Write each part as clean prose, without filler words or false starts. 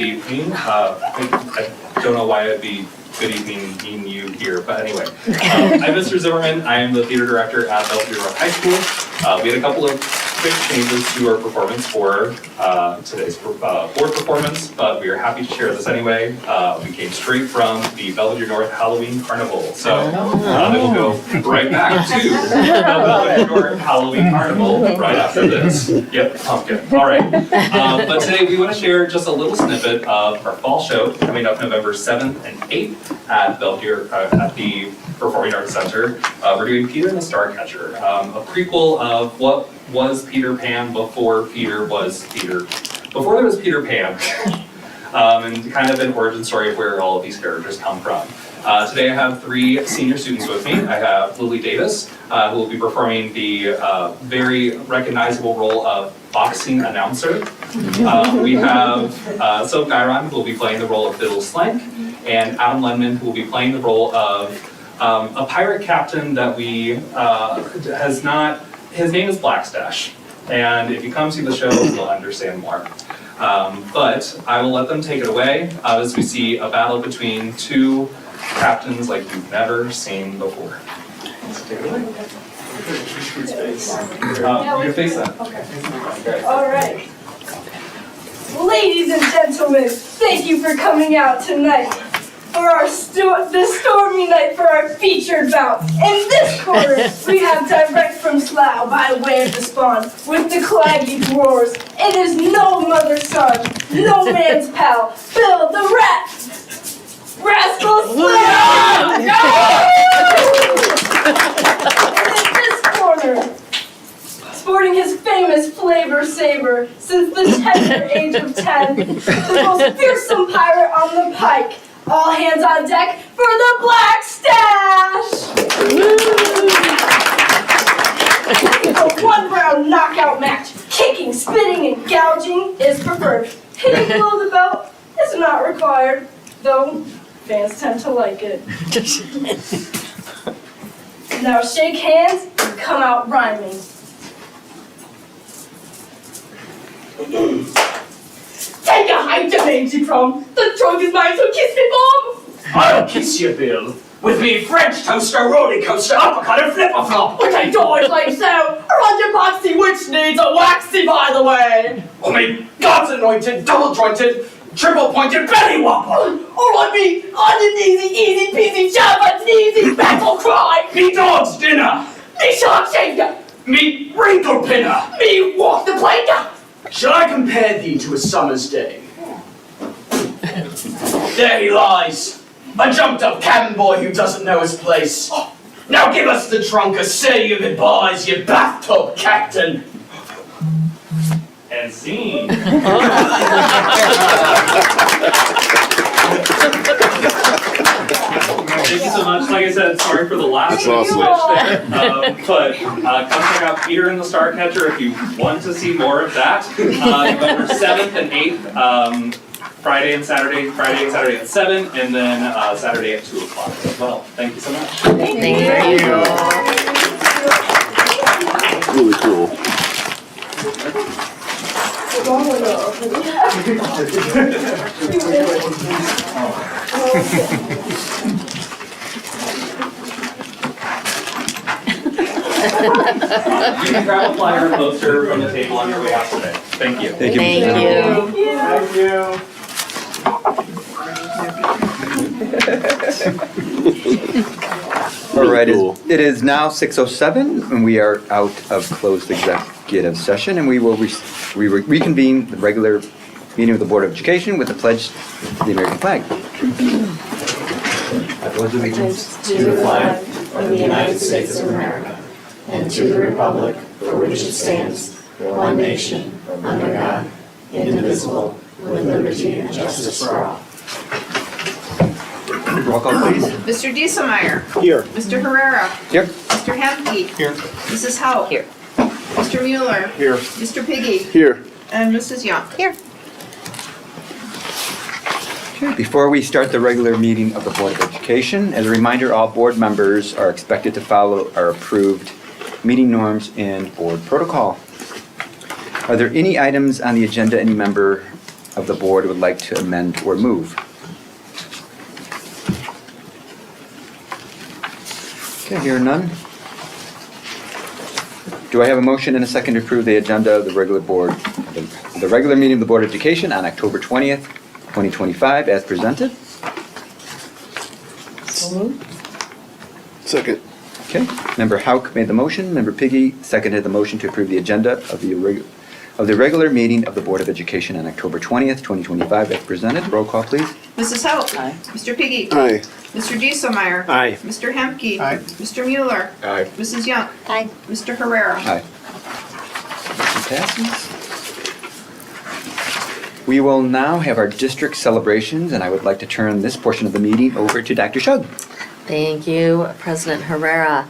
evening. I don't know why it'd be good evening being you here, but anyway. I'm Mr. Zimmerman. I am the theater director at Belvedere North High School. We had a couple of quick changes to our performance for today's board performance, but we are happy to share this anyway. We came straight from the Belvedere North Halloween Carnival, so it will go right back to the Belvedere North Halloween Carnival right after this. Yep, pumpkin. All right. But today we want to share just a little snippet of our fall show coming up November 7th and 8th at Belvedere at the Performing Arts Center. We're doing Peter and the Starcatcher, a prequel of what was Peter Pan before Peter was Peter. Before there was Peter Pan, and kind of an origin story of where all of these characters come from. Today I have 3 senior students with me. I have Lily Davis, who will be performing the very recognizable role of boxing announcer. We have Soph Gairon, who will be playing the role of Biddle Slank, and Adam Lenman, who will be playing the role of a pirate captain that we has not. His name is Blackstash, and if you come see the show, you'll understand more. But I will let them take it away as we see a battle between 2 captains like you've never seen before. So take it away. Your face up. Okay. All right. Ladies and gentlemen, thank you for coming out tonight for our this stormy night for our featured bout. In this corner, we have direct from Slough by way of the spawn with the claggy roars. It is no mother's son, no man's pal, Bill the Rat Rascal Slough! And in this corner, sporting his famous flavor saber since the tender age of 10, the most fearsome pirate on the pike. All hands on deck for the Black Stash! A 1-round knockout match. Kicking, spitting, and gouging is preferred. Hitting below the belt is not required, though fans tend to like it. Now shake hands and come out rhyming. Take a hike to Mangy Prom. The trunk is mine, so kiss me, Mom. I'll kiss you, Bill. With me French toaster, roller coaster, uppercut, and flip-a-flop. Which I don't like so. A Roger Boxy, which needs a waxy, by the way. Or me God's anointed, double-jointed, triple-pointed belly whopper. Or on me, on an easy peasy, jabba easy battle cry. Me dog's dinner. Me shark shaker. Me wrinkle pinner. Me walk the plank. Shall I compare thee to a summer's day? There he lies, a jumped-up cabin boy who doesn't know his place. Now give us the trunk or say your goodbyes, you bathtub captain. And scene. Thank you so much. Like I said, sorry for the last switch there. But come check out Peter and the Starcatcher if you want to see more of that. November 7th and 8th, Friday and Saturday at 7, and then Saturday at 2 o'clock as well. Thank you so much. Thank you. Really cool. You can grab a flyer or poster from the table on your way out today. Thank you. Thank you. Thank you. All right, it is now 6:07, and we are out of closed executive session, and we will reconvene the regular meeting of the Board of Education with the pledge to the American flag. I pledge allegiance to the flag of the United States of America and to the republic for which it stands, one nation, under God, indivisible, with liberty and justice for all. Roll call, please. Mr. Dieselmeyer. Here. Mr. Herrera. Here. Mr. Hemke. Here. Mrs. Howe. Here. Mr. Mueller. Here. Mr. Piggy. Here. And Mrs. Young. Here. Before we start the regular meeting of the Board of Education, as a reminder, all board members are expected to follow our approved meeting norms and board protocol. Are there any items on the agenda any member of the board would like to amend or move? Okay, here are none. Do I have a motion and a second to approve the agenda of the regular meeting of the Board of Education on October 20th, 2025 as presented? Second. Okay, Member Hauk made the motion, Member Piggy seconded the motion to approve the agenda of the regular meeting of the Board of Education on October 20th, 2025 as presented. Roll call, please. Mrs. Hope. Aye. Mr. Piggy. Aye. Mr. Dieselmeyer. Aye. Mr. Hemke. Aye. Mr. Mueller. Aye. Mrs. Young. Aye. Mr. Herrera. Aye. Motion passes. We will now have our district celebrations, and I would like to turn this portion of the meeting over to Dr. Shug. Thank you, President Herrera.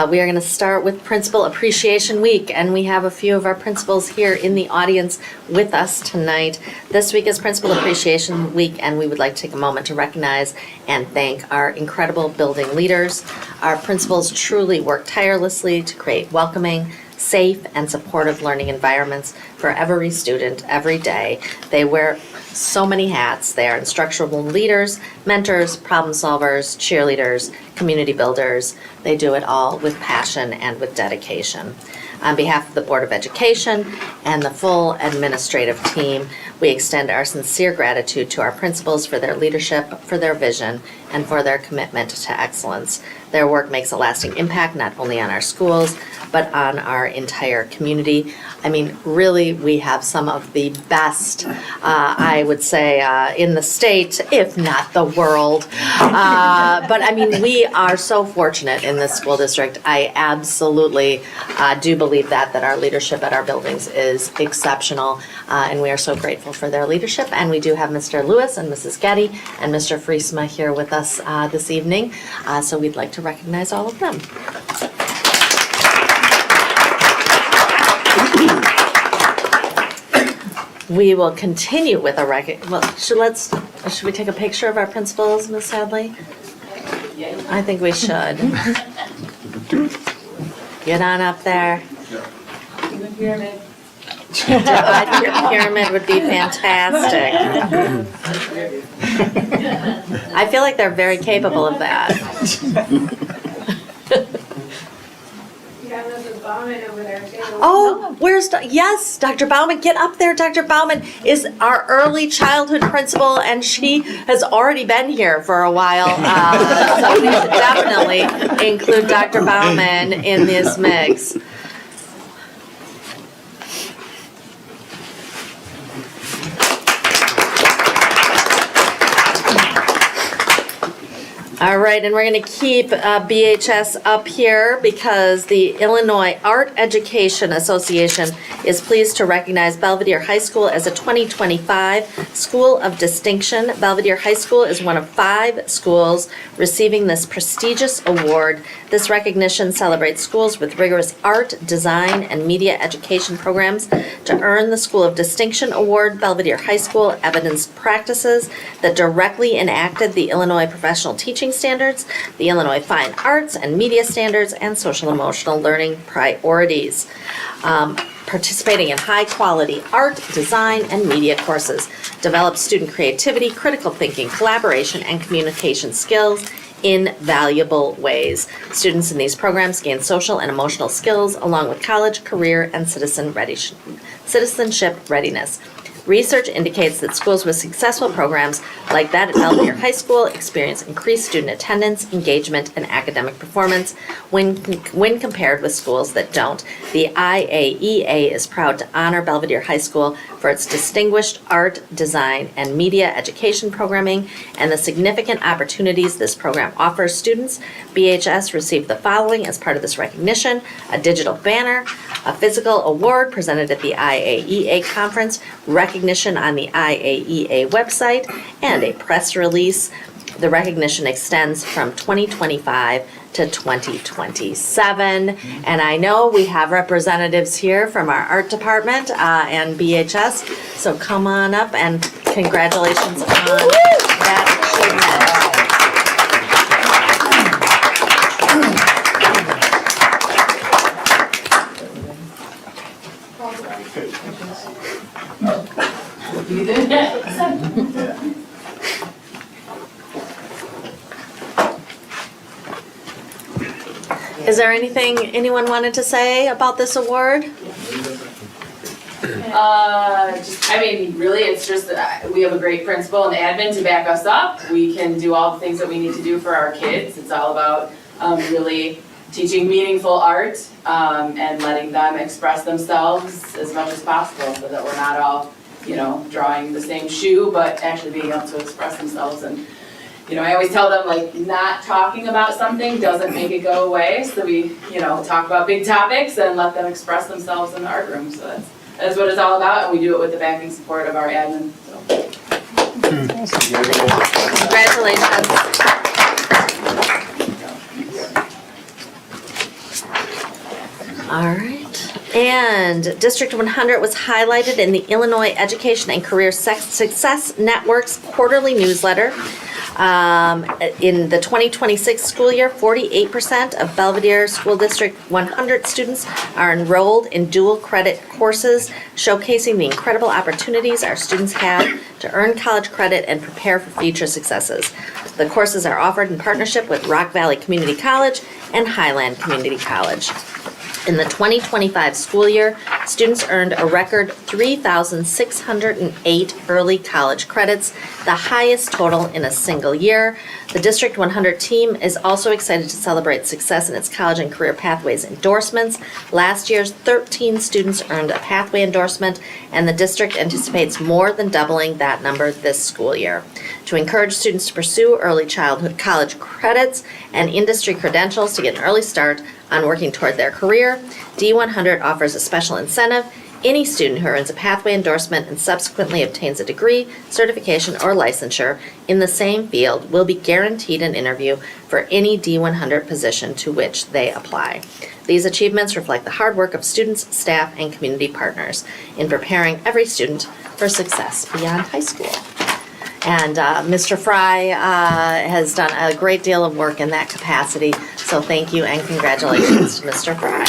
We are going to start with Principal Appreciation Week, and we have a few of our principals here in the audience with us tonight. This week is Principal Appreciation Week, and we would like to take a moment to recognize and thank our incredible building leaders. Our principals truly work tirelessly to create welcoming, safe, and supportive learning environments for every student every day. They wear so many hats. They are instructional leaders, mentors, problem solvers, cheerleaders, community builders. They do it all with passion and with dedication. On behalf of the Board of Education and the full administrative team, we extend our sincere gratitude to our principals for their leadership, for their vision, and for their commitment to excellence. Their work makes a lasting impact not only on our schools, but on our entire community. I mean, really, we have some of the best, I would say, in the state, if not the world. But I mean, we are so fortunate in this school district. I absolutely do believe that our leadership at our buildings is exceptional, and we are so grateful for their leadership. And we do have Mr. Lewis and Mrs. Getty and Mr. Friesma here with us this evening, so we'd like to recognize all of them. We will continue with a should we take a picture of our principals, Ms. Hadley? I think we should. Get on up there. Pyramid would be fantastic. I feel like they're very capable of that. Oh, yes, Dr. Bauman, get up there. Dr. Bauman is our early childhood principal, and she has already been here for a while. So we should definitely include Dr. Bauman in this mix. All right, and we're going to keep BHS up here because the Illinois Art Education Association is pleased to recognize Belvedere High School as a 2025 School of Distinction. Belvedere High School is one of 5 schools receiving this prestigious award. This recognition celebrates schools with rigorous art, design, and media education programs. To earn the School of Distinction Award, Belvedere High School evidenced practices that directly enacted the Illinois Professional Teaching Standards, the Illinois Fine Arts and Media Standards, and social emotional learning priorities. Participating in high-quality art, design, and media courses, develops student creativity, critical thinking, collaboration, and communication skills in valuable ways. Students in these programs gain social and emotional skills along with college, career, and citizenship readiness. Research indicates that schools with successful programs like that at Belvedere High School experience increased student attendance, engagement, and academic performance when compared with schools that don't. The IAEA is proud to honor Belvedere High School for its distinguished art, design, and media education programming and the significant opportunities this program offers students. BHS received the following as part of this recognition: a digital banner, a physical award presented at the IAEA conference, recognition on the IAEA website, and a press release. The recognition extends from 2025 to 2027. And I know we have representatives here from our art department and BHS, so come on up and congratulations on that achievement. Is there anything anyone wanted to say about this award? Really, it's just that we have a great principal and admin to back us up. We can do all the things that we need to do for our kids. It's all about really teaching meaningful art and letting them express themselves as much as possible so that we're not all, drawing the same shoe, but actually being able to express themselves. And, I always tell them, like, not talking about something doesn't make it go away. So we, talk about big topics and let them express themselves in the art room. So that's what it's all about, and we do it with the backing support of our admin. So. Congratulations. All right. And District 100 was highlighted in the Illinois Education and Career Success Network's quarterly newsletter. In the 2026 school year, 48% of Belvedere School District 100 students are enrolled in dual credit courses, showcasing the incredible opportunities our students have to earn college credit and prepare for future successes. The courses are offered in partnership with Rock Valley Community College and Highland Community College. In the 2025 school year, students earned a record 3,608 early college credits, the highest total in a single year. The District 100 team is also excited to celebrate success in its college and career pathways endorsements. Last year's 13 students earned a pathway endorsement, and the district anticipates more than doubling that number this school year. To encourage students to pursue early childhood college credits and industry credentials to get an early start on working toward their career, D100 offers a special incentive. Any student who earns a pathway endorsement and subsequently obtains a degree, certification, or licensure in the same field will be guaranteed an interview for any D100 position to which they apply. These achievements reflect the hard work of students, staff, and community partners in preparing every student for success beyond high school. And Mr. Fry has done a great deal of work in that capacity, so thank you and congratulations to Mr. Fry.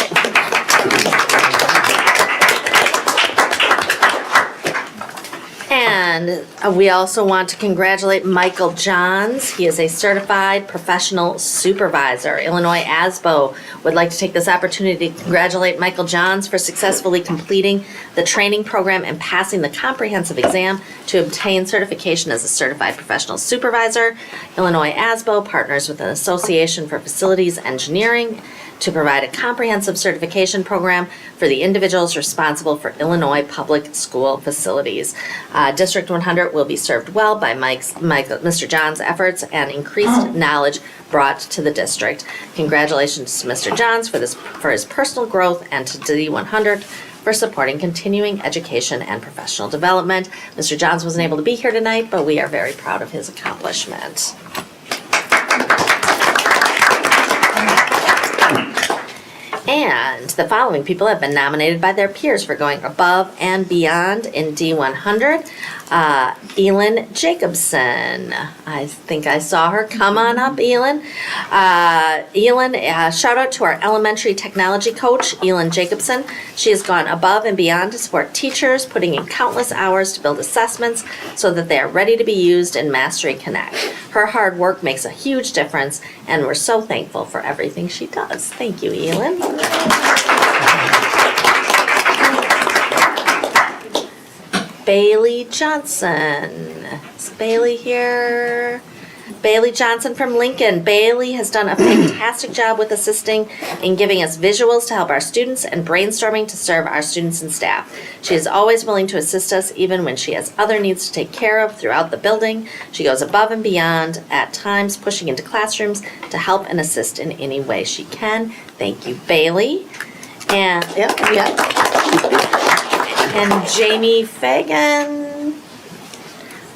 And we also want to congratulate Michael Johns. He is a certified professional supervisor. Illinois ASBO would like to take this opportunity to congratulate Michael Johns for successfully completing the training program and passing the comprehensive exam to obtain certification as a certified professional supervisor. Illinois ASBO partners with an Association for Facilities Engineering to provide a comprehensive certification program for the individuals responsible for Illinois public school facilities. District 100 will be served well by Mr. John's efforts and increased knowledge brought to the district. Congratulations to Mr. Johns for his personal growth and to D100 for supporting continuing education and professional development. Mr. Johns wasn't able to be here tonight, but we are very proud of his accomplishment. And the following people have been nominated by their peers for going above and beyond in D100. Elin Jacobson. I think I saw her. Come on up, Elin. Shout out to our elementary technology coach, Elin Jacobson. She has gone above and beyond to support teachers, putting in countless hours to build assessments so that they are ready to be used in Mastery Connect. Her hard work makes a huge difference, and we're so thankful for everything she does. Thank you, Elin. Bailey Johnson. Is Bailey here? Bailey Johnson from Lincoln. Bailey has done a fantastic job with assisting in giving us visuals to help our students and brainstorming to serve our students and staff. She is always willing to assist us even when she has other needs to take care of throughout the building. She goes above and beyond, at times pushing into classrooms to help and assist in any way she can. Thank you, Bailey. And and Jamie Fagan.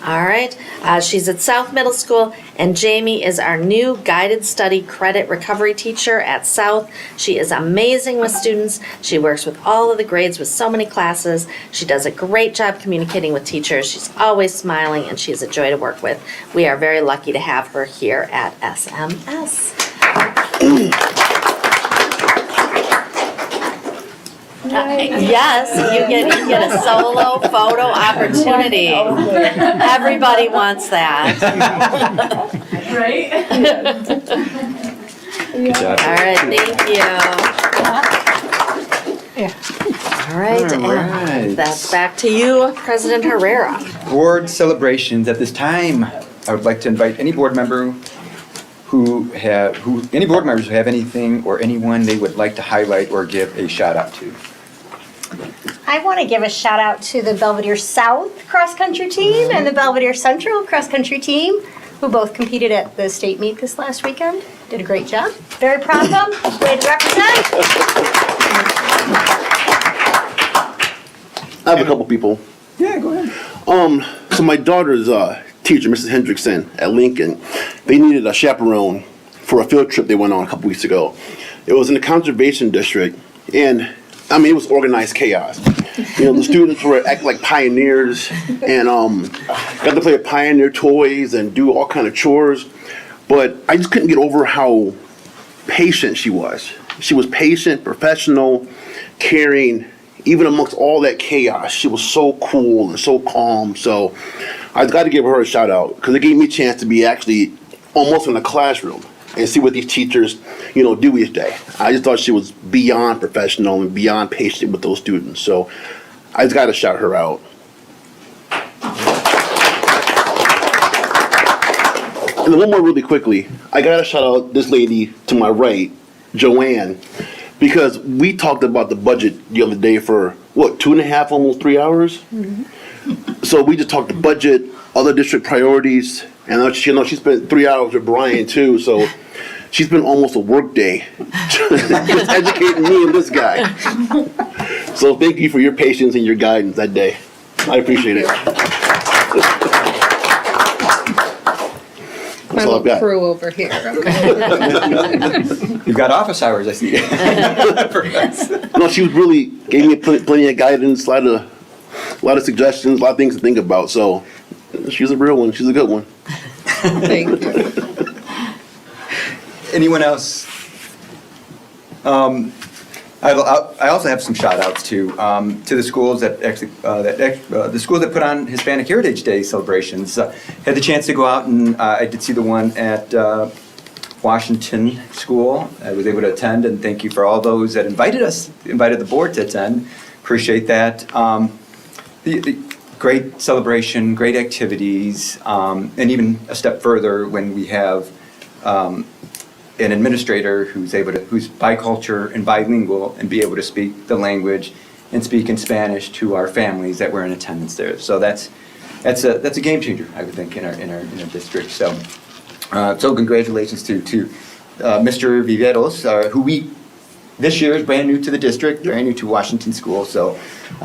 All right, she's at South Middle School, and Jamie is our new guided study credit recovery teacher at South. She is amazing with students. She works with all of the grades with so many classes. She does a great job communicating with teachers. She's always smiling, and she's a joy to work with. We are very lucky to have her here at SMS. Yes, you get a solo photo opportunity. Everybody wants that. Right? Good job. All right, thank you. All right, All right. and that's back to you, President Herrera. Board celebrations. At this time, I would like to invite any board member any board members who have anything or anyone they would like to highlight or give a shout out to. I want to give a shout out to the Belvedere South cross country team and the Belvedere Central cross country team, who both competed at the state meet this last weekend. Did a great job. Very proud of them. Way to represent. I have a couple people. Yeah, go ahead. So my daughter's teacher, Mrs. Hendrickson at Lincoln, they needed a chaperone for a field trip they went on a couple weeks ago. It was in the conservation district, and I mean, it was organized chaos. You know, the students were acting like pioneers and got to play with pioneer toys and do all kind of chores. But I just couldn't get over how patient she was. She was patient, professional, caring. Even amongst all that chaos, she was so cool and so calm. So I've got to give her a shout out because it gave me a chance to be actually almost in the classroom and see what these teachers, you know, do each day. I just thought she was beyond professional and beyond patient with those students. So I just got to shout her out. And then one more really quickly. I got to shout out this lady to my right, Joanne, because we talked about the budget the other day for, what, 2.5, almost 3 hours? Mm-hmm. So we just talked the budget, other district priorities, and she spent 3 hours with Brian too, so she spent almost a work day just educating me and this guy. So thank you for your patience and your guidance that day. I appreciate it. My all I've little got. crew over here. Okay. You've got office hours, I see. No, she was really gave me plenty of guidance, a lot of suggestions, a lot of things to think about. So she's a real one. She's a good one. Thank you. Anyone else? I also have some shout outs to the schools that actually, the schools that put on Hispanic Heritage Day celebrations. Had the chance to go out and I did see the one at Washington School. I was able to attend, and thank you for all those that invited the board to attend. Appreciate that. The great celebration, great activities, and even a step further when we have an administrator who's bicultural and bilingual and be able to speak the language and speak in Spanish to our families that were in attendance there. So that's a game changer, I would think, in our district. So congratulations to Mr. Viveros, who this year is brand new to the district, brand new to Washington School. So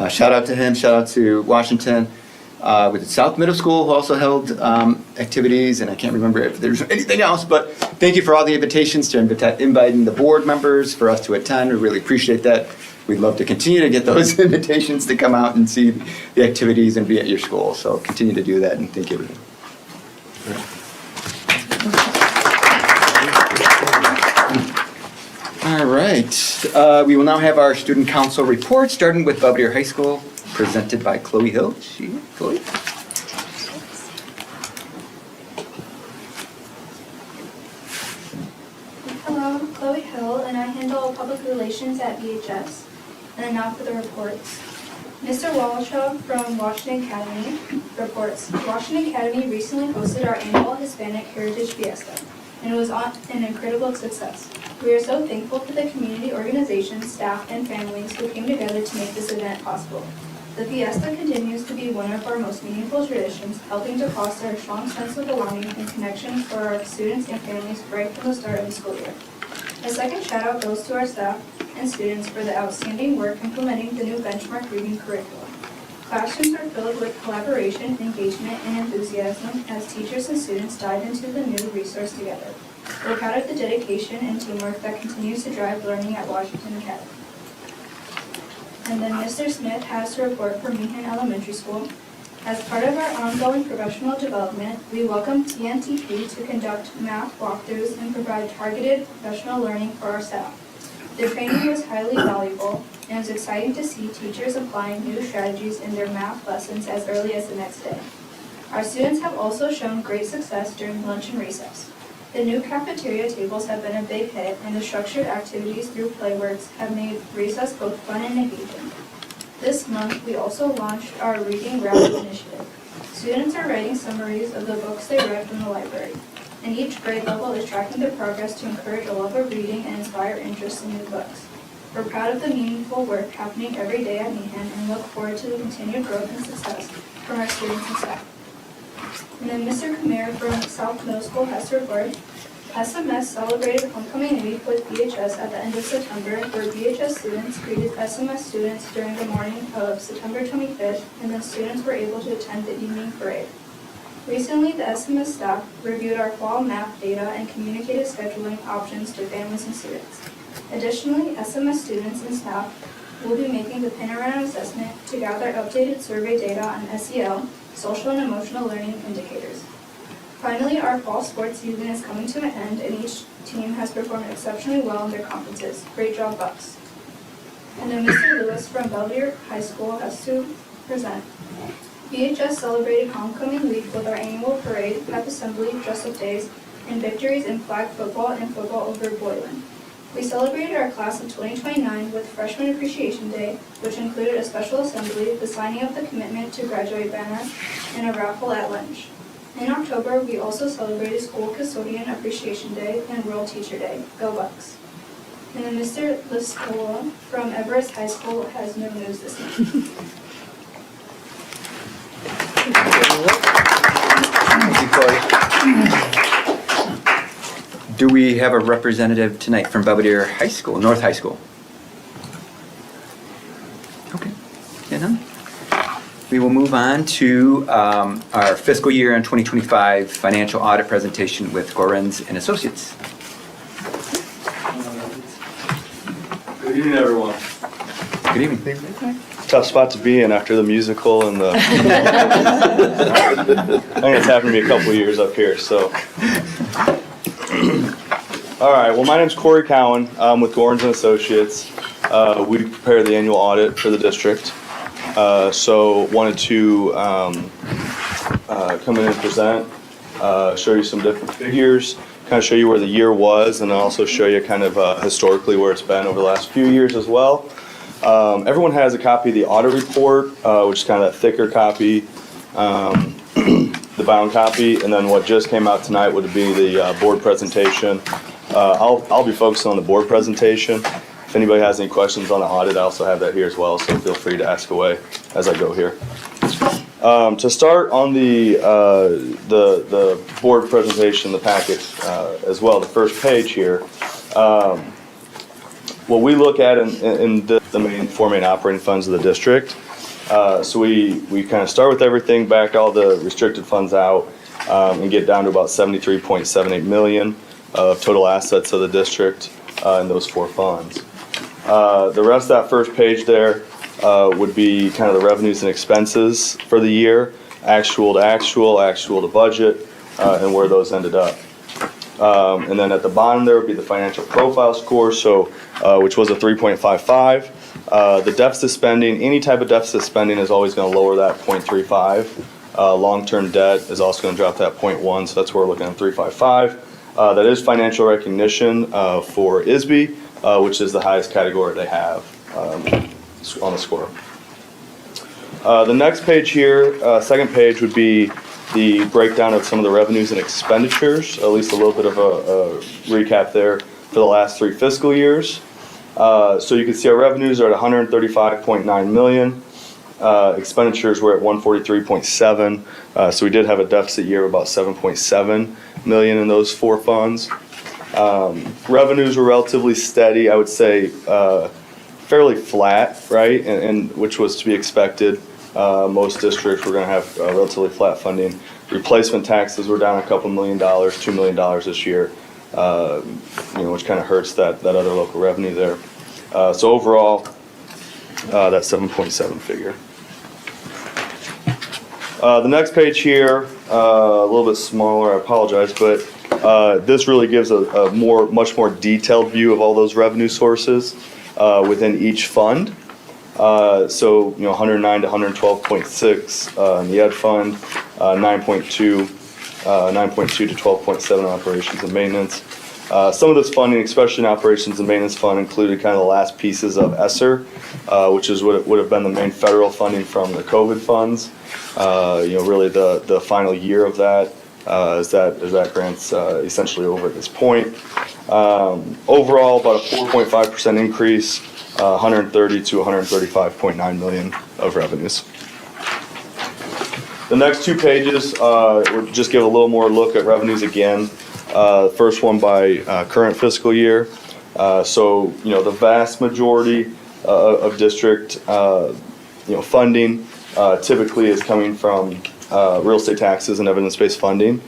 shout out to him, shout out to Washington. With the South Middle School, who also held activities, and I can't remember if there's anything else, but thank you for all the invitations to inviting the board members for us to attend. We really appreciate that. We'd love to continue to get those invitations to come out and see the activities and be at your school. So continue to do that, and thank you. All right. We will now have our student council report, starting with Belvedere High School, presented by Chloe Hill. Chloe? Hello, I'm Chloe Hill, and I handle public relations at VHS. And now for the reports. Mr. Walshaw from Washington Academy reports, Washington Academy recently hosted our annual Hispanic Heritage Fiesta, and it was an incredible success. We are so thankful for the community organizations, staff, and families who came together to make this event possible. The Fiesta continues to be one of our most meaningful traditions, helping to foster a strong sense of belonging and connection for our students and families right from the start of the school year. A second shout out goes to our staff and students for the outstanding work implementing the new benchmark reading curriculum. Classrooms are filled with collaboration, engagement, and enthusiasm as teachers and students dive into the new resource together. We're proud of the dedication and teamwork that continues to drive learning at Washington Academy. And then Mr. Smith has to report for Meehan Elementary School. As part of our ongoing professional development, we welcome TNTP to conduct math walkthroughs and provide targeted professional learning for our staff. The training was highly valuable, and it was exciting to see teachers applying new strategies in their math lessons as early as the next day. Our students have also shown great success during lunch and recess. The new cafeteria tables have been a big hit, and the structured activities through Playworks have made recess both fun and engaging. This month, we also launched our Reading Rally initiative. Students are writing summaries of the books they read from the library, and each grade level is tracking their progress to encourage a love of reading and inspire interest in new books. We're proud of the meaningful work happening every day at Meehan and look forward to the continued growth and success from our students and staff. And then Mr. Kamara from South Middle School has to report. SMS celebrated Homecoming Week with BHS at the end of September, where BHS students greeted SMS students during the morning of September 25th, and then students were able to attend the evening parade. Recently, the SMS staff reviewed our fall math data and communicated scheduling options to families and students. Additionally, SMS students and staff will be making the Panorama assessment to gather updated survey data on SEL, social and emotional learning indicators. Finally, our fall sports season is coming to an end, and each team has performed exceptionally well in their conferences. Great job, Bucks. And then Mr. Lewis from Belvedere High School has to present. BHS celebrated Homecoming Week with our annual parade, pep assembly, dress-up days, and victories in flag football and football over Boylan. We celebrated our class of 2029 with Freshman Appreciation Day, which included a special assembly, the signing of the commitment to graduate banner, and a raffle at lunch. In October, we also celebrated School Custodian Appreciation Day and World Teacher Day. Go Bucks! And then Mr. Liscola from Everest High School has no news this month. Thank you, Chloe. Do we have a representative tonight from Belvedere High School, North High School? Okay, yeah, none. We will move on to our fiscal year and 2025 financial audit presentation with Gorenz and Associates. Good evening, everyone. Good evening. Tough spot to be in after the musical and the. I think it's happened to me a couple of years up here, so. All right, well, my name's Corey Cowan. I'm with Gorenz and Associates. We prepare the annual audit for the district. So wanted to come in and present, show you some different figures, kind of show you where the year was, and also show you kind of historically where it's been over the last few years as well. Everyone has a copy of the audit report, which is kind of that thicker copy, the bound copy, and then what just came out tonight would be the board presentation. I'll be focusing on the board presentation. If anybody has any questions on the audit, I also have that here as well, so feel free to ask away as I go here. To start on the board presentation, the packet as well, the first page here, what we look at in the four main operating funds of the district. So we kind of start with everything, back all the restricted funds out, and get down to about 73.78 million of total assets of the district in those four funds. The rest of that first page there would be kind of the revenues and expenses for the year, actual to budget, and where those ended up. And then at the bottom there would be the financial profile score, so which was a 3.55. The deficit spending, any type of deficit spending is always going to lower that 0.35. Long-term debt is also going to drop that 0.1, so that's where we're looking at 3.55. That is financial recognition for ISB, which is the highest category they have on the score. The next page here, second page, would be the breakdown of some of the revenues and expenditures, at least a little bit of a recap there for the last 3 fiscal years. So you can see our revenues are at 135.9 million. Expenditures were at 143.7. So we did have a deficit year of about 7.7 million in those 4 funds. Revenues were relatively steady, I would say fairly flat, right? And which was to be expected. Most districts were going to have relatively flat funding. Replacement taxes were down a couple $1 million, $2 million this year, which kind of hurts that other local revenue there. So overall, that 7.7 figure. The next page here, a little bit smaller, I apologize, but This really gives a much more detailed view of all those revenue sources within each fund. So, 109 to 112.6 in the ed fund, 9.2 to 12.7 operations and maintenance. Some of this funding, especially in operations and maintenance fund, included kind of the last pieces of ESSER, which is what would have been the main federal funding from the COVID funds. Really the final year of that, as that grant's essentially over at this point. Overall, about a 4.5% increase, 130 to 135.9 million of revenues. The next 2 pages will just give a little more look at revenues again. First one by current fiscal year. So, the vast majority of district, funding typically is coming from real estate taxes and evidence-based funding,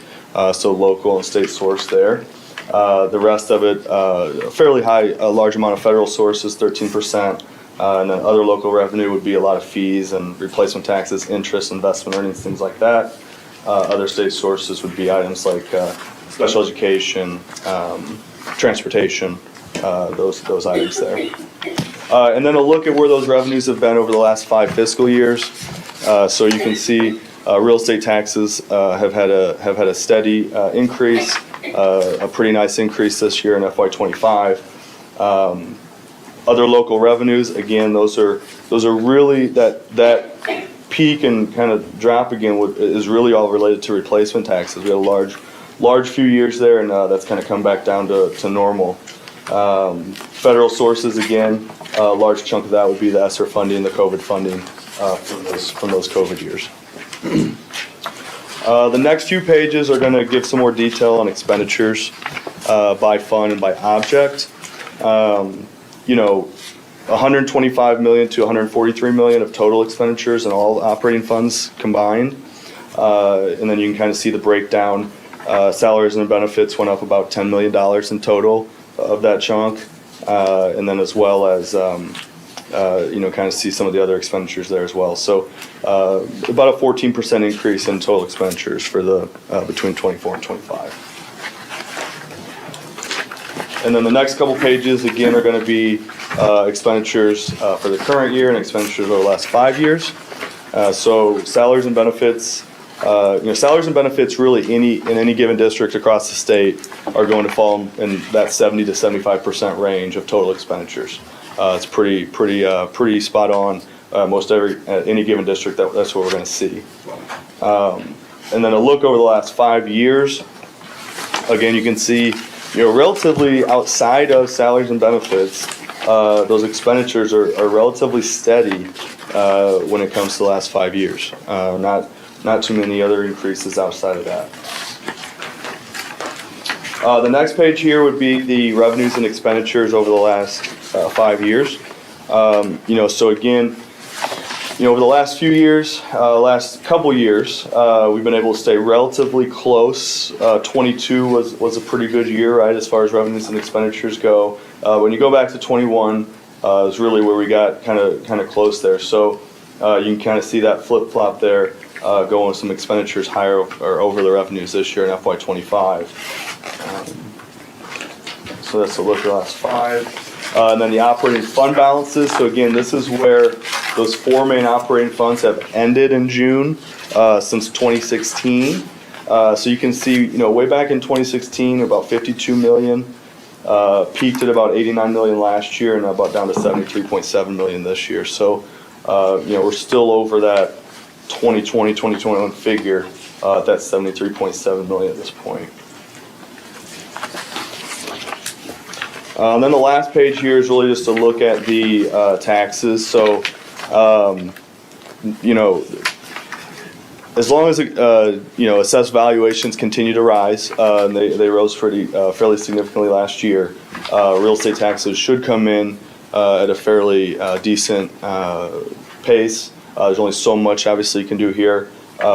so local and state source there. The rest of it, a fairly large amount of federal sources, 13%, and then other local revenue would be a lot of fees and replacement taxes, interest, investment earnings, things like that. Other state sources would be items like special education, transportation, those items there. And then a look at where those revenues have been over the last 5 fiscal years. So you can see real estate taxes have had a steady increase, a pretty nice increase this year in FY25. Other local revenues, again, those are really that peak and kind of drop again is really all related to replacement taxes. We had a large few years there, and that's kind of come back down to normal. Federal sources, again, a large chunk of that would be the ESSER funding, the COVID funding from those COVID years. The next few pages are going to give some more detail on expenditures by fund and by object. 125 million to 143 million of total expenditures in all operating funds combined. And then you can kind of see the breakdown. Salaries and benefits went up about $10 million in total of that chunk. And then as well as, kind of see some of the other expenditures there as well. So about a 14% increase in total expenditures for the between 24 and 25. And then the next couple pages, again, are going to be expenditures for the current year and expenditures over the last 5 years. So salaries and benefits, salaries and benefits really in any given district across the state are going to fall in that 70 to 75% range of total expenditures. It's pretty spot on. Most any given district, that's what we're going to see. And then a look over the last 5 years. Again, you can see, relatively outside of salaries and benefits, those expenditures are relatively steady when it comes to the last 5 years. Not too many other increases outside of that. The next page here would be the revenues and expenditures over the last 5 years. So again, over the last few years, last couple years, we've been able to stay relatively close. 22 was a pretty good year, right, as far as revenues and expenditures go. When you go back to 21, is really where we got kind of close there. So you can kind of see that flip-flop there, going with some expenditures higher or over the revenues this year in FY25. So that's a look at the last 5. And then the operating fund balances. So again, this is where those 4 main operating funds have ended in June since 2016. So you can see, way back in 2016, about 52 million, peaked at about 89 million last year, and about down to 73.7 million this year. So, we're still over that 2020, 2021 figure. That's 73.7 million at this point. Then the last page here is really just to look at the taxes. So, as long as assessed valuations continue to rise, and they rose fairly significantly last year, real estate taxes should come in at a fairly decent pace. There's only so much, obviously, you can do here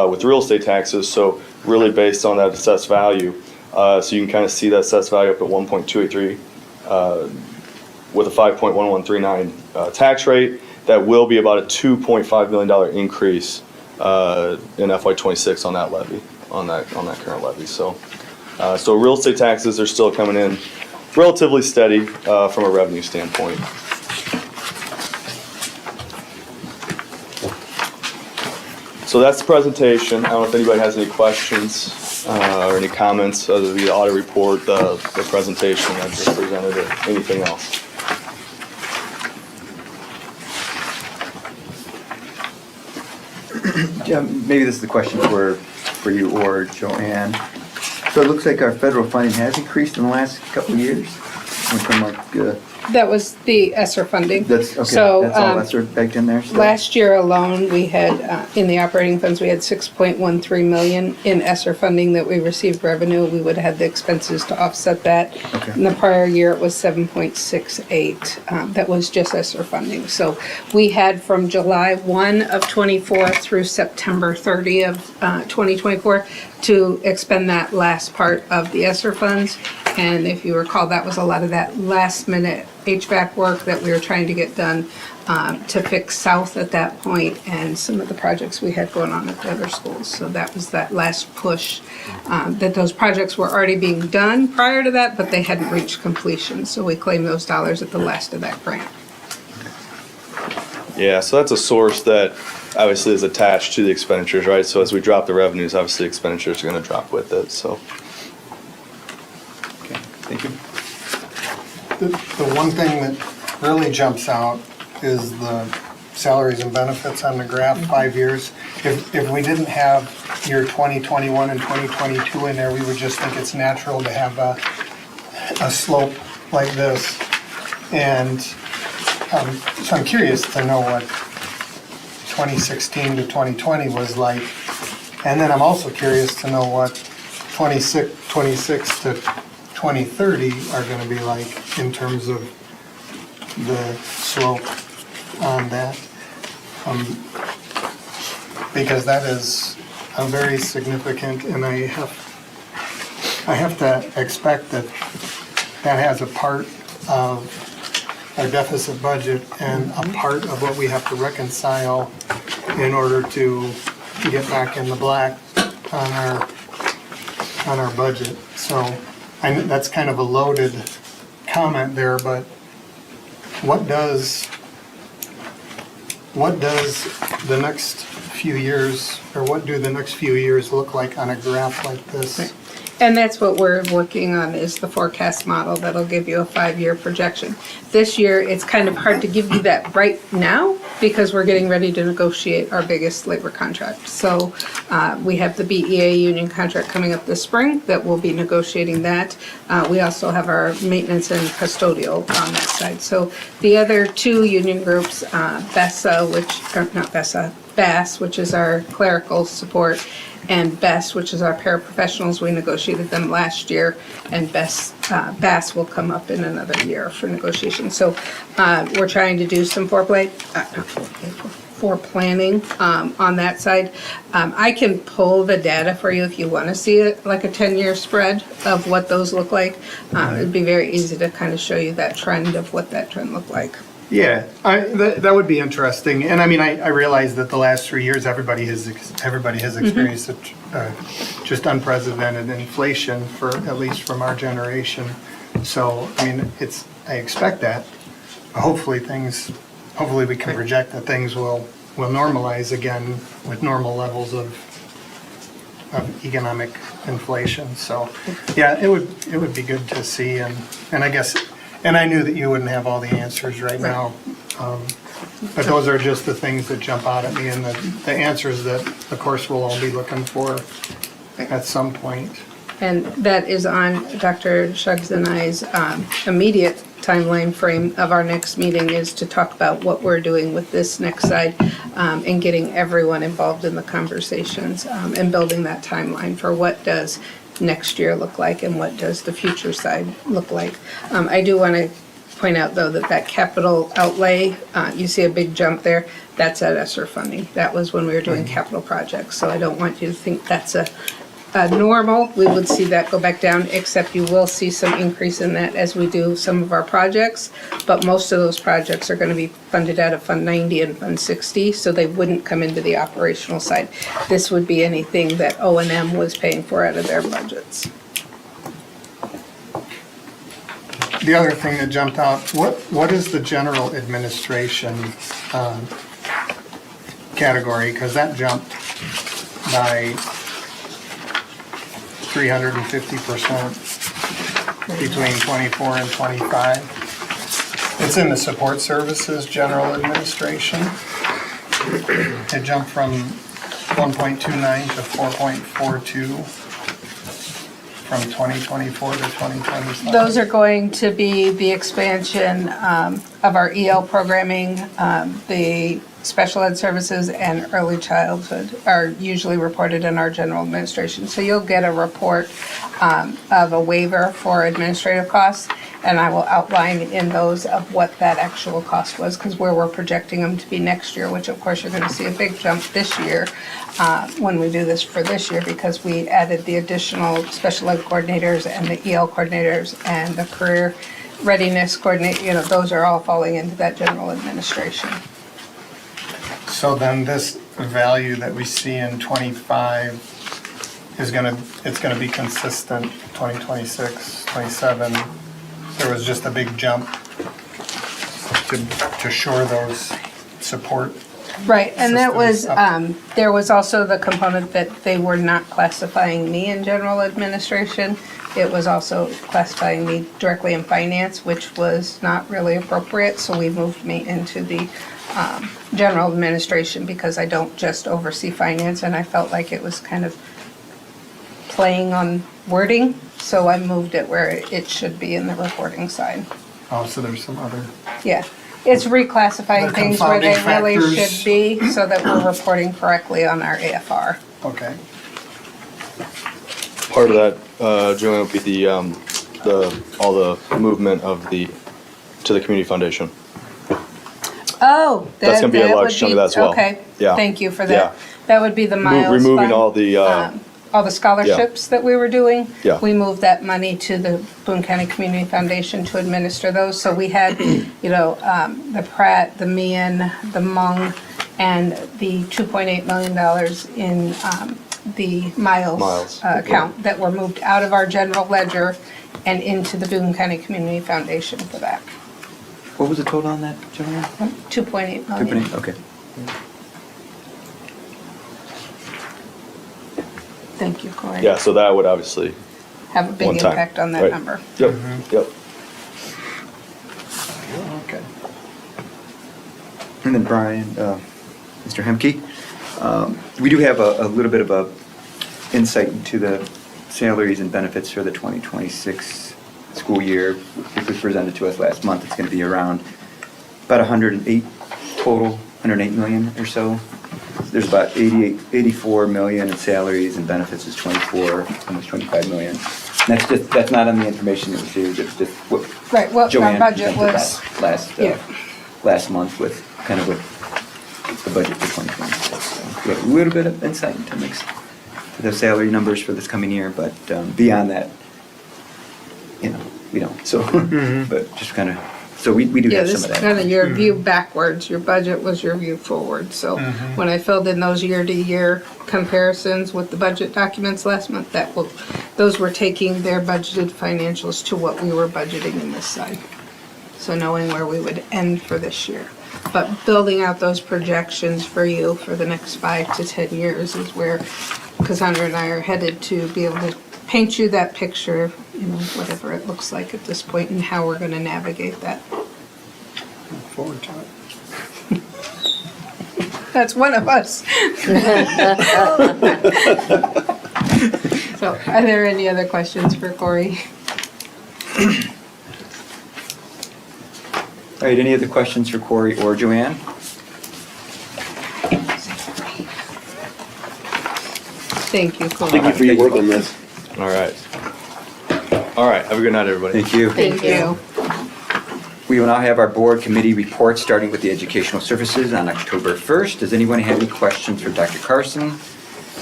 with real estate taxes. So really based on that assessed value. So you can kind of see that assessed value up at 1.283 with a 5.1139 tax rate. That will be about a $2.5 million increase in FY26 on that levy, on that current levy. So So real estate taxes are still coming in relatively steady from a revenue standpoint. So that's the presentation. I don't know if anybody has any questions or any comments other than the audit report, the presentation I just presented, or anything else. Maybe this is a question for you or Joanne. So it looks like our federal funding has increased in the last couple of years. Went from like, That was the ESSER funding. that's, okay, So, that's all that's sort of baked in there still? Last year alone, we had, in the operating funds, we had 6.13 million in ESSER funding that we received revenue. We would have had the expenses to offset that. Okay. In the prior year, it was 7.68. That was just ESSER funding. So we had from July 1 of '24 through September 30 of 2024 to expend that last part of the ESSER funds. And if you recall, that was a lot of that last minute HVAC work that we were trying to get done to fix South at that point and some of the projects we had going on at the other schools. So that was that last push, that those projects were already being done prior to that, but they hadn't reached completion. So we claimed those dollars at the last of that grant. Yeah, so that's a source that obviously is attached to the expenditures, right? So as we drop the revenues, obviously expenditures are going to drop with it, so. Okay, thank you. The one thing that really jumps out is the salaries and benefits on the graph, 5 years. If we didn't have year 2021 and 2022 in there, we would just think it's natural to have a slope like this. And so I'm curious to know what 2016 to 2020 was like. And then I'm also curious to know what 26 to 2030 are going to be like in terms of the slope on that. Because that is a very significant, and I have to expect that that has a part of our deficit budget and a part of what we have to reconcile in order to get back in the black on our budget. So that's kind of a loaded comment there, but what does the next few years, or what do the next few years look like on a graph like this? And that's what we're working on, is the forecast model that'll give you a 5-year projection. This year, it's kind of hard to give you that right now because we're getting ready to negotiate our biggest labor contract. So we have the BEA union contract coming up this spring that we'll be negotiating that. We also have our maintenance and custodial on that side. So the other two union groups, BESA, BAS, which is our clerical support, and BESS, which is our paraprofessionals, we negotiated them last year, and BAS will come up in another year for negotiation. So we're trying to do some planning on that side. I can pull the data for you if you want to see it, like a 10-year spread of what those look like. It'd be very easy to kind of show you that trend of what that trend looked like. Yeah, that would be interesting. And I mean, I realize that the last 3 years, everybody has experienced just unprecedented inflation, for at least from our generation. So, I mean, I expect that. Hopefully we can project that things will normalize again with normal levels of economic inflation. So, yeah, it would be good to see. And I guess. And I knew that you wouldn't have all the answers right now, but those are just the things that jump out at me, and the answers that, of course, we'll all be looking for at some point. And that is on Dr. Shuggs and I's immediate timeline frame of our next meeting, is to talk about what we're doing with this next side and getting everyone involved in the conversations and building that timeline for what does next year look like and what does the future side look like. I do want to point out, though, that capital outlay, you see a big jump there, that's at ESSER funding. That was when we were doing capital projects, so I don't want you to think that's a normal. We would see that go back down, except you will see some increase in that as we do some of our projects, but most of those projects are going to be funded out of Fund 90 and Fund 60, so they wouldn't come into the operational side. This would be anything that O&M was paying for out of their budgets. the other thing that jumped out, what is the general administration category? Because that jumped by 350% between 24 and 25. It's in the support services general administration. It jumped from 1.29 to 4.42 from 2024 to 2025. Those are going to be the expansion of our EL programming. The special ed services and early childhood are usually reported in our general administration. So you'll get a report of a waiver for administrative costs, and I will outline in those of what that actual cost was, because where we're projecting them to be next year, which of course you're going to see a big jump this year when we do this for this year, because we added the additional special ed coordinators and the EL coordinators and the career readiness coordinator, those are all falling into that general administration. So then this value that we see in 25 it's gonna be consistent 2026, 27. There was just a big jump to shore those support. Right, and that was, systems up. there was also the component that they were not classifying me in general administration. It was also classifying me directly in finance, which was not really appropriate, so we moved me into the general administration because I don't just oversee finance, and I felt like it was kind of playing on wording, so I moved it where it should be in the reporting side. Oh, so there's some other. Yeah, it's reclassifying The things where they confounding really factors. should be, so that we're reporting correctly on our AFR. Okay. Part of that, Julian, would be the all the movement of to the community foundation. Oh, That's gonna be a that large would chunk of that as well. Okay, Yeah. thank you for Yeah. that. That would be the miles Removing fund. all the, Scholarships that we were doing. Yeah. We moved that money to the Boone County Community Foundation to administer those. So we had, the Pratt, the Meehan, the Hmong, and the $2.8 million in the miles account that were moved out of our general ledger and into the Boone County Community Foundation for that. What was the total on that, Joanne? 2.8 million. 2.8, okay. Thank you, Corey. yeah, so that would obviously, Have a big one time, impact on that right. number. yep, yep. Okay. And then Brian, Mr. Hemke, we do have a little bit of a insight into the salaries and benefits for the 2026 school year, which was presented to us last month. It's going to be around about 108 total, 108 million or so. There's about 84 million in salaries, and benefits is 24, almost 25 million. And that's not on the information that was here, it's just what Right, what our Joanne budget presented was. last month with kind of what the budget for 2026. So we have a little bit of insight into the salary numbers for this coming year, but beyond that, we don't. So, but just kind of, so we do Yeah, have this some is of that. kind of your view backwards. Your budget was your view forward. So when I filled in those year-to-year comparisons with the budget documents last month, those were taking their budgeted financials to what we were budgeting in this side. So knowing where we would end for this year. But building out those projections for you for the next 5 to 10 years is where Cassandra and I are headed to be able to paint you that picture, whatever it looks like at this point, and how we're going to navigate that. Look forward to it. That's one of us. So, are there any other questions for Corey? All right, any other questions for Corey or Joanne? Thank you, Corey. Thank you for your work on this. All right. All right, have a good night, everybody. Thank you. Thank you. We will now have our board committee reports, starting with the educational services on October 1st. Does anyone have any questions for Dr. Carson,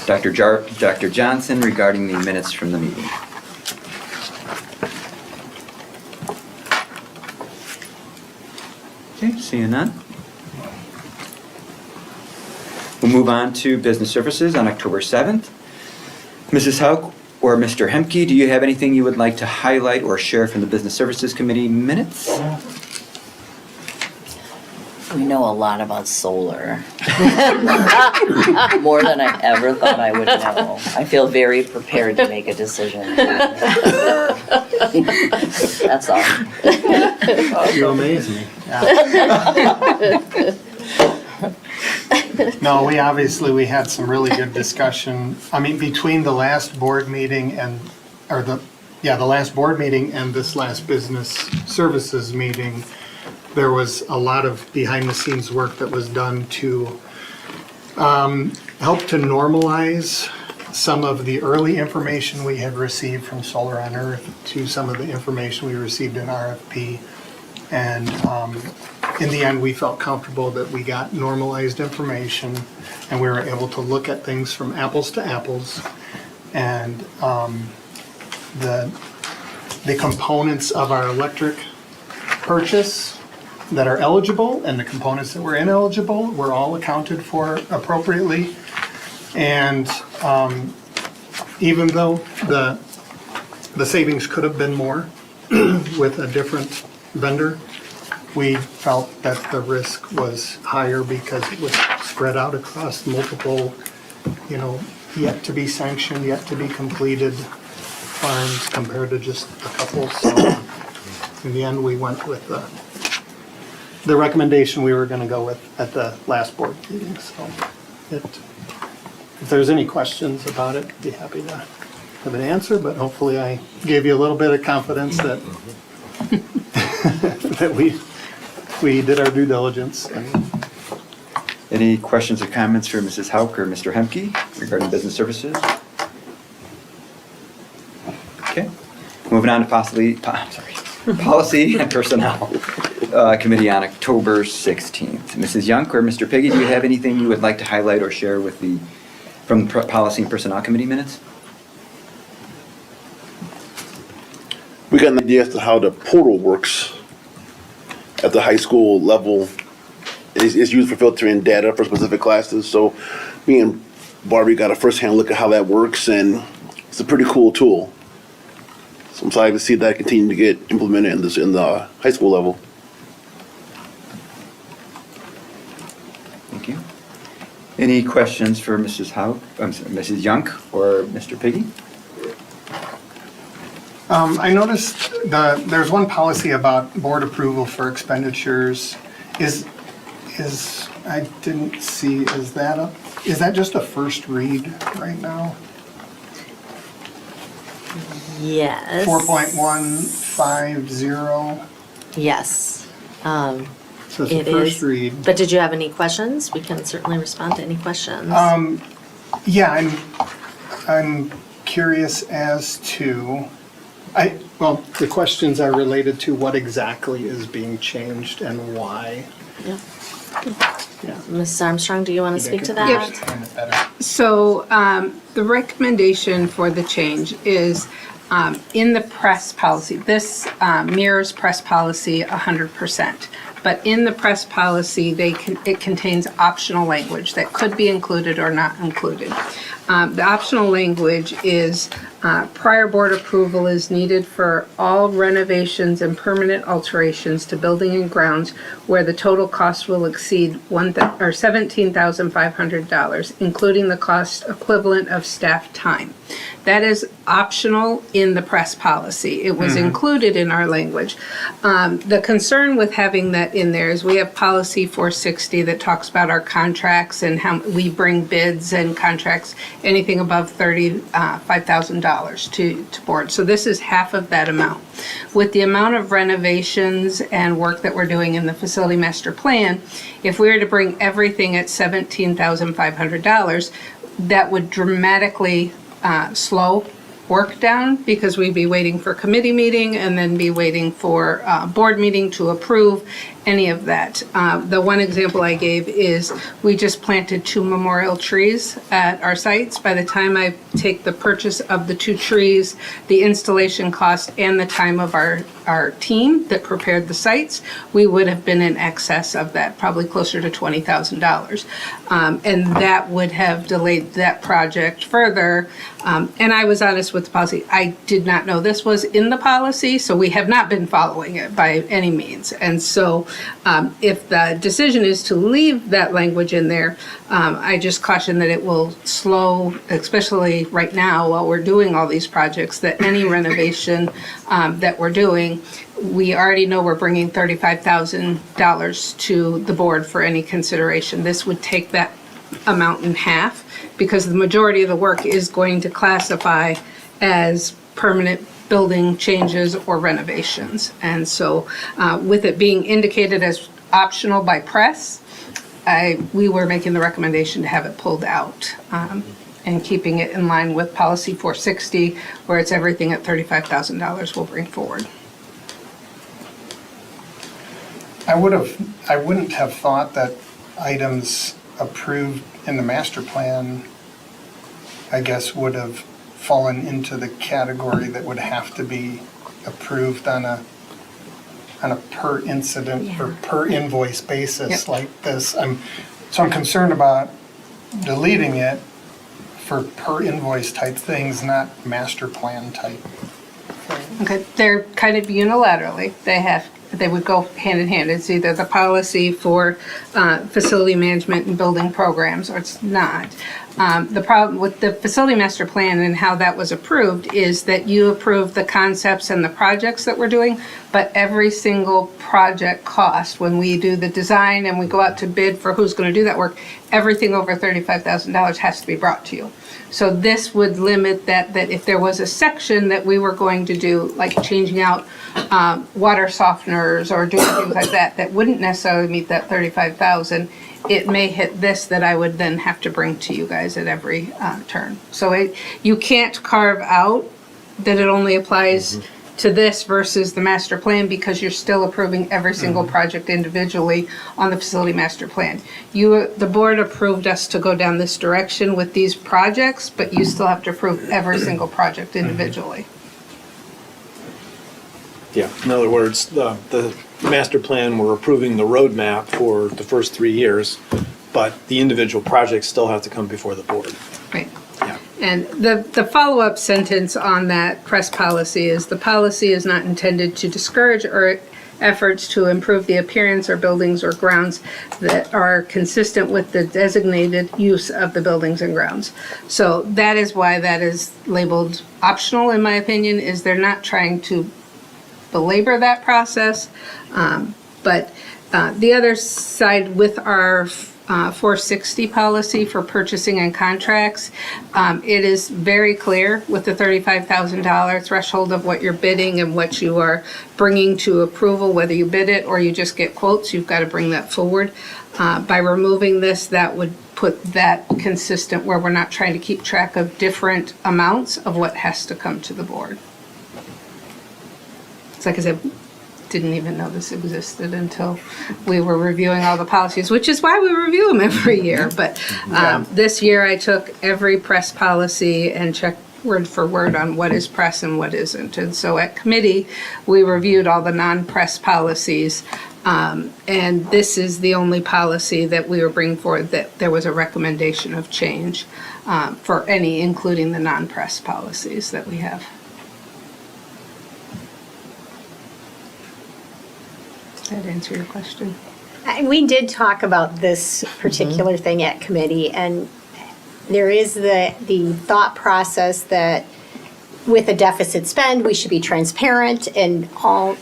Dr. Johnson regarding the minutes from the meeting? Okay, seeing none. We'll move on to business services on October 7th. Mrs. Hauk, or Mr. Hemke, do you have anything you would like to highlight or share from the Business Services Committee minutes? We know a lot about solar. More than I ever thought I would know. I feel very prepared to make a decision. That's all. You amaze me. No, we had some really good discussion. I mean, between the last board meeting and, the last board meeting and this last business services meeting, there was a lot of behind-the-scenes work that was done to help to normalize some of the early information we had received from Solar on Earth to some of the information we received in RFP. And in the end, we felt comfortable that we got normalized information and we were able to look at things from apples to apples. And the components of our electric purchase that are eligible and the components that were ineligible were all accounted for appropriately. And even though the savings could have been more with a different vendor, we felt that the risk was higher because it was spread out across multiple, yet to be sanctioned, yet to be completed farms compared to just a couple. So in the end, we went with the recommendation we were going to go with at the last board meeting. So if there's any questions about it, I'd be happy to have an answer, but hopefully I gave you a little bit of confidence that that we did our due diligence. Any questions or comments for Mrs. Hauk or Mr. Hemke regarding business services? Okay, moving on to Policy and Personnel Committee on October 16th. Mrs. Young or Mr. Piggy, do you have anything you would like to highlight or share with from the Policy and Personnel Committee minutes? We got an idea as to how the portal works at the high school level. It's used for filtering data for specific classes. So me and Barbie got a first-hand look at how that works, and it's a pretty cool tool. So I'm excited to see that continue to get implemented in the high school level. Thank you. Any questions for Mrs. Mrs. Young or Mr. Piggy? I noticed there's one policy about board approval for expenditures. I didn't see, is that just a first read right now? Yes. 4.150. Yes. So it's a It first is. read. But did you have any questions? We can certainly respond to any questions. Yeah, I'm curious as to, the questions are related to what exactly is being changed and why. Yeah. Yeah. Mrs. Armstrong, do you want to speak to that? So the recommendation for the change is in the press policy. This mirrors press policy 100%. But in the press policy, it contains optional language that could be included or not included. The optional language is prior board approval is needed for all renovations and permanent alterations to building and grounds where the total cost will exceed $17,500, including the cost equivalent of staff time. That is optional in the press policy. It was included in our language. The concern with having that in there is we have policy 460 that talks about our contracts and how we bring bids and contracts, anything above $35,000 to board. So this is half of that amount. With the amount of renovations and work that we're doing in the facility master plan, if we were to bring everything at $17,500, that would dramatically slow work down because we'd be waiting for committee meeting and then be waiting for board meeting to approve. any of that. The one example I gave is we just planted 2 memorial trees at our sites. By the time I take the purchase of the 2 trees, the installation cost, and the time of our team that prepared the sites, we would have been in excess of that, probably closer to $20,000. And that would have delayed that project further. And I was honest with the policy. I did not know this was in the policy, so we have not been following it by any means. And so if the decision is to leave that language in there, I just caution that it will slow, especially right now while we're doing all these projects, that any renovation that we're doing, we already know we're bringing $35,000 to the board for any consideration. This would take that amount in half because the majority of the work is going to classify as permanent building changes or renovations. And so with it being indicated as optional by press, we were making the recommendation to have it pulled out and keeping it in line with policy 460, where it's everything at $35,000 we'll bring forward. I wouldn't have thought that items approved in the master plan, I guess, would have fallen into the category that would have to be approved on a per incident or per invoice basis like this. So I'm concerned about deleting it for per invoice type things, not master plan type things. Okay, they're kind of unilaterally. They would go hand in hand. It's either the policy for facility management and building programs, or it's not. The problem with the facility master plan and how that was approved is that you approve the concepts and the projects that we're doing, but every single project cost, when we do the design and we go out to bid for who's going to do that work, everything over $35,000 has to be brought to you. So this would limit that if there was a section that we were going to do, like changing out water softeners or doing things like that, that wouldn't necessarily meet that $35,000, it may hit this that I would then have to bring to you guys at every turn. So you can't carve out that it only applies to this versus the master plan because you're still approving every single project individually on the facility master plan. The board approved us to go down this direction with these projects, but you still have to approve every single project individually. Yeah, in other words, the master plan, we're approving the roadmap for the first 3 years, but the individual projects still have to come before the board. Right. Yeah. And the follow-up sentence on that press policy is the policy is not intended to discourage or efforts to improve the appearance or buildings or grounds that are consistent with the designated use of the buildings and grounds. So that is why that is labeled optional, in my opinion, is they're not trying to belabor that process. But the other side with our 460 policy for purchasing and contracts, it is very clear with the $35,000 threshold of what you're bidding and what you are bringing to approval, whether you bid it or you just get quotes, you've got to bring that forward. By removing this, that would put that consistent where we're not trying to keep track of different amounts of what has to come to the board. It's like I said, didn't even know this existed until we were reviewing all the policies, which is why we review them every year. But this year I took every press policy and checked word for word on what is press and what isn't. And so at committee, we reviewed all the non-press policies. And this is the only policy that we were bringing forward that there was a recommendation of change for any, including the non-press policies that we have. Does that answer your question? We did talk about this particular thing at committee, and there is the thought process that with a deficit spend, we should be transparent and all,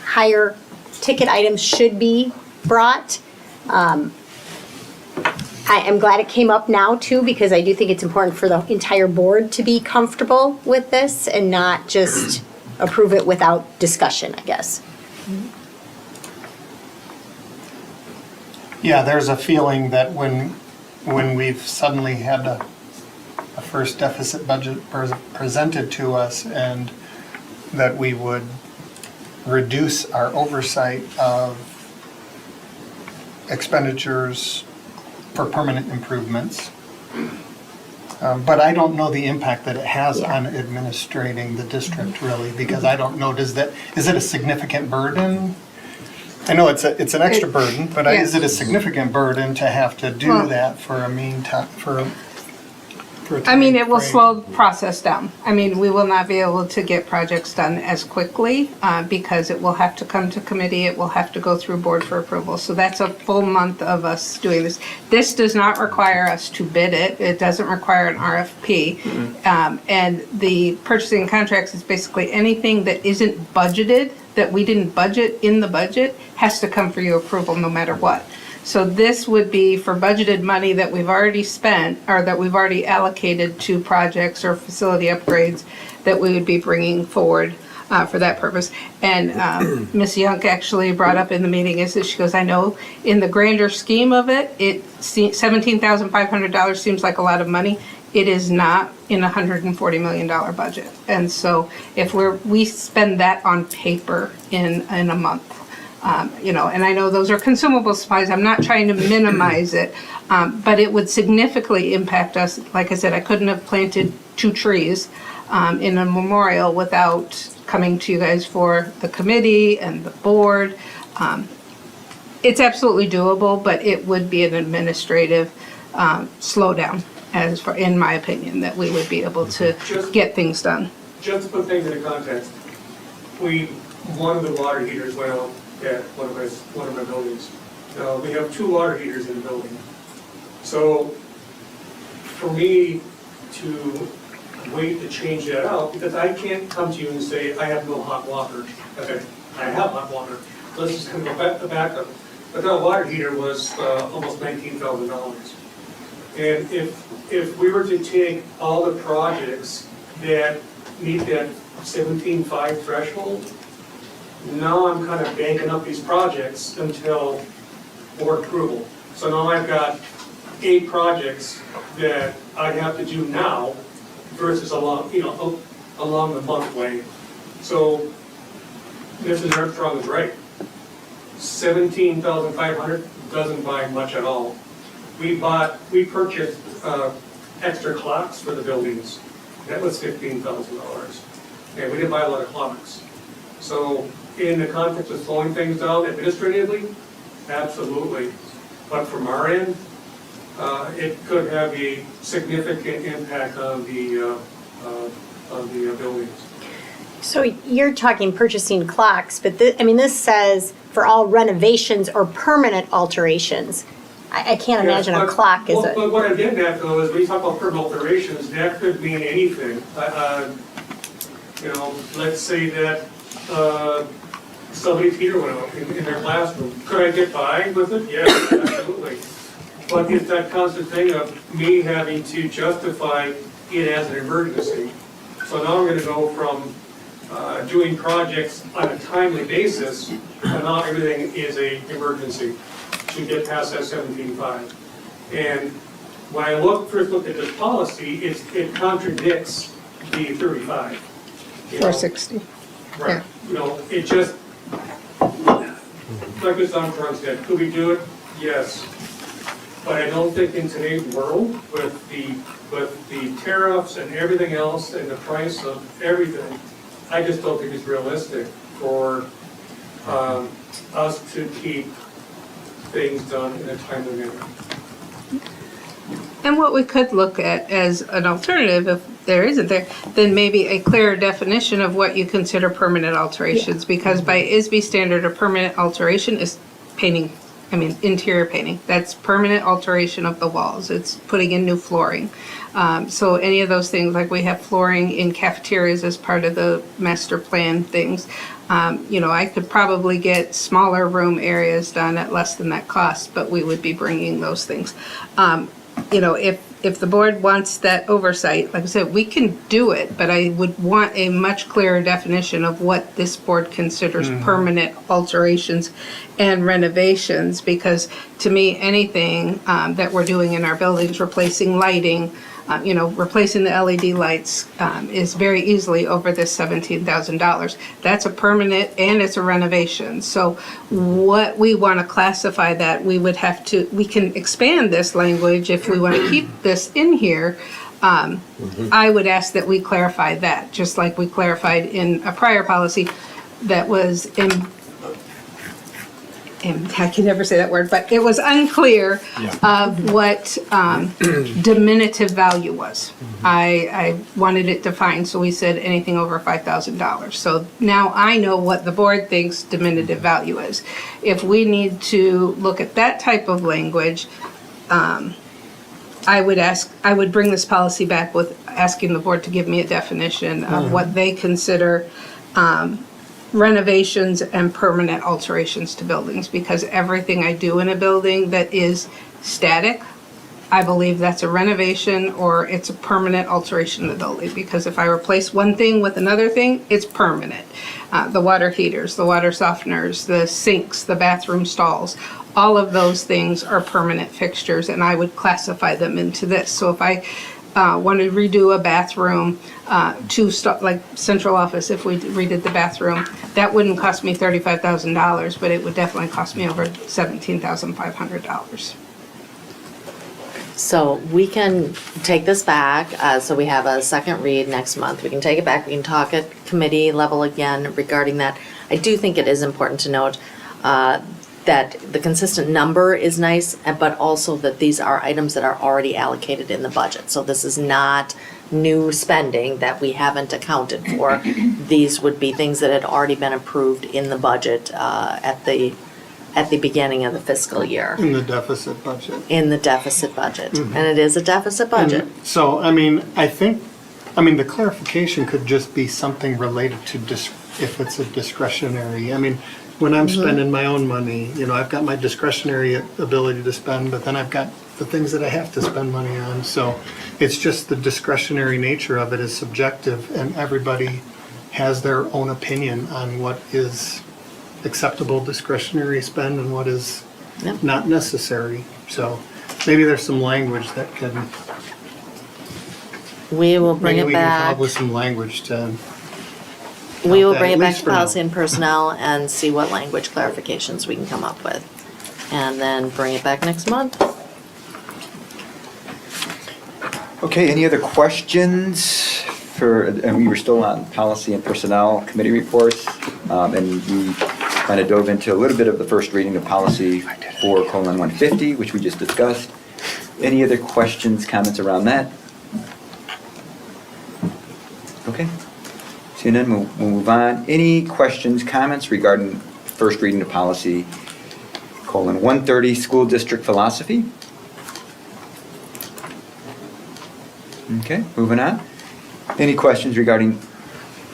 higher ticket items should be brought. I am glad it came up now too, because I do think it's important for the entire board to be comfortable with this and not just approve it without discussion, I guess. Yeah, there's a feeling that when we've suddenly had a first deficit budget presented to us, and that we would reduce our oversight of expenditures for permanent improvements. But I don't know the impact that it has on administrating the district really, because I don't know, is it a significant burden? I know it's an extra burden, but is it a significant burden to have to do that for a meantime, for a I mean, it will time slow the process down. I mean, we will not be able to get projects done as quickly because it will have to come to committee, it will have to go through board for approval. So that's a full month of us doing this. This does not require us to bid it. It doesn't require an RFP. And the purchasing contracts is basically anything that isn't budgeted, that we didn't budget in the budget, has to come for your approval no matter what. So this would be for budgeted money that we've already spent or that we've already allocated to projects or facility upgrades that we would be bringing forward for that purpose. And Ms. Young actually brought up in the meeting is that she goes, I know in the grander scheme of it, $17,500 seems like a lot of money. It is not in a $140 million budget. And so if we spend that on paper in a month. And I know those are consumable supplies. I'm not trying to minimize it, but it would significantly impact us. Like I said, I couldn't have planted 2 trees in a memorial without coming to you guys for the committee and the board. It's absolutely doable, but it would be an administrative slowdown, in my opinion, that we would be able to get things done. Just to put things into context, one of the water heaters went out at one of my buildings. We have 2 water heaters in the building. So for me to wait to change that out, because I can't come to you and say, I have no hot water. Okay, I have hot water. Let's just kind of go back to backup. But that water heater was almost $19,000. And if we were to take all the projects that meet that 17.5 threshold, now I'm kind of banking up these projects until board approval. So now I've got 8 projects that I have to do now versus along the month way. So Mrs. Armstrong is right. 17,500 doesn't buy much at all. We purchased extra clocks for the buildings. That was $15,000. And we didn't buy a lot of clocks. So in the context of slowing things down administratively, absolutely. But from our end, it could have a significant impact on the buildings. So you're talking purchasing clocks, but this says for all renovations or permanent alterations. I can't imagine a clock is But what I'm getting at though is when you talk about permanent alterations, that could mean anything. Let's say that somebody's heater went out in their classroom. Could I get by with it? Yes, absolutely. But it's that constant thing of me having to justify it as an emergency. So now I'm going to go from doing projects on a timely basis, and now everything is an emergency to get past that 17.5. And when I first looked at this policy, it contradicts the 35. 460. Right. It just, like Ms. Armstrong said, could we do it? Yes. But I don't think in today's world, with the tariffs and everything else and the price of everything, I just don't think it's realistic for us to keep things done in a timely manner. And what we could look at as an alternative, if there isn't there, then maybe a clearer definition of what you consider permanent alterations. Because by ISB standard, a permanent alteration is painting, interior painting. That's permanent alteration of the walls. It's putting in new flooring. So any of those things, like we have flooring in cafeterias as part of the master plan things. I could probably get smaller room areas done at less than that cost, but we would be bringing those things. If the board wants that oversight, like I said, we can do it, but I would want a much clearer definition of what this board considers permanent alterations and renovations, because to me, anything that we're doing in our buildings, replacing lighting, replacing the LED lights is very easily over this $17,000. That's a permanent and it's a renovation. So what we want to classify that, we can expand this language if we want to keep this in here. I would ask that we clarify that, just like we clarified in a prior policy that was I can never say that word, but it was unclear of what diminutive value was. I wanted it defined, so we said anything over $5,000. So now I know what the board thinks diminutive value is. If we need to look at that type of language, I would bring this policy back with asking the board to give me a definition of what they consider renovations and permanent alterations to buildings, because everything I do in a building that is static, I believe that's a renovation or it's a permanent alteration of the building, because if I replace one thing with another thing, it's permanent. The water heaters, the water softeners, the sinks, the bathroom stalls, all of those things are permanent fixtures, and I would classify them into this. So if I want to redo a bathroom, like central office, if we redid the bathroom, that wouldn't cost me $35,000, but it would definitely cost me over $17,500. So we can take this back, so we have a second read next month. We can take it back, we can talk at committee level again regarding that. I do think it is important to note that the consistent number is nice, but also that these are items that are already allocated in the budget. So this is not new spending that we haven't accounted for. These would be things that had already been approved in the budget at the beginning of the fiscal year. In the deficit budget. In the deficit budget. And it is a deficit budget. And so, I think the clarification could just be something related to if it's a discretionary. When I'm spending my own money, I've got my discretionary ability to spend, but then I've got the things that I have to spend money on. So it's just the discretionary nature of it is subjective, and everybody has their own opinion on what is acceptable discretionary spend and what is not necessary. So maybe there's some language that can. We will bring it Maybe we can come back. up with some language to. We will that, bring at it back least to for now. policy and personnel and see what language clarifications we can come up with. And then bring it back next month. Okay, any other questions and we were still on policy and personnel committee reports, and we kind of dove into a little bit of the first reading of policy 4:150, which we just discussed. Any other questions, comments around that? Okay. Seeing none, we'll move on. Any questions, comments regarding first reading of policy 130, school district philosophy? Okay, moving on. Any questions regarding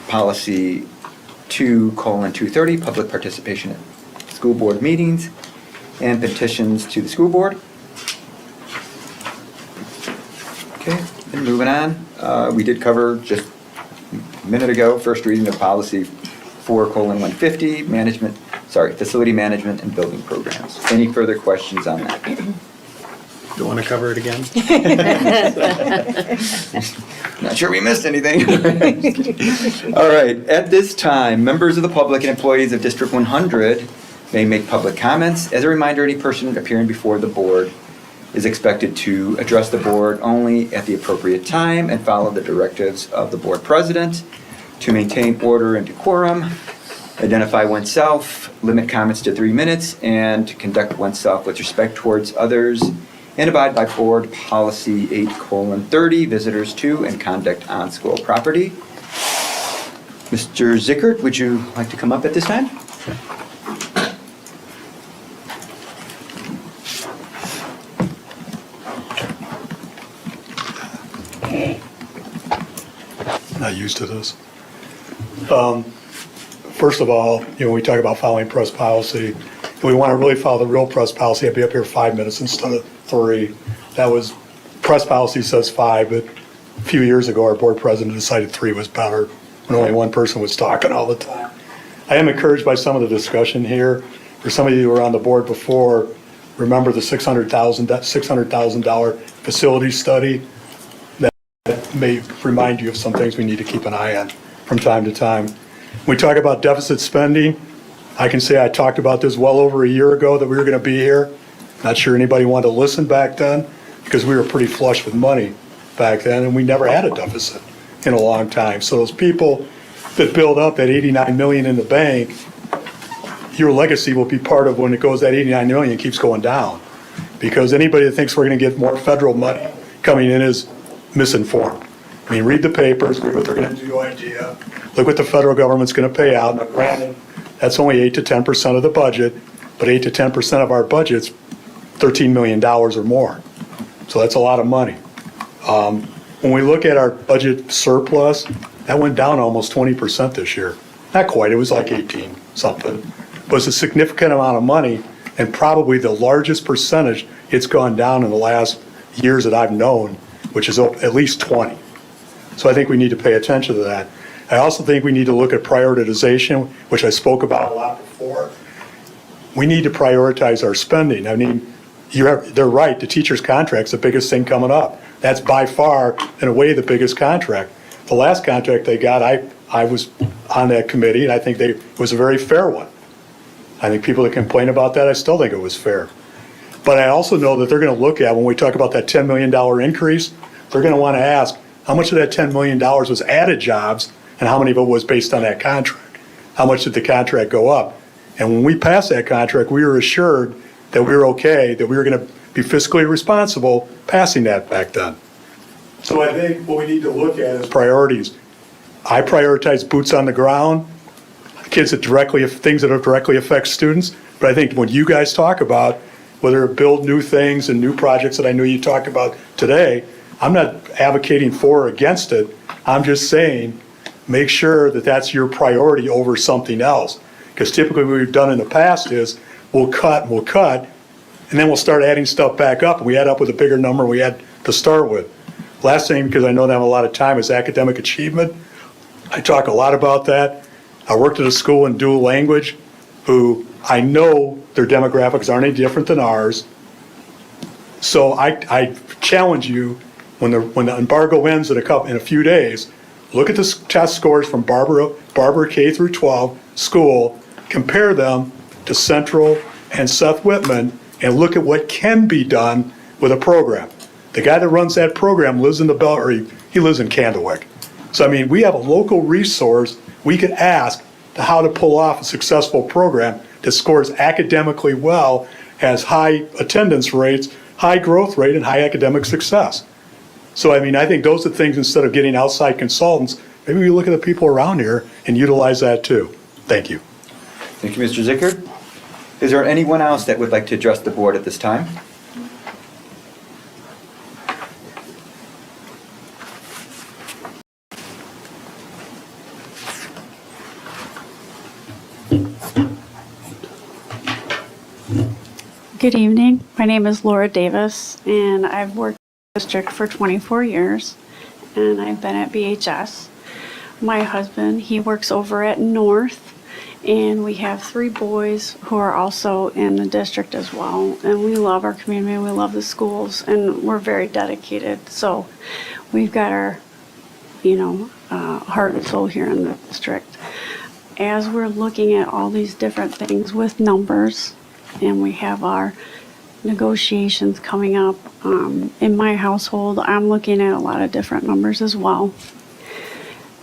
policy 2:230, public participation at school board meetings and petitions to the school board? Okay, and moving on. We did cover just a minute ago, first reading of policy 4:150, facility management and building programs. Any further questions on that? Do you want to cover it again? Not sure we missed anything. All right, at this time, members of the public and employees of District 100 may make public comments. As a reminder, any person appearing before the board is expected to address the board only at the appropriate time and follow the directives of the board president to maintain order and decorum, identify oneself, limit comments to 3 minutes, and to conduct oneself with respect towards others, and abide by board policy 8:30, visitors to and conduct on school property. Mr. Zickert, would you like to come up at this time? Not used to this. First of all, we talk about following press policy. If we want to really follow the real press policy, I'd be up here 5 minutes instead of 3. That was, press policy says 5, but a few years ago, our board president decided 3 was better when only one person was talking all the time. I am encouraged by some of the discussion here. For some of you who were on the board before, remember the $600,000 facility study that may remind you of some things we need to keep an eye on from time to time. When we talk about deficit spending, I can say I talked about this well over a year ago that we were going to be here. Not sure anybody wanted to listen back then because we were pretty flush with money back then and we never had a deficit in a long time. So those people that build up that 89 million in the bank, your legacy will be part of when it goes, that 89 million keeps going down. Because anybody that thinks we're going to get more federal money coming in is misinformed. I mean, read the papers, read what they're going to do, idea. Look what the federal government's going to pay out. Now, granted, that's only 8 to 10% of the budget, but 8 to 10% of our budget's $13 million or more. So that's a lot of money. When we look at our budget surplus, that went down almost 20% this year. Not quite, it was like 18 something. But it's a significant amount of money and probably the largest percentage it's gone down in the last years that I've known, which is at least 20. So I think we need to pay attention to that. I also think we need to look at prioritization, which I spoke about a lot before. We need to prioritize our spending. I mean, they're right, the teacher's contract's the biggest thing coming up. That's by far, in a way, the biggest contract. The last contract they got, I was on that committee, and I think it was a very fair one. I think people that complain about that, I still think it was fair. But I also know that they're going to look at, when we talk about that $10 million increase, they're going to want to ask, how much of that $10 million was added jobs, and how many of it was based on that contract? How much did the contract go up? And when we passed that contract, we were assured that we were okay, that we were going to be fiscally responsible passing that back then. So I think what we need to look at is priorities. I prioritize boots on the ground, things that directly affect students. But I think when you guys talk about whether to build new things and new projects that I know you talked about today, I'm not advocating for or against it. I'm just saying, make sure that that's your priority over something else. Because typically what we've done in the past is we'll cut, and then we'll start adding stuff back up, and we add up with a bigger number we had to start with. Last thing, because I know I have a lot of time, is academic achievement. I talk a lot about that. I worked at a school in dual language who I know their demographics aren't any different than ours. So I challenge you, when the embargo ends in a few days, look at the test scores from Barber K through 12 school, compare them to Central and Seth Whitman, and look at what can be done with a program. The guy that runs that program lives in the Belt, or he lives in Candlewick. So I mean, we have a local resource we could ask to how to pull off a successful program that scores academically well, has high attendance rates, high growth rate, and high academic success. So I mean, I think those are things, instead of getting outside consultants, maybe we look at the people around here and utilize that too. Thank you. Thank you, Mr. Zickert. Is there anyone else that would like to address the board at this time? Good evening. My name is Laura Davis, and I've worked in the district for 24 years, and I've been at BHS. My husband, he works over at North, and we have 3 boys who are also in the district as well. And we love our community, we love the schools, and we're very dedicated. So we've got our, heart and soul here in the district. As we're looking at all these different things with numbers, and we have our negotiations coming up. In my household, I'm looking at a lot of different numbers as well.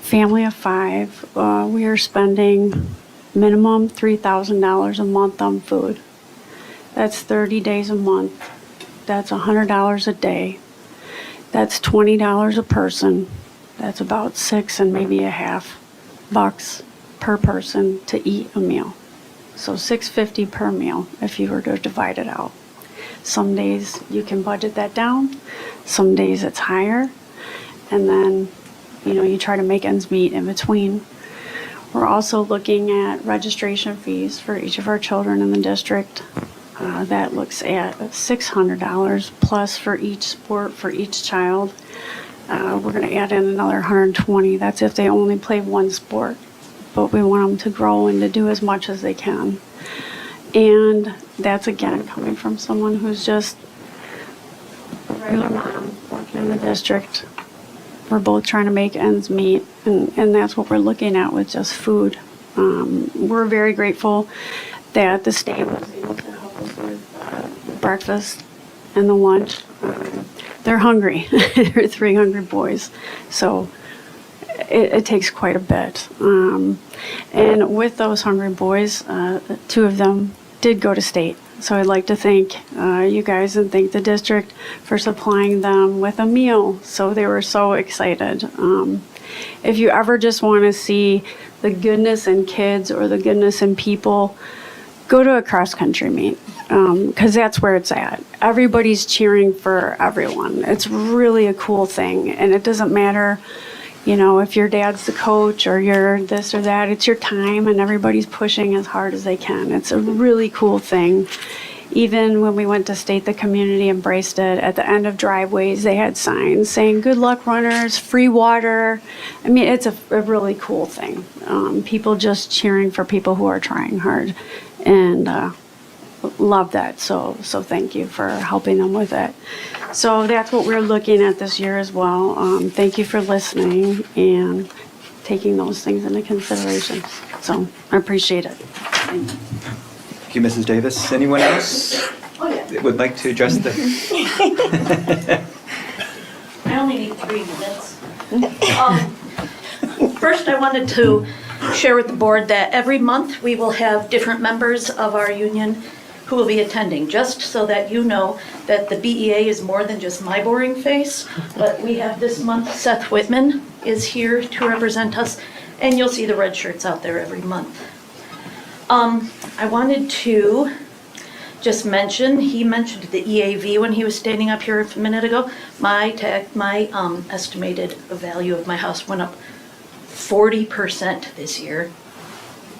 Family of 5, we are spending minimum $3,000 a month on food. That's 30 days a month. That's $100 a day. That's $20 a person. That's about $6 and maybe a half bucks per person to eat a meal. So $6.50 per meal if you were to divide it out. Some days you can budget that down, some days it's higher, and then you try to make ends meet in between. We're also looking at registration fees for each of our children in the district. That looks at $600 plus for each sport for each child. We're going to add in another $120. That's if they only play one sport. But we want them to grow and to do as much as they can. And that's, again, coming from someone who's just a regular mom working in the district. We're both trying to make ends meet, and that's what we're looking at with just food. We're very grateful that the state was able to help us with breakfast and the lunch. They're hungry. They're 3 hungry boys. So it takes quite a bit. And with those hungry boys, 2 of them did go to state. So I'd like to thank you guys and thank the district for supplying them with a meal. So they were so excited. If you ever just want to see the goodness in kids or the goodness in people, go to a cross-country meet, because that's where it's at. Everybody's cheering for everyone. It's really a cool thing, and it doesn't matter, you know, if your dad's the coach or you're this or that. It's your time, and everybody's pushing as hard as they can. It's a really cool thing. Even when we went to state, the community embraced it. At the end of driveways, they had signs saying, "Good luck, runners, free water." I mean, it's a really cool thing. People just cheering for people who are trying hard, and love that. So thank you for helping them with it. So that's what we're looking at this year as well. Thank you for listening and taking those things into consideration. So I appreciate it. Thank you. Thank you, Mrs. Davis. Anyone else that would like to address the? I only need 3 minutes. First, I wanted to share with the board that every month we will have different members of our union who will be attending, just so that you know that the BEA is more than just my boring face. But we have this month, Seth Whitman is here to represent us, and you'll see the red shirts out there every month. I wanted to just mention, he mentioned the EAV when he was standing up here a minute ago. My estimated value of my house went up 40% this year.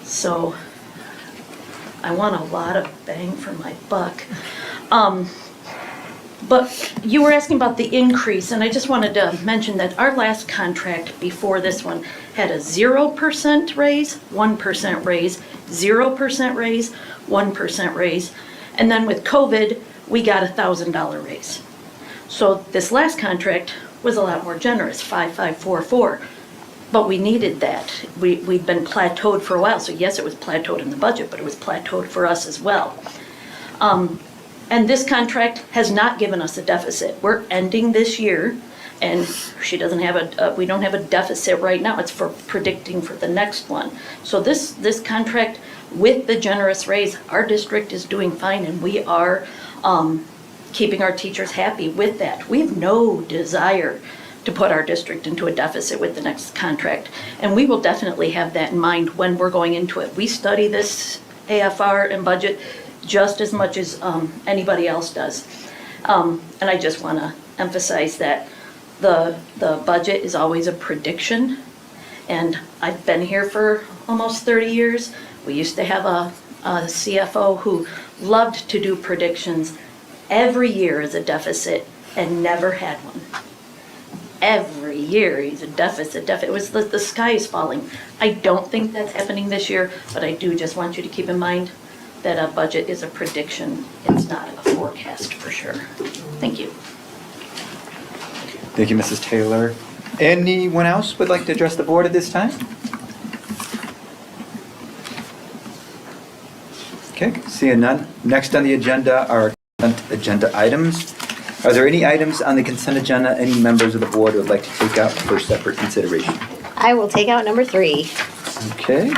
So I want a lot of bang for my buck. But you were asking about the increase, and I just wanted to mention that our last contract before this one had a 0% raise, 1% raise, 0% raise, 1% raise, and then with COVID, we got a $1,000 raise. So this last contract was a lot more generous, 5,544. But we needed that. We'd been plateaued for a while, so yes, it was plateaued in the budget, but it was plateaued for us as well. And this contract has not given us a deficit. We're ending this year, and she doesn't have we don't have a deficit right now. It's for predicting for the next one. So this contract with the generous raise, our district is doing fine, and we are keeping our teachers happy with that. We have no desire to put our district into a deficit with the next contract. And we will definitely have that in mind when we're going into it. We study this AFR and budget just as much as anybody else does. And I just want to emphasize that the budget is always a prediction. And I've been here for almost 30 years. We used to have a CFO who loved to do predictions. Every year is a deficit and never had one. Every year he's a deficit. It was the sky is falling. I don't think that's happening this year, but I do just want you to keep in mind that a budget is a prediction. It's not a forecast for sure. Thank you. Thank you, Mrs. Taylor. Anyone else would like to address the board at this time? Okay, seeing none. Next on the agenda are consent agenda items. Are there any items on the consent agenda any members of the board would like to take out for separate consideration? I will take out number 3. Okay.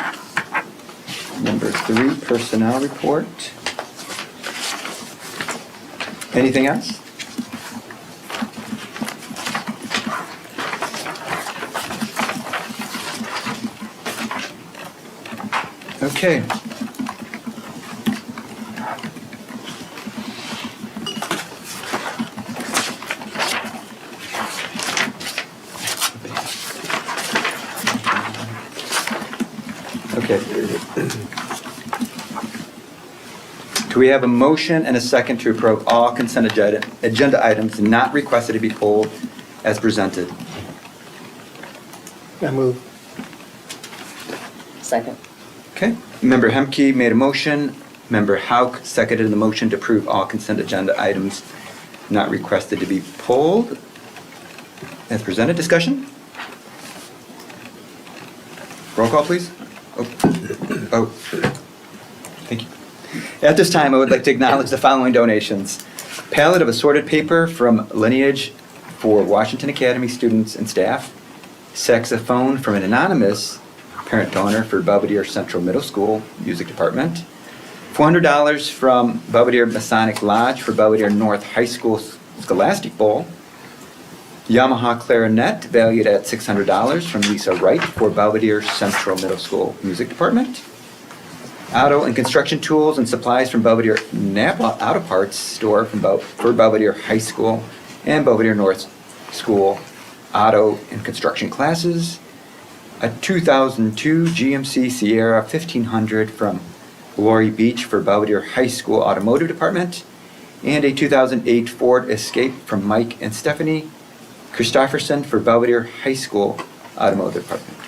Number 3, personnel report. Anything else? Okay. Okay. Do we have a motion and a second to approve all consent agenda items not requested to be pulled as presented? I move. Second. Okay. Member Hemke made a motion. Member Hauk seconded the motion to approve all consent agenda items not requested to be pulled as presented. Discussion? Roll call, please. Oh, thank you. At this time, I would like to acknowledge the following donations. Pallet of assorted paper from Lineage for Washington Academy students and staff. Saxophone from an anonymous parent donor for Belvedere Central Middle School Music Department. $400 from Belvedere Masonic Lodge for Belvedere North High School Scholastic Bowl. Yamaha clarinet valued at $600 from Lisa Wright for Belvedere Central Middle School Music Department. Auto and construction tools and supplies from Belvedere Napa Auto Parts store for Belvedere High School and Belvedere North School auto and construction classes. A 2002 GMC Sierra 1500 from Lori Beach for Belvedere High School Automotive Department. And a 2008 Ford Escape from Mike and Stephanie Christofferson for Belvedere High School Automotive Department.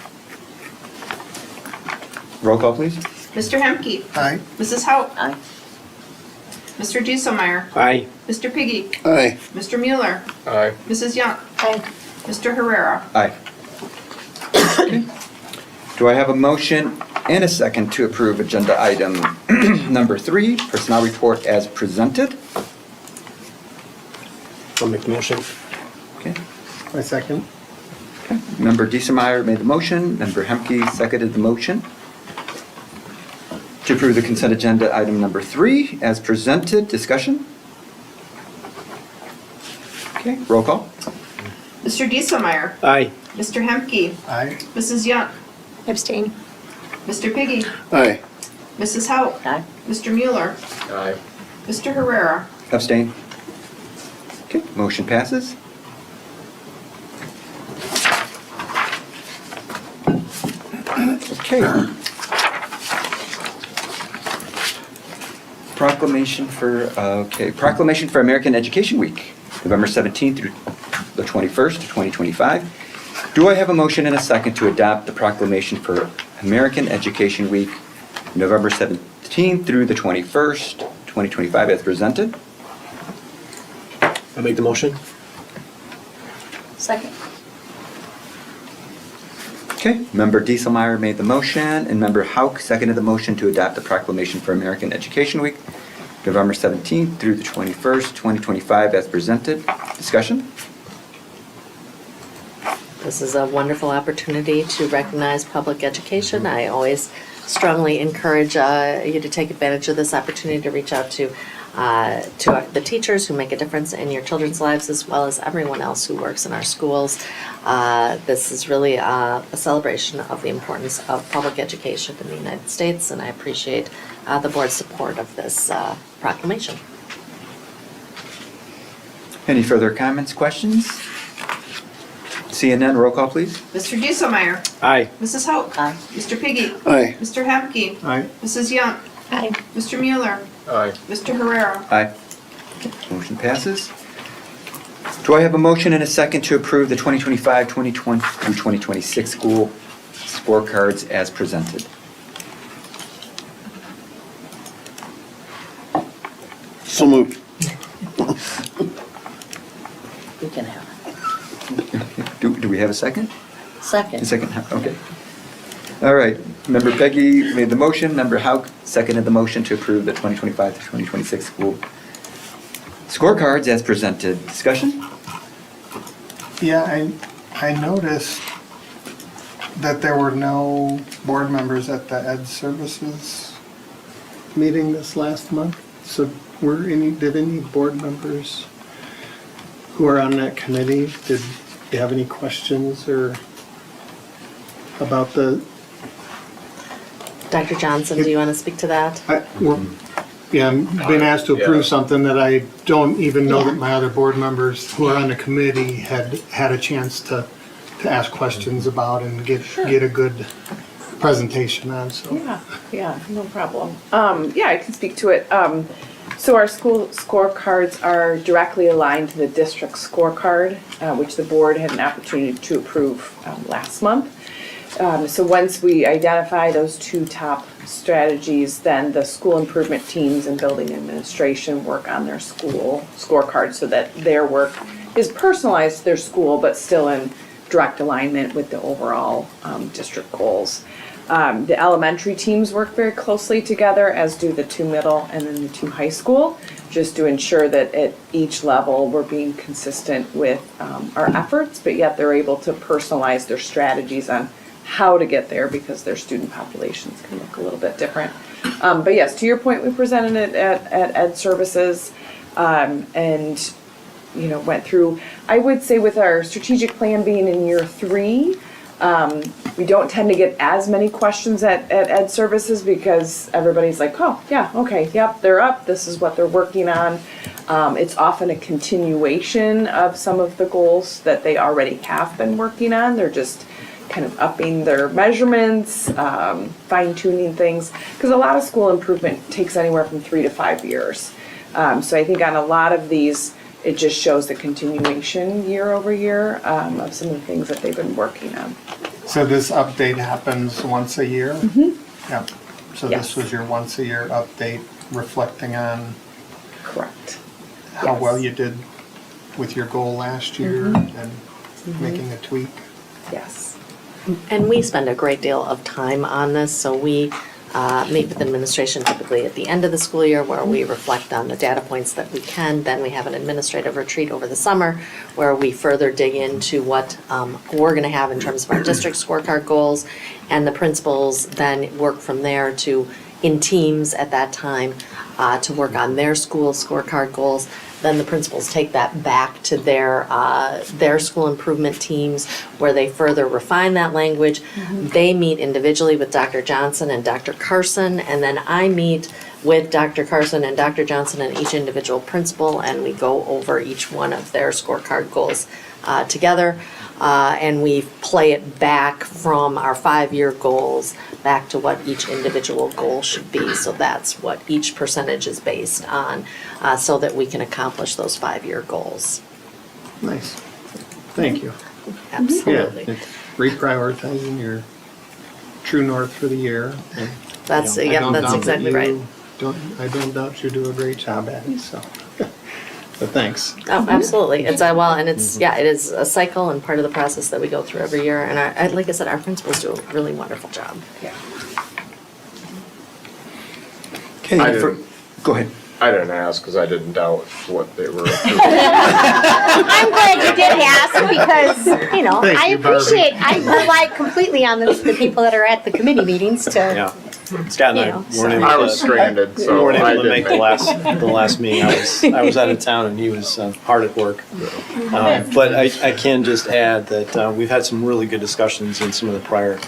Roll call, please. Mr. Hemke. Aye. Mrs. Hauk. Aye. Mr. Dieselmeyer. Aye. Mr. Piggy. Aye. Mr. Mueller. Aye. Mrs. Young. Aye. Mr. Herrera. Aye. Do I have a motion and a second to approve agenda item number 3, personnel report as presented? I'll make the motion. Okay. I second. Member Diesemeyer made the motion. Member Hemke seconded the motion to approve the consent agenda item number 3 as presented. Discussion? Okay, roll call. Mr. Dieselmeyer. Aye. Mr. Hemke. Aye. Mrs. Young. Abstain. Mr. Piggy. Aye. Mrs. Hauk. Aye. Mr. Mueller. Aye. Mr. Herrera. Abstain. Okay, motion passes. Okay. Proclamation for American Education Week, November 17th through the 21st, 2025. Do I have a motion and a second to adopt the proclamation for American Education Week, November 17th through the 21st, 2025 as presented? I'll make the motion. Second. Okay, Member Dieselmeyer made the motion, and Member Hauk seconded the motion to adopt the proclamation for American Education Week, November 17th through the 21st, 2025 as presented. Discussion? This is a wonderful opportunity to recognize public education. I always strongly encourage you to take advantage of this opportunity to reach out to the teachers who make a difference in your children's lives, as well as everyone else who works in our schools. This is really a celebration of the importance of public education in the United States, and I appreciate the board's support of this proclamation. Any further comments, questions? Seeing none, roll call, please. Mr. Dieselmeyer. Aye. Mrs. Hauk. Aye. Mr. Piggy. Aye. Mr. Hemke. Aye. Mrs. Young. Aye. Mr. Mueller. Aye. Mr. Herrera. Aye. Motion passes. Do I have a motion and a second to approve the 2025, 2020 through 2026 school scorecards as presented? So moved. You can have Do we have a second? it. Second. A second, okay. All right, Member Peggy made the motion, Member Hauk seconded the motion to approve the 2025 to 2026 school scorecards as presented. Discussion? Yeah, I noticed that there were no board members at the Ed Services meeting this last month. So did any board members who are on that committee, did you have any questions or about the? Dr. Johnson, do you want to speak to that? Yeah, I'm being asked to approve something that I don't even know that my other board members who are on the committee had a chance to ask questions about and get a good presentation on, so. Yeah, no problem. Yeah, I can speak to it. So our school scorecards are directly aligned to the district scorecard, which the board had an opportunity to approve last month. So once we identify those two top strategies, then the school improvement teams and building administration work on their school scorecards so that their work is personalized to their school, but still in direct alignment with the overall district goals. The elementary teams work very closely together, as do the 2 middle and then the 2 high school, just to ensure that at each level we're being consistent with our efforts, but yet they're able to personalize their strategies on how to get there because their student populations can look a little bit different. But yes, to your point, we presented it at Ed Services and went through, I would say with our strategic plan being in year 3, we don't tend to get as many questions at Ed Services because everybody's like, oh, yeah, okay, yep, they're up, this is what they're working on. It's often a continuation of some of the goals that they already have been working on. They're just kind of upping their measurements, fine-tuning things, because a lot of school improvement takes anywhere from 3 to 5 years. So I think on a lot of these, it just shows the continuation year over year of some of the things that they've been working on. So this update happens once a year? Mm-hmm. Yeah. So Yes. this was your once a year update reflecting on Correct. how Yes. well you did with your goal last year and making a tweak? Yes. And we spend a great deal of time on this, so we meet with administration typically at the end of the school year where we reflect on the data points that we can. Then we have an administrative retreat over the summer where we further dig into what we're going to have in terms of our district scorecard goals, and the principals then work from there to, in teams at that time, to work on their school scorecard goals. Then the principals take that back to their school improvement teams where they further refine that language. They meet individually with Dr. Johnson and Dr. Carson, and then I meet with Dr. Carson and Dr. Johnson and each individual principal, and we go over each one of their scorecard goals together. And we play it back from our 5-year goals back to what each individual goal should be. So that's what each percentage is based on, so that we can accomplish those 5-year goals. Nice. Thank you. Absolutely. Yeah, it's reprioritizing your true north for the year. And, That's, I yeah, don't that's doubt that exactly you right. I don't doubt you do a great job at it, so. But thanks. Oh, absolutely. It's and it's it is a cycle and part of the process that we go through every year. And like I said, our principals do a really wonderful job. Yeah. Okay, go ahead. I didn't ask because I didn't doubt what they were. I'm glad you did ask because, Thank I you, Barbie. appreciate, I rely completely on the people that are at the committee meetings to, Yeah. Scott and I weren't able I to. was stranded, so We weren't I able to didn't make the last meeting. I was out of town and he was hard at work. But I can just add that we've had some really good discussions in some of the prior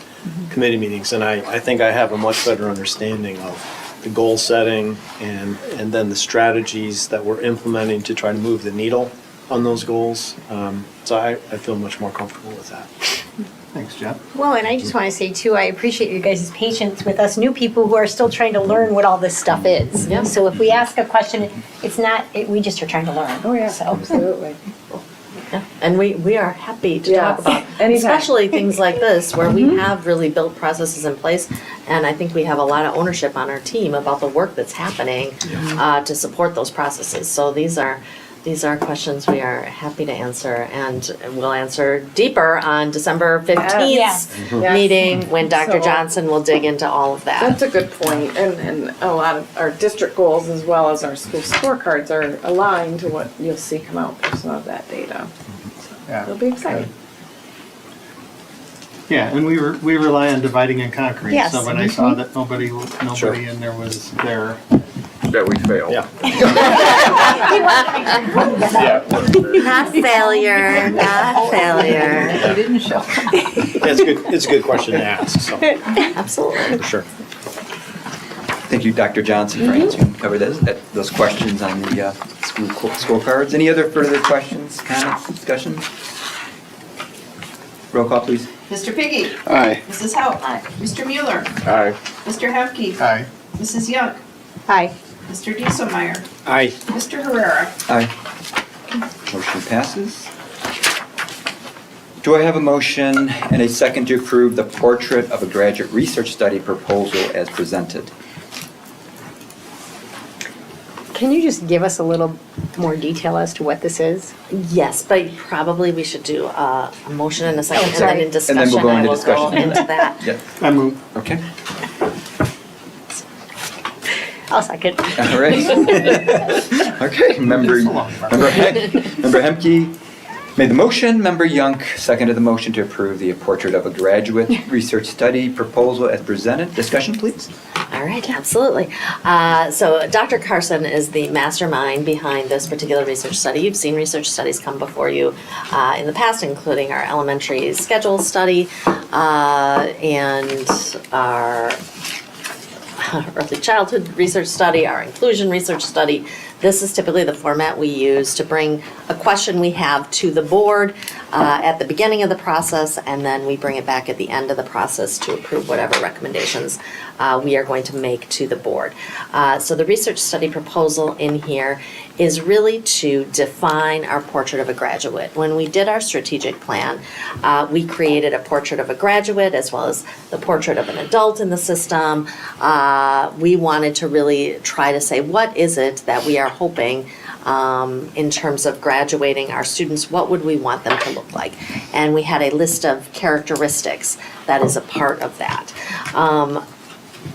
committee meetings, and I think I have a much better understanding of the goal setting and then the strategies that we're implementing to try to move the needle on those goals. So I feel much more comfortable with that. Thanks, Jeff. well, and I just want to say too, I appreciate you guys' patience with us new people who are still trying to learn what all this stuff is. Yeah. So if we ask a question, it's not, we just are trying to learn. Oh, yeah, So. absolutely. Yeah. And we are happy to Yes. talk about, Anytime. especially things like this where we have really built processes in place. And I think we have a lot of ownership on our team about the work that's happening to support those processes. So these are questions we are happy to answer, and we'll answer deeper on December 15th Yes. Yes. meeting when Dr. So- Johnson will dig into all of that. That's a good point, and a lot of our district goals as well as our school scorecards are aligned to what you'll see come out for some of that data. Yeah. It'll be exciting. Yeah, and we rely on dividing and conquering. Yes. So when I saw that nobody in there was there. That we failed. Yeah. Not failure, not failure. You didn't show. It's a good question to ask, so, Absolutely. for sure. Thank you, Dr. Johnson, for answering, covered those questions on the school scorecards. Any other further questions, comments, discussions? Roll call, please. Mr. Piggy. Aye. Mrs. Hauk. Mr. Mueller. Aye. Mr. Hemke. Aye. Mrs. Young. Hi. Mr. Dieselmeyer. Aye. Mr. Herrera. Aye. Motion passes. Do I have a motion and a second to approve the portrait of a graduate research study proposal as presented? Can you just give us a little more detail as to what this is? Yes, but probably we should do a motion in a second, and then sorry. in And then discussion, we'll go I into will go discussion. into that. Yeah, I move. okay. I'll second. All right. Okay, Member Hemke made the motion, Member Young seconded the motion to approve the Portrait of a Graduate Research Study proposal as presented. Discussion, please. All right, absolutely. So Dr. Carson is the mastermind behind this particular research study. You've seen research studies come before you in the past, including our elementary schedule study and our early childhood research study, our inclusion research study. This is typically the format we use to bring a question we have to the board at the beginning of the process, and then we bring it back at the end of the process to approve whatever recommendations we are going to make to the board. So the research study proposal in here is really to define our portrait of a graduate. When we did our strategic plan, we created a portrait of a graduate as well as the portrait of an adult in the system. We wanted to really try to say, what is it that we are hoping in terms of graduating our students, what would we want them to look like? And we had a list of characteristics that is a part of that.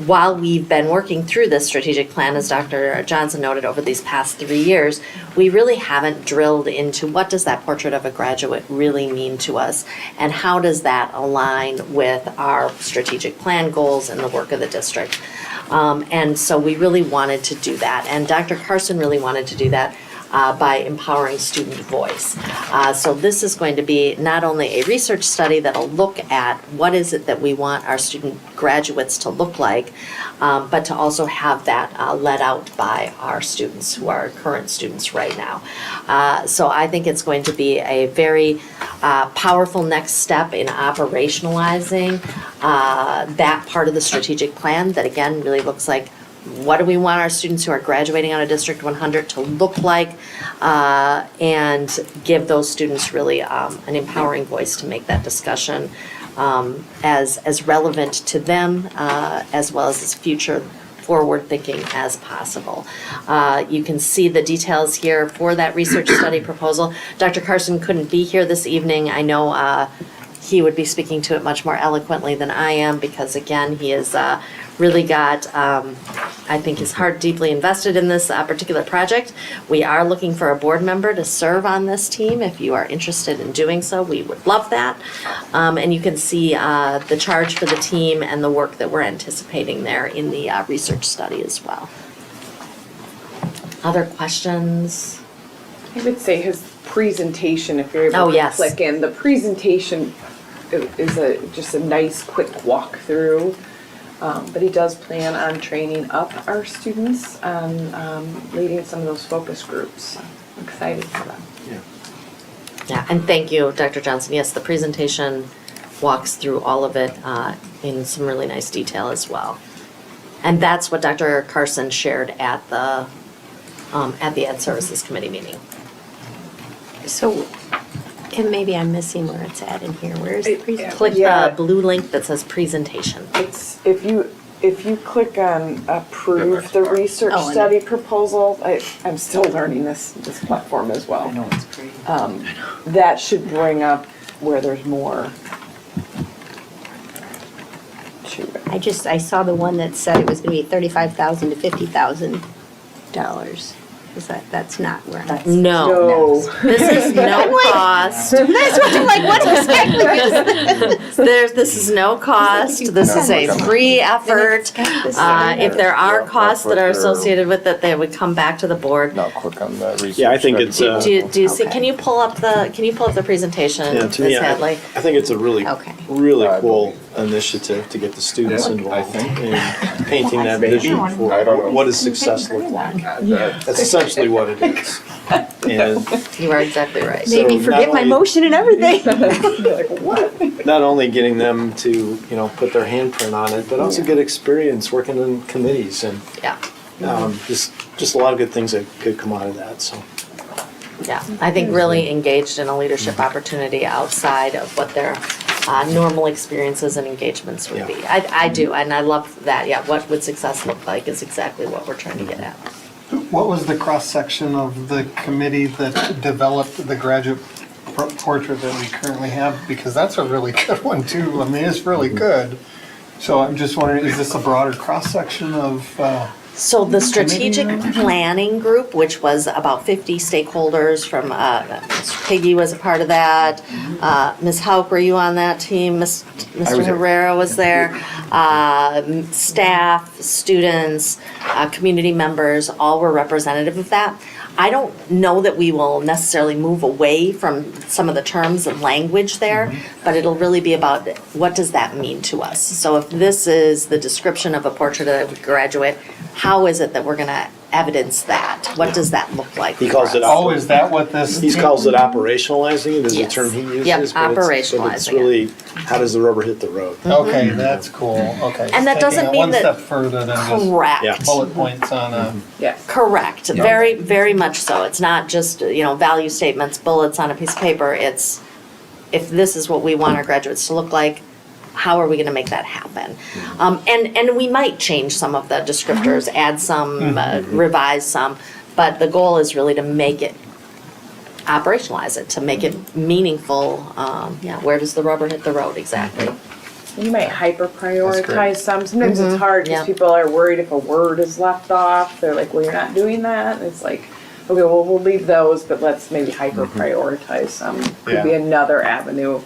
While we've been working through this strategic plan, as Dr. Johnson noted, over these past 3 years, we really haven't drilled into what does that portrait of a graduate really mean to us, and how does that align with our strategic plan goals and the work of the district. And so we really wanted to do that, and Dr. Carson really wanted to do that by empowering student voice. So this is going to be not only a research study that'll look at what is it that we want our student graduates to look like, but to also have that led out by our students who are current students right now. So I think it's going to be a very powerful next step in operationalizing that part of the strategic plan that again really looks like, what do we want our students who are graduating out of District 100 to look like, and give those students really an empowering voice to make that discussion as relevant to them as well as future forward thinking as possible. You can see the details here for that research study proposal. Dr. Carson couldn't be here this evening. I know he would be speaking to it much more eloquently than I am because again, he has really got, I think, his heart deeply invested in this particular project. We are looking for a board member to serve on this team. If you are interested in doing so, we would love that. And you can see the charge for the team and the work that we're anticipating there in the research study as well. Other questions? I would say his presentation, if you're able to click in, the presentation is just a nice quick walkthrough. But he does plan on training up our students on leading some of those focus groups. I'm excited for that. Yeah, and thank you, Dr. Johnson. Yes, the presentation walks through all of it in some really nice detail as well. And that's what Dr. Carson shared at the Ed Services Committee meeting. So, and maybe I'm missing where it's at in here. Where is the presentation? Click the blue link that says presentation. It's if you click on approve the research Oh, and study proposal, I'm still learning this platform as well. I know, it's great. That should bring up where there's more to it. I saw the one that said it was gonna be $35,000 to $50,000. Is that's not where that's. No. This is no cost. That's what I'm like, what exactly is this? This is no cost. This is a free effort. If there are costs that are associated with it, they would come back to the board. Not quick on the research. Yeah, I think it's. Do you see? Can you pull up the presentation, Yeah, Ms. to me, Hadley? I think it's a really cool initiative to get the students Yeah, involved in painting that vision for what does success look like. That's essentially what it is. And You are exactly right. Made me forget my motion and everything. not only getting them to, put their handprint on it, but also get experience working in committees and just a lot of good things that could come out of that, so. Yeah, I think really engaged in a leadership opportunity outside of what their normal experiences and engagements would be. I do, and I love that. Yeah, what would success look like is exactly what we're trying to get at. What was the cross-section of the committee that developed the graduate portrait that we currently have? Because that's a really good one too. I mean, it's really good. So I'm just wondering, is this a broader cross-section of? So the strategic planning group, which was about 50 stakeholders from, Mr. Piggy was a part of that. Ms. Hauk, were you on that team? Mr. Herrera was there. Staff, students, community members, all were representative of that. I don't know that we will necessarily move away from some of the terms and language there, but it'll really be about what does that mean to us? So if this is the description of a portrait of a graduate, how is it that we're gonna evidence that? What does that look like? He calls it. Oh, is that what this? He calls it operationalizing, is the Yes. term he uses. Yep, but it's operationalizing it. really, how does the rubber hit the road? Okay, that's cool. Okay. And that Taking doesn't it mean one that- step further than Correct. just bullet points on a. Yeah. Correct, Yeah. very, very much so. It's not just, value statements, bullets on a piece of paper. It's, if this is what we want our graduates to look like, how are we gonna make that happen? And we might change some of the descriptors, add some, revise some, but the goal is really to make it, operationalize it, to make it meaningful. Where does the rubber hit the road exactly? You might hyper That's great. prioritize some. Sometimes it's Mhm. hard Yeah. because people are worried if a word is left off. They're like, well, you're not doing that. And it's like, okay, well, we'll leave those, but let's maybe hyper prioritize some. Could be Yeah. another avenue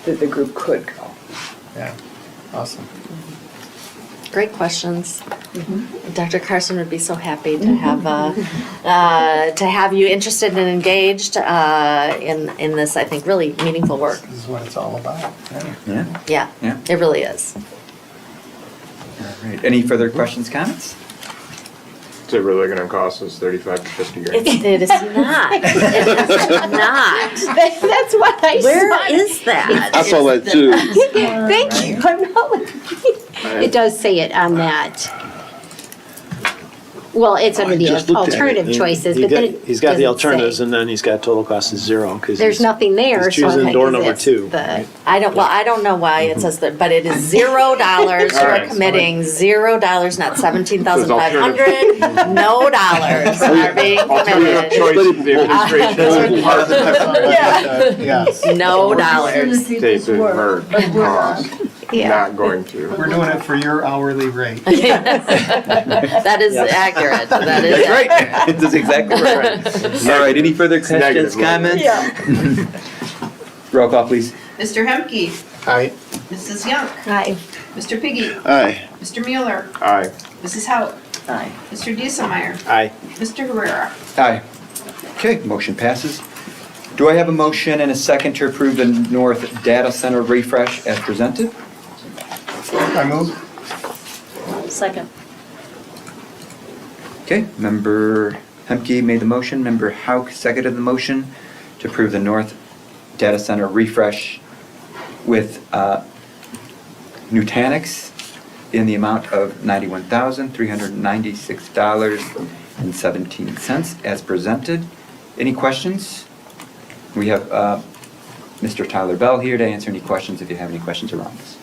that the group could go. Yeah, awesome. Great questions. Dr. Carson would be so happy to have you interested and engaged in this, I think, really meaningful work. This is what it's all about. Yeah. Yeah, Yeah. it really is. All right. Any further questions, comments? Is it really gonna cost us 35 to 50 grand? It is not. It is not. That's what I Where saw. is that? I saw that too. Thank you. I'm not looking. It does say it on that. Well, it's under the Just looked at it. alternative choices, He but then got- it He's got the doesn't alternatives say. and then he's got total cost is zero because There's nothing there, he's so I'm choosing like, door is number this two. the- I don't know why it says that, but it is $0. You are Alright. committing $0, not 17,500. No dollars are being Alternative committed. choice is the administration part Yes. No dollars. states it hurt cost, Yeah. not going to. We're doing it for your hourly rate. That is accurate. That is That's right. That's exactly right. All right, any further questions, negative, comments? Roll call, please. Mr. Hemke, Aye. Mrs. Young, Aye. Mr. Piggy, Aye. Mr. Mueller, Aye. Mrs. Hauk, Aye. Mr. Dieselmeyer, Aye. Mr. Herrera. Aye. Okay, motion passes. Do I have a motion and a second to approve the North Data Center refresh as presented? I move. Second. Okay, Member Hemke made the motion, Member Hauk seconded the motion to approve the North Data Center refresh with Nutanix in the amount of $91,396.17 as presented. Any questions? We have Mr. Tyler Bell here to answer any questions if you have any questions around this.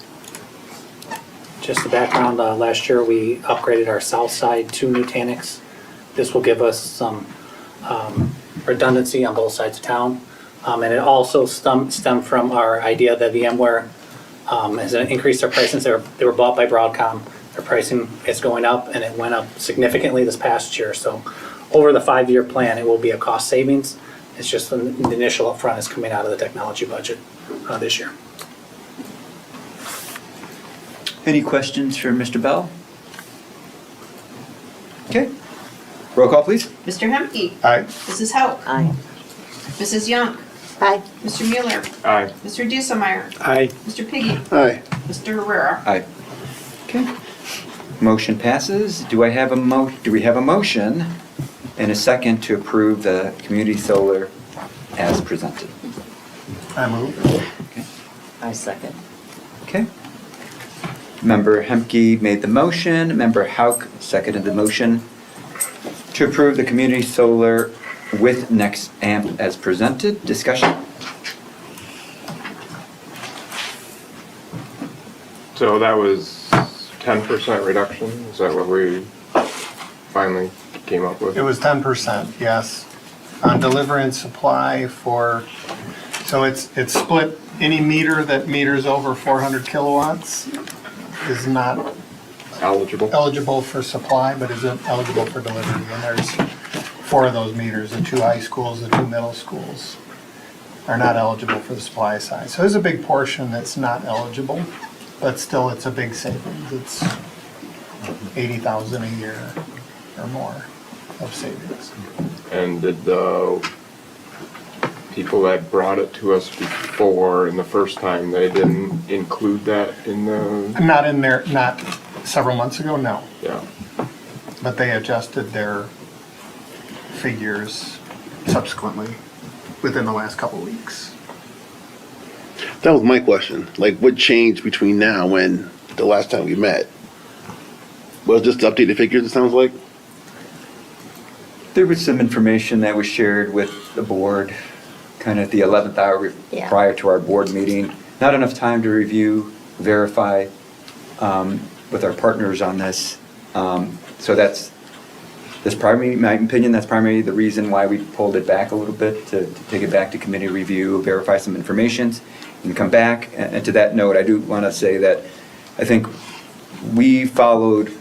Just the background, last year we upgraded our south side to Nutanix. This will give us some redundancy on both sides of town. And it also stemmed from our idea that VMware has increased their prices. They were bought by Broadcom. Their pricing is going up, and it went up significantly this past year. So over the 5-year plan, it will be a cost savings. It's just the initial upfront is coming out of the technology budget this year. Any questions for Mr. Bell? Okay, roll call, please. Mr. Hemke, Aye. Mrs. Hauk, Aye. Mrs. Young, Aye. Mr. Mueller, Aye. Mr. Dieselmeyer, Aye. Mr. Piggy, Aye. Mr. Herrera. Aye. Okay. Motion passes. Do we have a motion and a second to approve the community solar as presented? I move. I second. Okay. Member Hemke made the motion, Member Hauk seconded the motion to approve the community solar with Next AMP as presented. Discussion? So that was 10% reduction, is that what we, finally came up with? It was 10%, yes. On deliver and supply for, so it's split, any meter that meters over 400 kilowatts is not eligible for supply, but is eligible for delivery. And there's 4 of those meters, the 2 high schools, the 2 middle schools are not eligible for the supply side. So there's a big portion that's not eligible, but still it's a big savings. It's $80,000 a year or more of savings. And did the people that brought it to us before in the first time, they didn't include that in the? Not in there, not several months ago, no. Yeah. But they adjusted their figures subsequently within the last couple of weeks. That was my question. Like, what changed between now and the last time we met? Was just the updated figures, it sounds like? There was some information that was shared with the board, kind of at the 11th hour Yeah. prior to our board meeting. Not enough time to review, verify with our partners on this. So that's primarily, my opinion, that's primarily the reason why we pulled it back a little bit, to take it back to committee review, verify some information, and come back. And to that note, I do want to say that I think we followed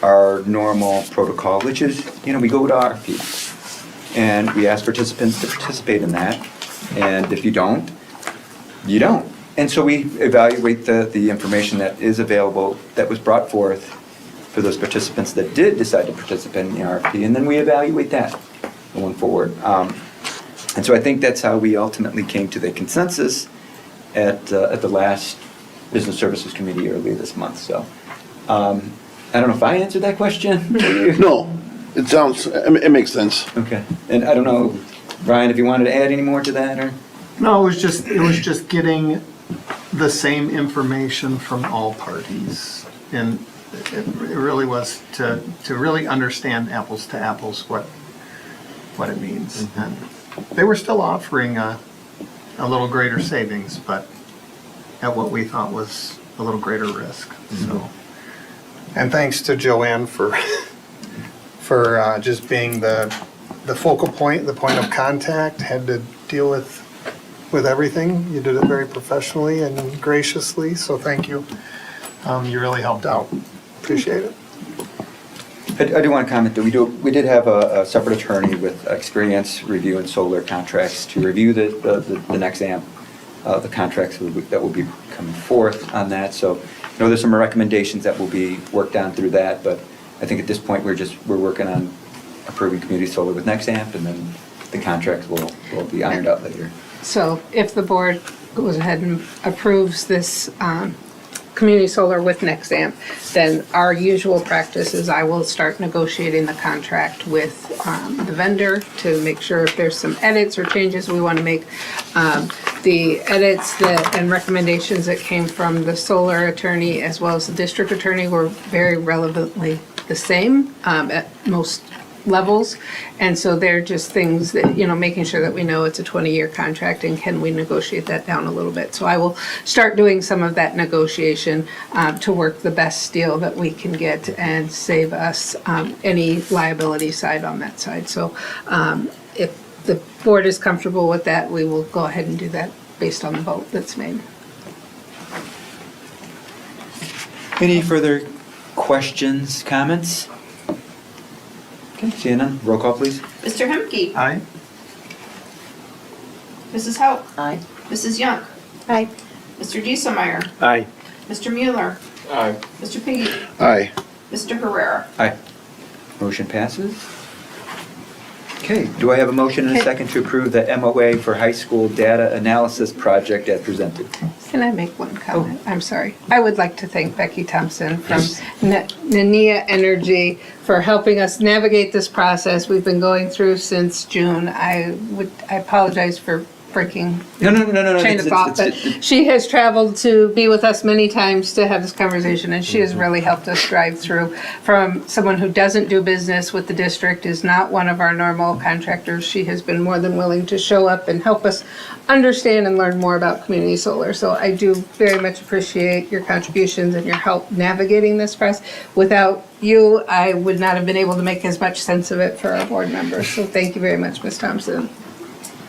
our normal protocol, which is, we go to RFP and we ask participants to participate in that. And if you don't, you don't. And so we evaluate the information that is available, that was brought forth for those participants that did decide to participate in the RFP, and then we evaluate that going forward. And so I think that's how we ultimately came to the consensus at the last Business Services Committee earlier this month. So I don't know if I answered that question. No, it makes sense. Okay. And I don't know, Brian, if you wanted to add any more to that, or? No, it was just getting the same information from all parties. And it really was to really understand apples to apples what it means. And they were still offering a little greater savings, but at what we thought was a little greater risk. So, and thanks to Joanne for just being the focal point, the point of contact, had to deal with everything. You did it very professionally and graciously, so thank you. You really helped out. Appreciate it. I do want to comment that we did have a separate attorney with experience reviewing solar contracts to review the next AMP, the contracts that will be coming forth on that. So, there's some recommendations that will be worked on through that, but I think at this point we're working on approving community solar with next AMP, and then the contracts will be ironed out later. So if the board goes ahead and approves this community solar with Nexamp, then our usual practice is I will start negotiating the contract with the vendor to make sure if there's some edits or changes we want to make. The edits and recommendations that came from the solar attorney as well as the district attorney were very relevantly the same at most levels. And so they're just things that, making sure that we know it's a 20-year contract and can we negotiate that down a little bit. So I will start doing some of that negotiation to work the best deal that we can get and save us any liability side on that side. So if the board is comfortable with that, we will go ahead and do that based on the vote that's made. Any further questions, comments? Okay, seeing none, roll call please. Mr. Hemke. Aye. Mrs. Hauk. Aye. Mrs. Young. Aye. Mr. Dieselmeyer. Aye. Mr. Mueller. Aye. Mr. Piggy. Aye. Mr. Herrera. Aye. Motion passes. Okay, do I have a motion and a second to approve the MOA for high school data analysis project as presented? Can I make one comment? I'm sorry. I would like to thank Becky Thompson from Nania Energy for helping us navigate this process we've been going through since June. I apologize for breaking No. chain of thought, but she has traveled to be with us many times to have this conversation, and she has really helped us drive through from someone who doesn't do business with the district, is not one of our normal contractors. She has been more than willing to show up and help us understand and learn more about community solar. So I do very much appreciate your contributions and your help navigating this for us. Without you, I would not have been able to make as much sense of it for our board members. So thank you very much, Ms. Thompson.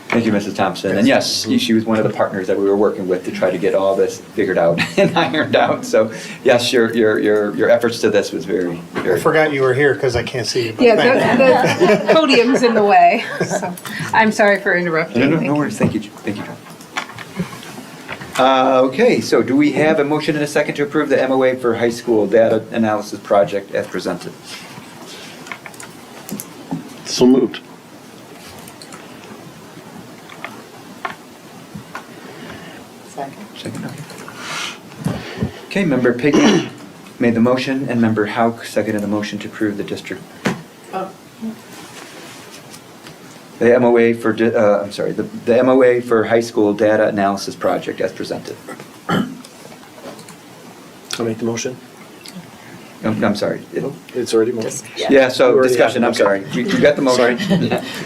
Thank you, Mrs. Thompson. And yes, she was one of the partners that we were working with to try to get all this figured out and ironed out. So yes, your efforts to this was very, I very. forgot you were here because I can't see you. but Yeah, thank you. the podium's in the way, so I'm sorry for interrupting. No worries. Thank you, John. Okay, so do we have a motion and a second to approve the MOA for high school data analysis project as presented? So moved. Second, okay. Okay, Member Piggy made the motion, and Member Hauk seconded the motion to approve the district. The MOA for, the MOA for high school data analysis project as presented. I'll make the motion. I'm sorry. It's already motion. Yeah, so You already discussion, I'm have it, sorry. okay. You got the motion.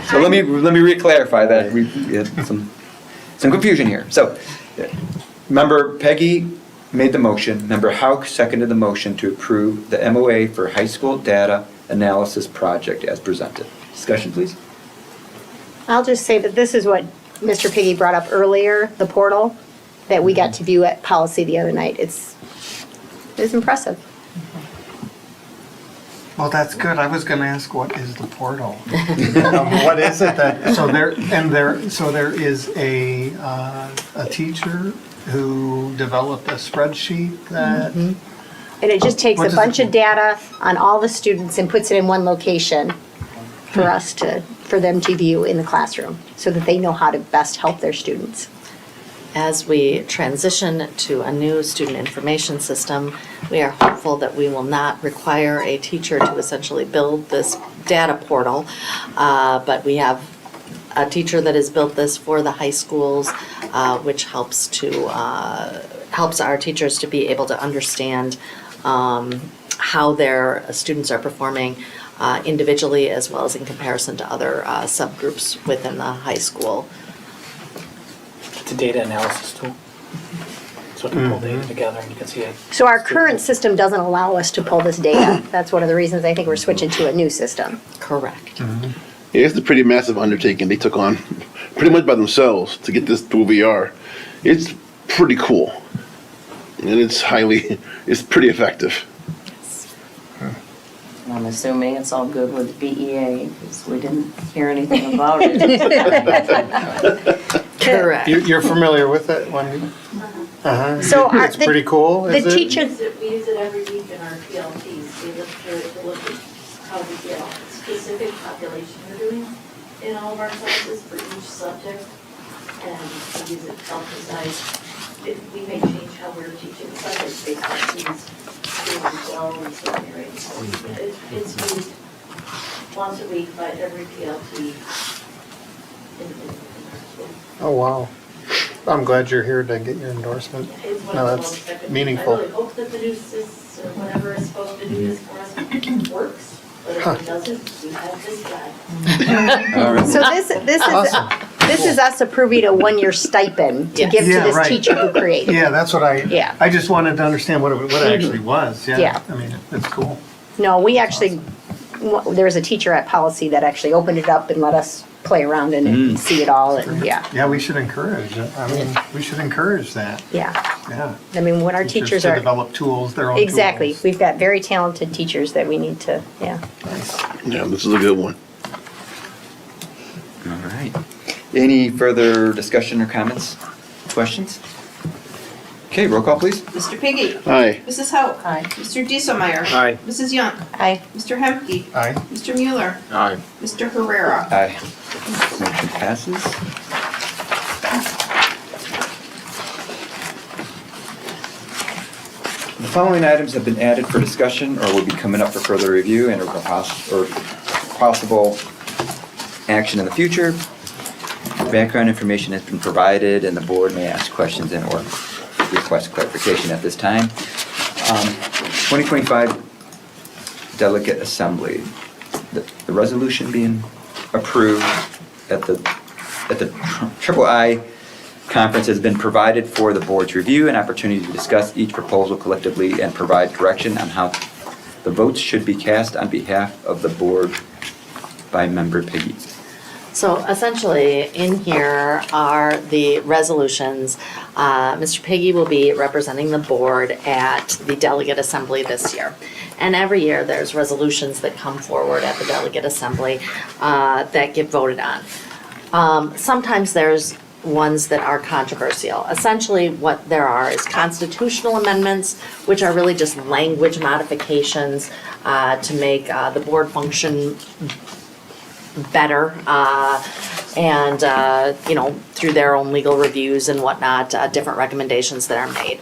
So let me re-clarify that. We had some confusion here. So, Member Peggy made the motion. Member Hauk seconded the motion to approve the MOA for high school data analysis project as presented. Discussion, please. I'll just say that this is what Mr. Piggy brought up earlier, the portal that we got to view at policy the other night. It's impressive. Well, that's good. I was going to ask, what is the portal? What is it that, so there is a teacher who developed a spreadsheet that, And it just takes What a does bunch it- of data on all the students and puts it in one location for them to view in the classroom so that they know how to best help their students. As we transition to a new student information system, we are hopeful that we will not require a teacher to essentially build this data portal. But we have a teacher that has built this for the high schools, which helps our teachers to be able to understand how their students are performing individually as well as in comparison to other subgroups within the high school. It's a data analysis tool. So it can pull data together and you can see it. So our current system doesn't allow us to pull this data. That's one of the reasons I think we're switching to a new system. Correct. Yeah, it's a pretty massive undertaking they took on pretty much by themselves to get this through VR. It's pretty cool. And it's pretty effective. I'm assuming it's all good with BEA, because we didn't hear anything about it. Correct. you're familiar with it, Wendy? Uh-huh. So It's pretty cool, is it? The teacher, We use it every week in our PLTs. We look at how we get specific population we're doing in all of our classes for each subject. And we use it to help decide if we may change how we're teaching the subjects based on students doing well and so on, right? So it's used once a week by every PLT in our school. Oh, wow. I'm glad you're here to get your endorsement. It's one No, of the that's most effective. meaningful. I really hope that the new system, or whatever is supposed to do this for us, works. But if it doesn't, we have this guy. All right. so this is us approving a one-year stipend to give to Yeah, this right. teacher who created. Yeah, that's what Yeah. I just wanted to understand what it actually was, yeah. Yeah. I mean, it's cool. No, we actually, there was a teacher at policy that actually opened it up and let us play around in it and see it all, and yeah. Yeah, we should encourage it. I mean, we should encourage that, Yeah, yeah. I mean, when our teachers to are. develop tools, their own Exactly, tools. we've got very talented teachers that we need to, yeah. Yeah, this is a good one. All right. Any further discussion or comments, questions? Okay, roll call, please. Mr. Piggy. Aye. Mrs. Hauk. Aye. Mr. Dieselmeyer. Aye. Mrs. Young. Aye. Mr. Hemke. Aye. Mr. Mueller. Aye. Mr. Herrera. Aye. Motion passes. The following items have been added for discussion or will be coming up for further review and or possible action in the future. Background information has been provided, and the board may ask questions and/or request clarification at this time. 2025 Delegate Assembly. The resolution being approved at the Triple I Conference has been provided for the board's review and opportunity to discuss each proposal collectively and provide direction on how the votes should be cast on behalf of the board by Member Piggy. So essentially, in here are the resolutions. Mr. Piggy will be representing the board at the delegate assembly this year. And every year, there's resolutions that come forward at the delegate assembly that get voted on. Sometimes there's ones that are controversial. Essentially, what there are is constitutional amendments, which are really just language modifications to make the board function better, and through their own legal reviews and whatnot, different recommendations that are made.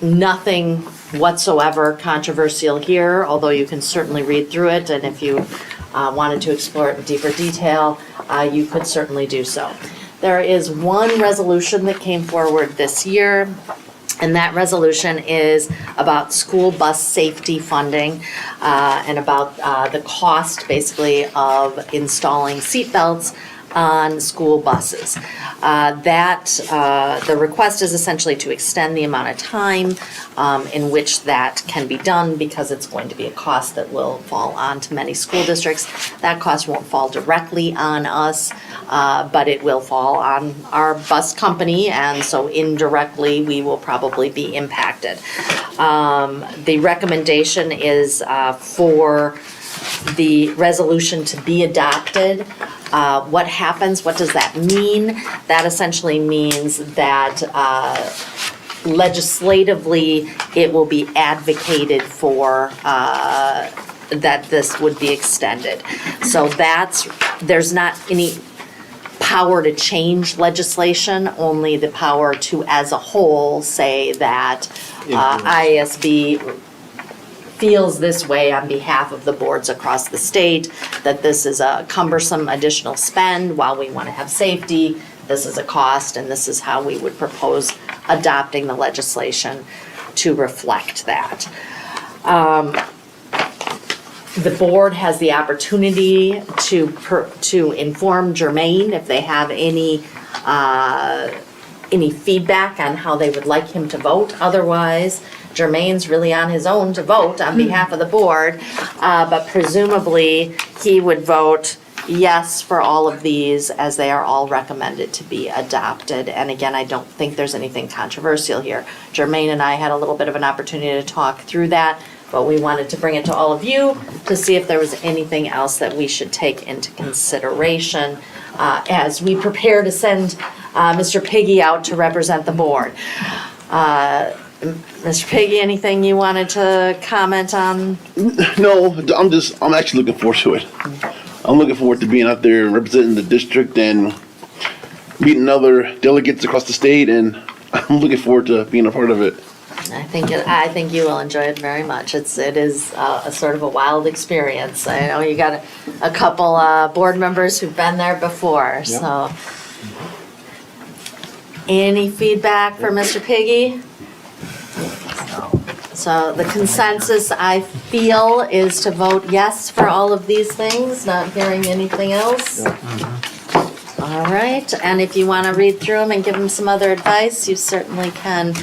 Nothing whatsoever controversial here, although you can certainly read through it, and if you wanted to explore it in deeper detail, you could certainly do so. There is one resolution that came forward this year, and that resolution is about school bus safety funding and about the cost, basically, of installing seatbelts on school buses. The request is essentially to extend the amount of time in which that can be done, because it's going to be a cost that will fall onto many school districts. That cost won't fall directly on us, but it will fall on our bus company, and so indirectly we will probably be impacted. The recommendation is for the resolution to be adopted. What happens? What does that mean? That essentially means that legislatively it will be advocated for that this would be extended. So there's not any power to change legislation, only the power to, as a whole, say that ISB feels this way on behalf of the boards across the state, that this is a cumbersome additional spend while we want to have safety, this is a cost, and this is how we would propose adopting the legislation to reflect that. The board has the opportunity to inform Jermaine if they have any feedback on how they would like him to vote. Otherwise, Jermaine's really on his own to vote on behalf of the board, but presumably he would vote yes for all of these, as they are all recommended to be adopted. And again, I don't think there's anything controversial here. Jermaine and I had a little bit of an opportunity to talk through that, but we wanted to bring it to all of you to see if there was anything else that we should take into consideration as we prepare to send Mr. Piggy out to represent the board. Mr. Piggy, anything you wanted to comment on? No, I'm actually looking forward to it. I'm looking forward to being out there and representing the district and meeting other delegates across the state, and I'm looking forward to being a part of it. I think you will enjoy it very much. It is a sort of a wild experience. I know you got a couple board members who've been there before, so. Any feedback for Mr. Piggy? So the consensus, I feel, is to vote yes for all of these things, not hearing anything else. All right, and if you want to read through them and give them some other advice, you certainly can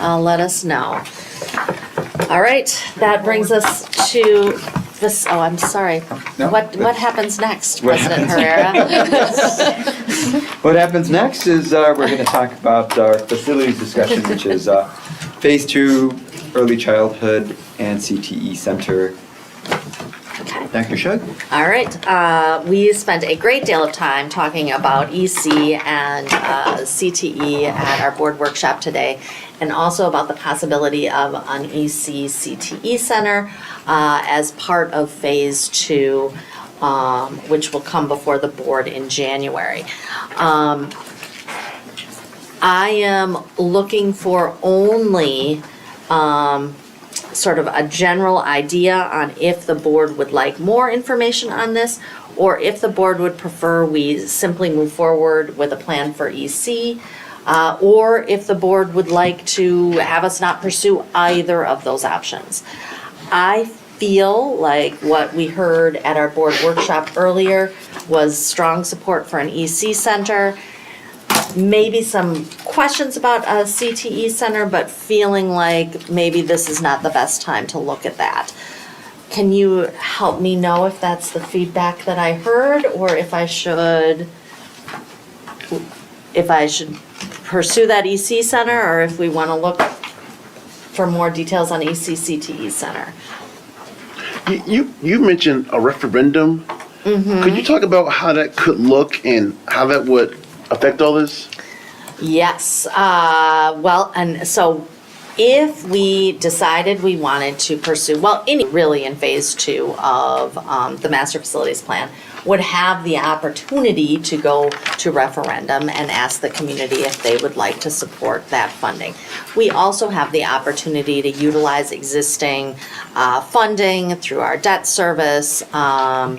let us know. All right, that brings us to this, oh, I'm sorry. No, What happens next, What President happens Herrera? What happens next is we're going to talk about our facilities discussion, which is Phase 2, Early Childhood and CTE Center. Dr. Shug? All right, we spent a great deal of time talking about EC and CTE at our board workshop today, and also about the possibility of an EC CTE center as part of Phase 2, which will come before the board in January. I am looking for only sort of a general idea on if the board would like more information on this, or if the board would prefer we simply move forward with a plan for EC, or if the board would like to have us not pursue either of those options. I feel like what we heard at our board workshop earlier was strong support for an EC center, maybe some questions about a CTE center, but feeling like maybe this is not the best time to look at that. Can you help me know if that's the feedback that I heard, or if I should pursue that EC center, or if we want to look for more details on EC CTE center? You mentioned a referendum. Mm-hmm. Could you talk about how that could look and how that would affect all this? Yes, well, and so if we decided we wanted to pursue, well, really in phase 2 of the master facilities plan, would have the opportunity to go to referendum and ask the community if they would like to support that funding. We also have the opportunity to utilize existing funding through our debt service, our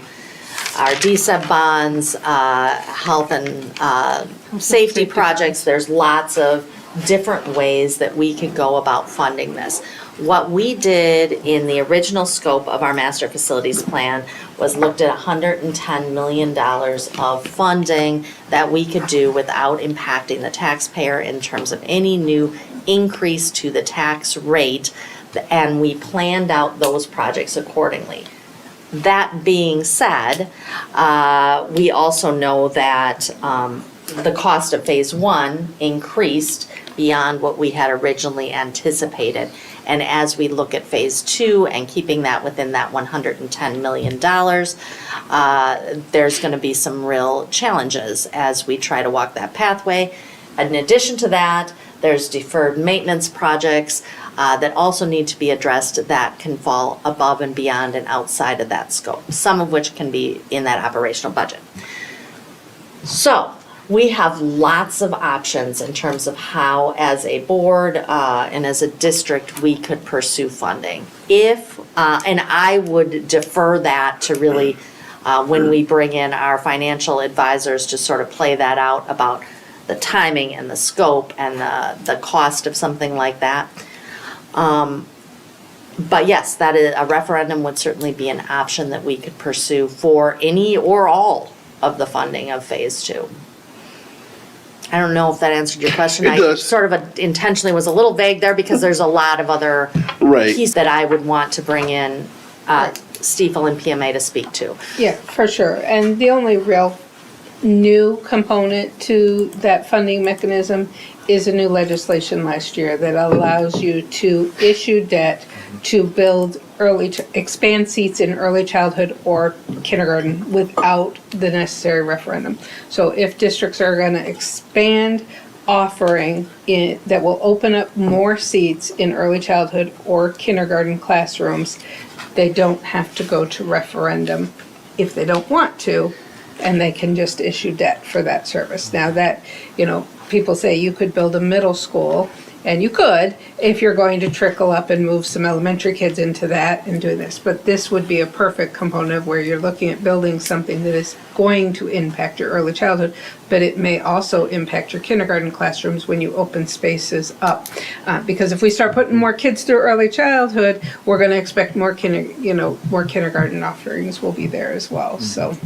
DSEB bonds, health and safety projects. There's lots of different ways that we could go about funding this. What we did in the original scope of our master facilities plan was looked at $110 million of funding that we could do without impacting the taxpayer in terms of any new increase to the tax rate, and we planned out those projects accordingly. That being said, we also know that the cost of phase 1 increased beyond what we had originally anticipated. And as we look at phase 2 and keeping that within that $110 million, there's going to be some real challenges as we try to walk that pathway. In addition to that, there's deferred maintenance projects that also need to be addressed that can fall above and beyond and outside of that scope, some of which can be in that operational budget. So we have lots of options in terms of how, as a board and as a district, we could pursue funding. If, and I would defer that to really when we bring in our financial advisors to sort of play that out about the timing and the scope and the cost of something like that. But yes, that is, a referendum would certainly be an option that we could pursue for any or all of the funding of phase 2. I don't know if that answered your question. It does. I sort of intentionally was a little vague there because there's a lot of other pieces that I would want to bring in Stiefel and PMA to speak to. Yeah, for sure. And the only real new component to that funding mechanism is a new legislation last year that allows you to issue debt to build expand seats in early childhood or kindergarten without the necessary referendum. So if districts are going to expand offering that will open up more seats in early childhood or kindergarten classrooms, they don't have to go to referendum if they don't want to, and they can just issue debt for that service. Now that, people say you could build a middle school, and you could if you're going to trickle up and move some elementary kids into that and do this. But this would be a perfect component of where you're looking at building something that is going to impact your early childhood, but it may also impact your kindergarten classrooms when you open spaces up. Because if we start putting more kids through early childhood, we're going to expect more kindergarten offerings will be there as well. So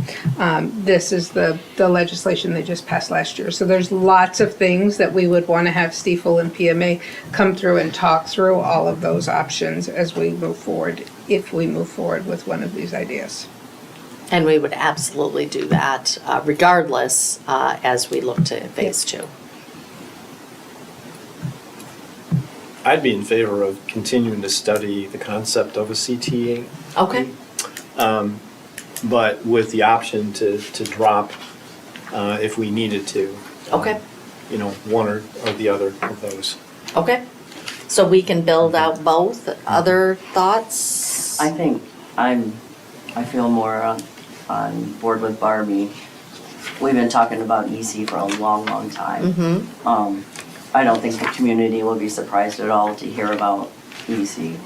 this is the legislation they just passed last year. So there's lots of things that we would want to have Stiefel and PMA come through and talk through all of those options as we move forward, if we move forward with one of these ideas. And we would absolutely do that regardless as we look to phase 2. I'd be in favor of continuing to study the concept of a CTA. Okay. But with the option to drop if we needed to. Okay. One or the other of those. Okay. So we can build out both. Other thoughts? I think I feel more on board with Barbie. We've been talking about EC for a long, long time. Mm-hmm. I don't think the community will be surprised at all to hear about EC.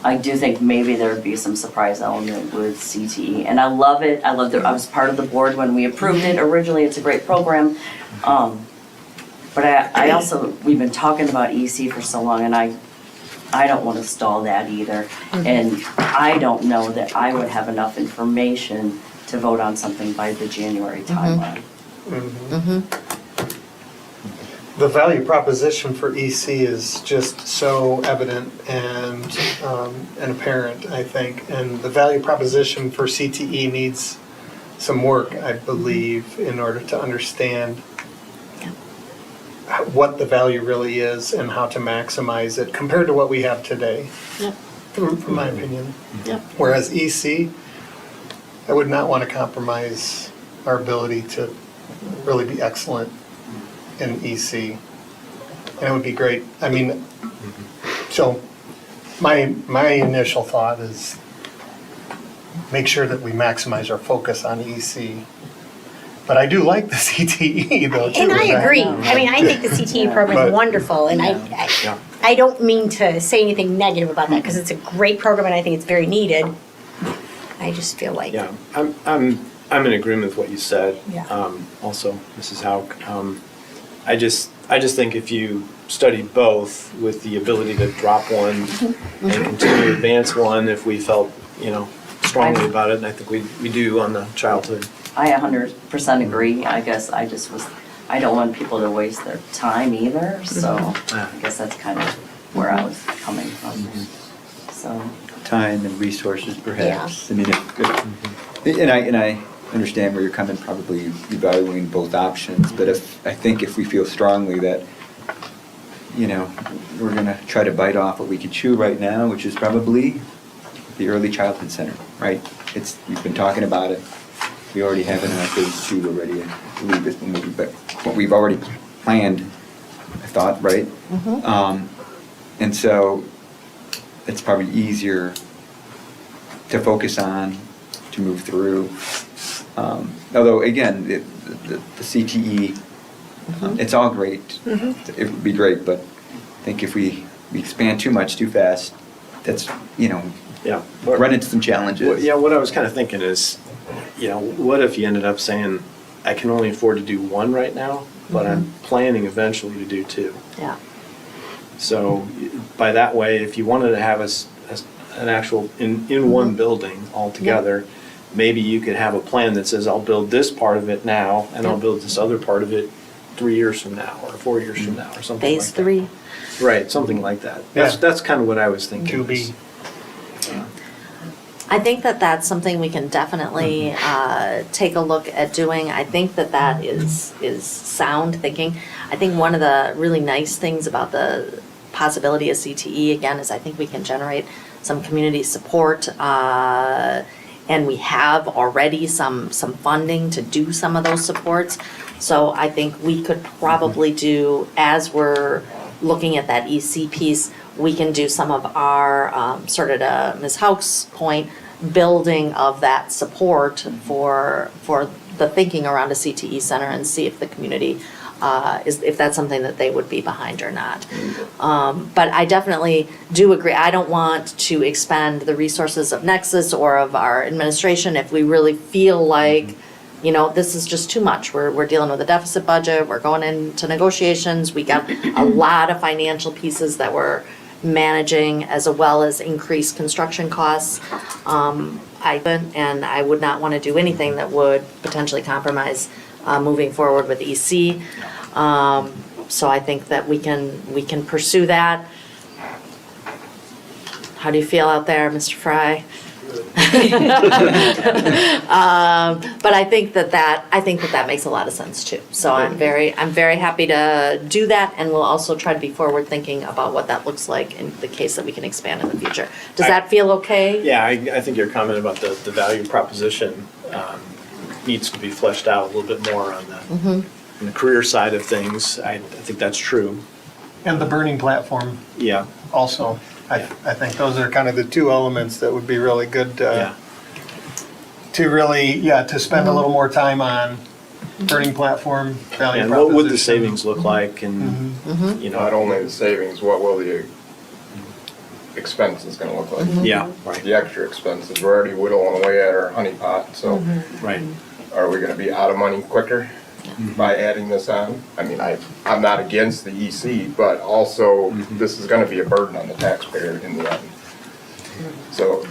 I do think maybe there would be some surprise element with CTE. And I love it. I was part of the board when we approved it originally. It's a great program. But I also, we've been talking about EC for so long, and I don't want to stall that either. And I don't know that I would have enough information to vote on something by the January timeline. The value proposition for EC is just so evident and apparent, I think. And the value proposition for CTE needs some work, I believe, in order to understand what the value really is and how to maximize it compared to what we have today, from my opinion. Whereas EC, I would not want to compromise our ability to really be excellent in EC. And it would be great. I mean, so my initial thought is make sure that we maximize our focus on EC. But I do like the CTE though, too. And I agree. I mean, I think the CTE program is wonderful, and I don't mean to say anything negative about that, because it's a great program and I think it's very needed. I just feel like. Yeah, I'm in agreement with what you said. Yeah. Also, Mrs. Hauk. I just think if you study both with the ability to drop one and continue to advance one, if we felt, strongly about it, and I think we do on the childhood. I 100% agree. I guess I don't want people to waste their time either, so I guess that's kind of where I was coming from. So. Time and resources, perhaps. I mean, and I understand where you're coming, probably evaluating both options, but I think if we feel strongly that, we're gonna try to bite off what we can chew right now, which is probably the Early Childhood Center, right? We've been talking about it. We already have it in our phase 2 already, I believe it's but what we've already planned, I thought, right? And so it's probably easier to focus on, to move through. Although, again, the CTE, it's all great. It would be great, but I think if we expand too much too fast, that's, run into some challenges. Yeah, what I was kind of thinking is, what if you ended up saying, I can only afford to do one right now, but I'm planning eventually to do 2. Yeah. So by that way, if you wanted to have an actual, in one building altogether, maybe you could have a plan that says, I'll build this part of it now, and I'll build this other part of it 3 years from now, or 4 years from now, or something like that. Phase 3. Right, something like that. That's kind of what I was thinking. 2B. I think that that's something we can definitely take a look at doing. I think that is sound thinking. I think one of the really nice things about the possibility of CTE, again, is I think we can generate some community support, and we have already some funding to do some of those supports. So I think we could probably do, as we're looking at that EC piece, we can do some of our, sort of to Ms. Hauk's point, building of that support for the thinking around a CTE center, and see if the community, if that's something that they would be behind or not. But I definitely do agree. I don't want to expend the resources of Nexus or of our administration if we really feel like, this is just too much. We're dealing with a deficit budget, we're going into negotiations, we got a lot of financial pieces that we're managing, as well as increased construction costs. I would not want to do anything that would potentially compromise moving forward with EC. So I think that we can pursue that. How do you feel out there, Mr. Fry? But I think that makes a lot of sense too. So I'm very happy to do that, and we'll also try to be forward thinking about what that looks like in the case that we can expand in the future. Does that feel okay? Yeah, I think your comment about the value proposition needs to be fleshed out a little bit more on the career side of things. I think that's true. And the burning platform. Yeah. Also. I think those are kind of the two elements that would be really good to spend a little more time on. Burning platform, value And proposition. what would the savings look like, and Not only the savings, what will the expense is gonna look like. Yeah, right. The extra expenses, we're already whittling away at our honey pot, so Right. are we gonna be out of money quicker by adding this on? I mean, I'm not against the EC, but also this is gonna be a burden on the taxpayer in the end. So,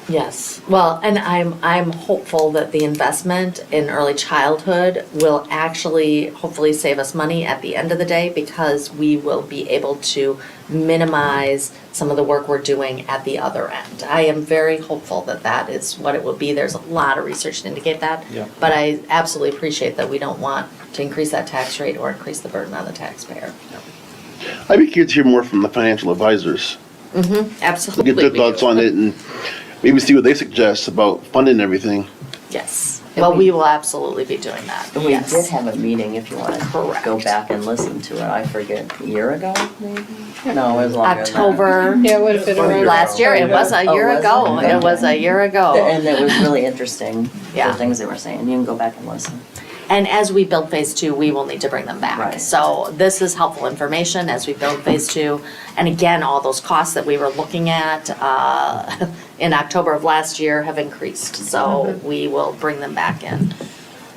Yes, well, and I'm hopeful that the investment in early childhood will actually hopefully save us money at the end of the day, because we will be able to minimize some of the work we're doing at the other end. I am very hopeful that that is what it will be. There's a lot of research to indicate that. Yeah. But I absolutely appreciate that we don't want to increase that tax rate or increase the burden on the taxpayer. I'd be curious to hear more from the financial advisors. Absolutely. Get their we thoughts do. on it and maybe see what they suggest about funding and everything. Yes, well, we will absolutely be doing that, And we yes. did have a meeting, if you want to Correct. go back and listen to it, I forget, a year ago, maybe? No, it was longer than that. October. Yeah, it would have been around. Last year, it was a Oh, year was it? ago, it was a year ago. And it was really interesting, Yeah. the things they were saying, you can go back and listen. And as we build phase two, we will need to bring them back. Right. So this is helpful information as we build phase two. And again, all those costs that we were looking at in October of last year have increased. So we will bring them back in.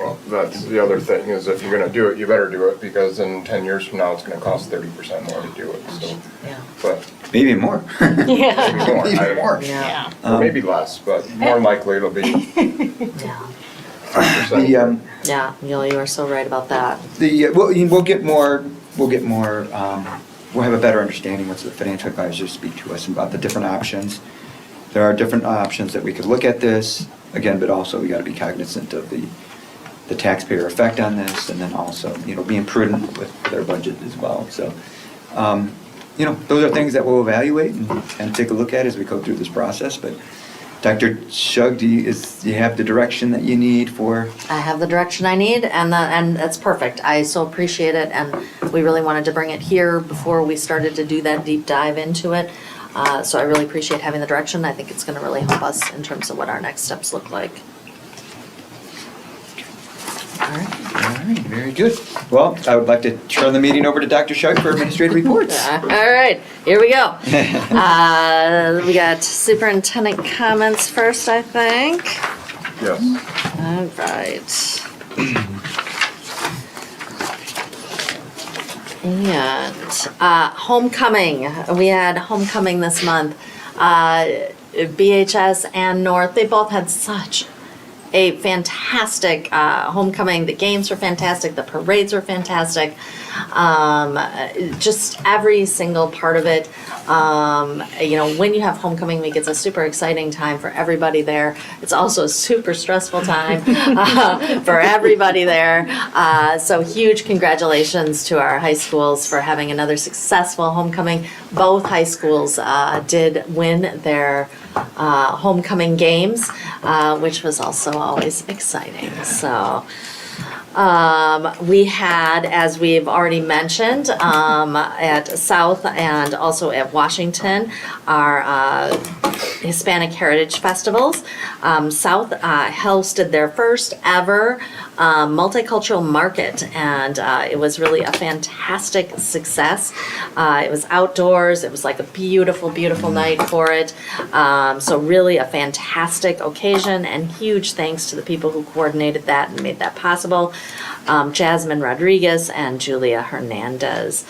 well, that's the other thing, is if you're gonna do it, you better do it, because in 10 years from now, it's gonna cost 30% more to do it, so. Yeah. But Maybe more. maybe more, Even more. Yeah. or maybe less, but more likely it'll be Yeah. 30%. Yeah, Neil, you are so right about that. We'll get more, we'll have a better understanding once the financial advisors speak to us about the different options. There are different options that we could look at this, again, but also we gotta be cognizant of the taxpayer effect on this, and then also, being prudent with their budget as well, so. Those are things that we'll evaluate and take a look at as we go through this process, but Dr. Shug, do you have the direction that you need for? I have the direction I need, and that's perfect. I so appreciate it, and we really wanted to bring it here before we started to do that deep dive into it. So I really appreciate having the direction. I think it's going to really help us in terms of what our next steps look like. All right, very good. Well, I would like to turn the meeting over to Dr. Shug for administrative reports. All right, here we go. We got superintendent comments first, I think. Yes. All right. And homecoming, we had homecoming this month. BHS and North, they both had such a fantastic homecoming. The games were fantastic, the parades were fantastic. Just every single part of it. When you have homecoming week, it's a super exciting time for everybody there. It's also a super stressful time for everybody there. So huge congratulations to our high schools for having another successful homecoming. Both high schools did win their homecoming games, which was also always exciting. So we had, as we've already mentioned, at South and also at Washington, our Hispanic Heritage Festivals. South hosted their first ever multicultural market, and it was really a fantastic success. It was outdoors. It was like a beautiful, beautiful night for it. So really a fantastic occasion, and huge thanks to the people who coordinated that and made that possible. Jasmine Rodriguez and Julia Hernandez,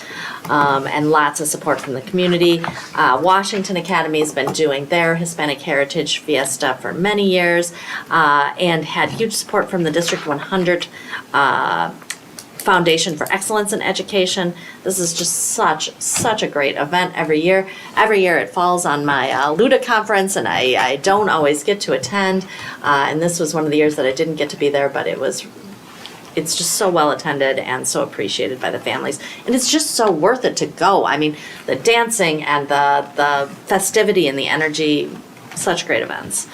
and lots of support from the community. Washington Academy has been doing their Hispanic Heritage Fiesta for many years, and had huge support from the District 100 Foundation for Excellence in Education. This is just such a great event every year. Every year it falls on my LUDA conference, and I don't always get to attend. And this was one of the years that I didn't get to be there, but it's just so well attended and so appreciated by the families. And it's just so worth it to go. I mean, the dancing and the festivity and the energy, such great events.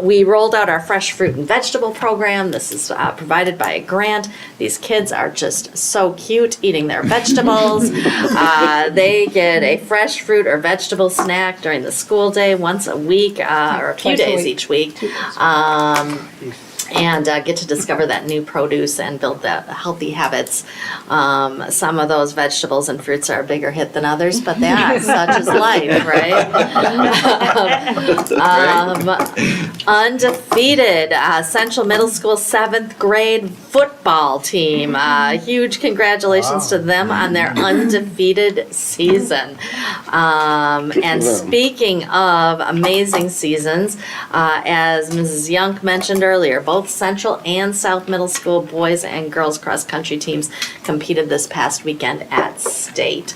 We rolled out our fresh fruit and vegetable program. This is provided by a grant. These kids are just so cute eating their vegetables. They get a fresh fruit or vegetable snack during the school day once a week, or a few Twice a days week. each week. And get to discover that new produce and build that healthy habits. Some of those vegetables and fruits are a bigger hit than others, but they are. Such is life, right? Undefeated Central Middle School 7th grade football team. Huge congratulations to them on their undefeated season. And speaking of amazing seasons, as Mrs. Young mentioned earlier, both Central and South Middle School boys and girls cross-country teams competed this past weekend at state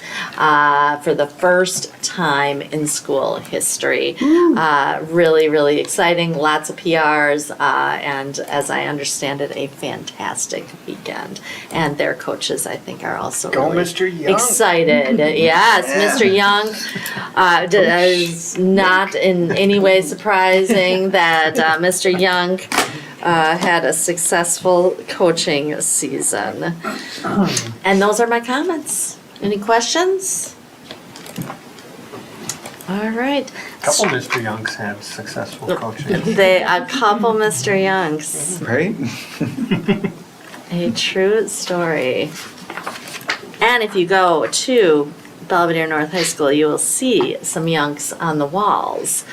for the first time in school history. Really, really exciting, lots of PRs, and as I understand it, a fantastic weekend. And their coaches, I think, are also Go, really Mr. Young. excited. Yes, Mr. Young. Is not in any way surprising that Mr. Young had a successful coaching season. And those are my comments. Any questions? All right. A couple Mr. Youngs had successful coaching. A couple Mr. Youngs. Right? A true story. And if you go to Belvedere North High School, you will see some Youngs on the walls.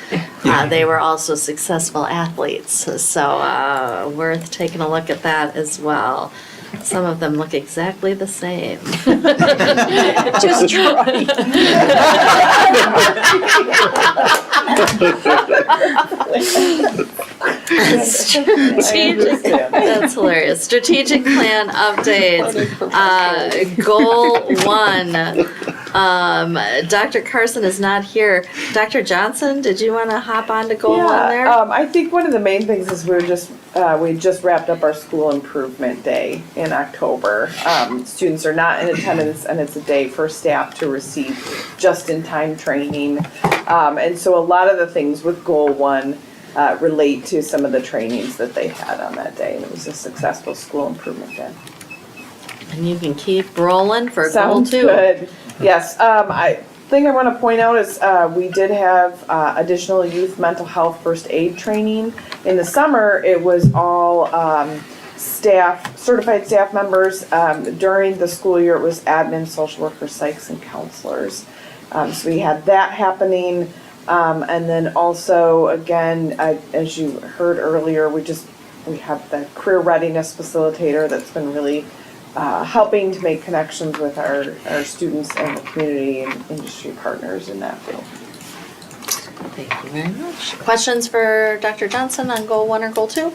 They were also successful athletes, so worth taking a look at that as well. Some of them look exactly the same. Just try. Strategic, that's hilarious. Strategic plan updates. Goal 1. Dr. Carson is not here. Dr. Johnson, did you want to hop on to goal 1 there? I think one of the main things is we just wrapped up our school improvement day in October. Students are not in attendance, and it's a day for staff to receive just-in-time training. And so a lot of the things with goal 1 relate to some of the trainings that they had on that day, and it was a successful school improvement day. And you can keep rolling for goal Sounds 2. good. Yes, thing I want to point out is we did have additional youth mental health first aid training. In the summer, it was all certified staff members. During the school year, it was admin, social workers, psychs, and counselors. So we had that happening. And then also, again, as you heard earlier, we have the career readiness facilitator that's been really helping to make connections with our students and the community and industry partners in that field. Thank you very much. Questions for Dr. Johnson on goal 1 or goal 2?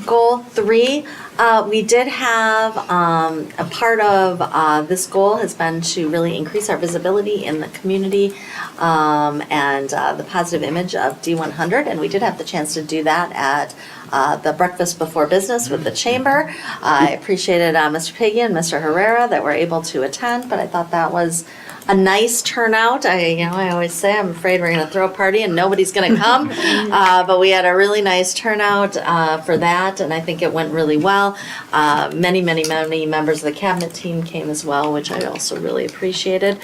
Goal 3, we did have a part of this goal has been to really increase our visibility in the community and the positive image of D100, and we did have the chance to do that at the breakfast before business with the chamber. I appreciated Mr. Piggy and Mr. Herrera that were able to attend, but I thought that was a nice turnout. I always say I'm afraid we're going to throw a party and nobody's going to come, but we had a really nice turnout for that, and I think it went really well. Many members of the cabinet team came as well, which I also really appreciated.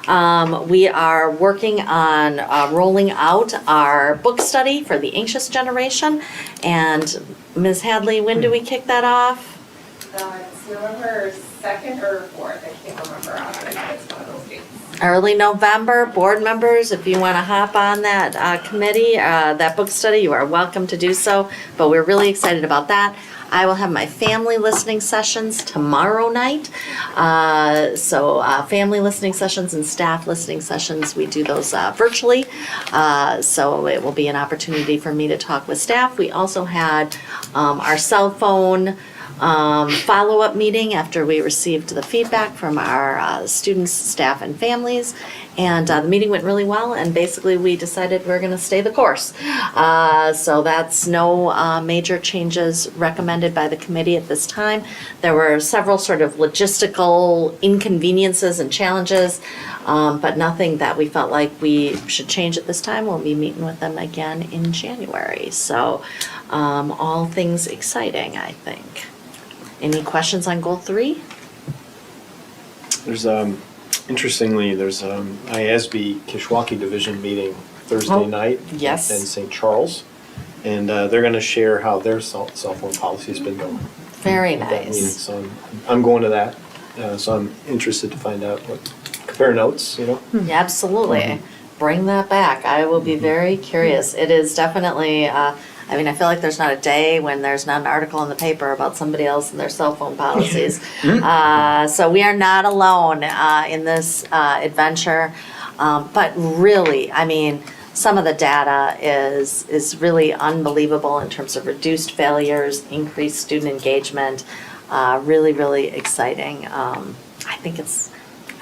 We are working on rolling out our book study for the anxious generation, and Ms. Hadley, when do we kick that off? It's November 2nd or 4th, I can't remember. It's one of those dates. Early November. Board members, if you want to hop on that committee, that book study, you are welcome to do so, but we're really excited about that. I will have my family listening sessions tomorrow night. So family listening sessions and staff listening sessions, we do those virtually. So it will be an opportunity for me to talk with staff. We also had our cell phone follow-up meeting after we received the feedback from our students, staff, and families. And the meeting went really well, and basically we decided we're going to stay the course. So that's no major changes recommended by the committee at this time. There were several sort of logistical inconveniences and challenges, but nothing that we felt like we should change at this time. We'll be meeting with them again in January. So all things exciting, I think. Any questions on goal 3? There's, interestingly, there's IASB Kishwaukee Division meeting Thursday night yes. in St. Charles. And they're going to share how their cell phone policy has been going. Very at that meeting. nice. So I'm going to that. So I'm interested to find out compare notes, you know. Yeah, absolutely. Bring that back. I will be very curious. It is definitely, I mean, I feel like there's not a day when there's not an article in the paper about somebody else and their cell phone policies. So we are not alone in this adventure. But really, I mean, some of the data is really unbelievable in terms of reduced failures, increased student engagement. Really, really exciting. I think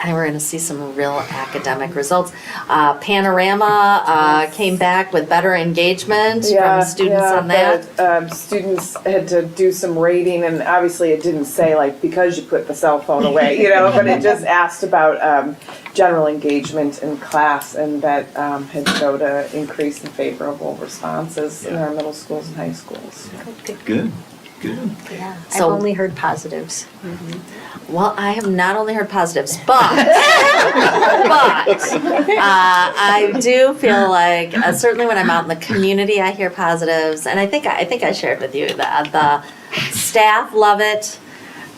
we're going to see some real academic results. Panorama came back with better engagement from students on that. Students had to do some rating, and obviously it didn't say like because you put the cell phone away, you know, but it just asked about general engagement in class, and that had showed an increase in favorable responses in our middle schools and high schools. Good. Yeah, I've So- only heard positives. Well, I have not only heard positives, but I do feel like certainly when I'm out in the community, I hear positives, and I think I shared with you that the staff love it.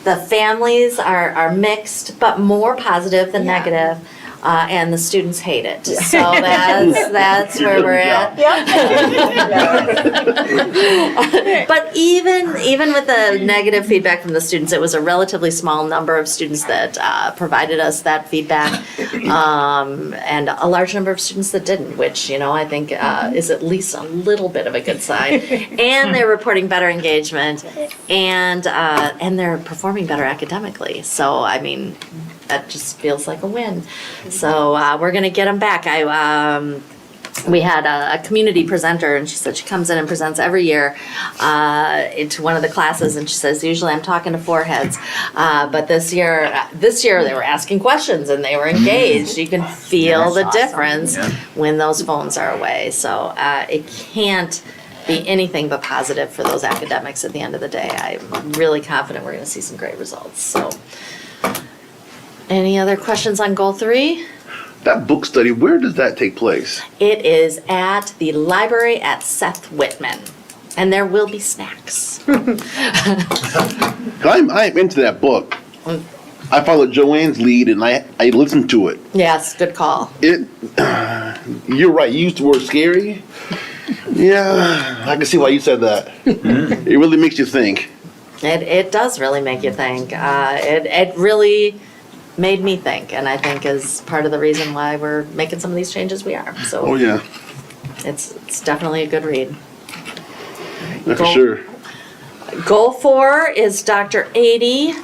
The families are mixed, but more positive than negative. And the students hate it. So that's where we're at. But even with the negative feedback from the students, it was a relatively small number of students that provided us that feedback, and a large number of students that didn't, which I think is at least a little bit of a good sign. And they're reporting better engagement, and they're performing better academically. So I mean, that just feels like a win. So we're gonna get them back. We had a community presenter, and she said she comes in and presents every year into one of the classes, and she says usually I'm talking to four heads, but this year they were asking questions and they were engaged. You can feel the difference when those phones are away. So it can't be anything but positive for those academics at the end of the day. I'm really confident we're going to see some great results. So. Any other questions on goal 3? That book study, where does that take place? It is at the library at Seth Whitman, and there will be snacks. I'm into that book. I followed Joanne's lead, and I listened to it. Yes, good call. You're right. You used the word scary. Yeah, I can see why you said that. It really makes you think. It does really make you think. It really made me think, and I think is part of the reason why we're making some of these changes we are. So Oh yeah, it's definitely a good read. yeah, for sure. Goal 4 is Dr. Ady,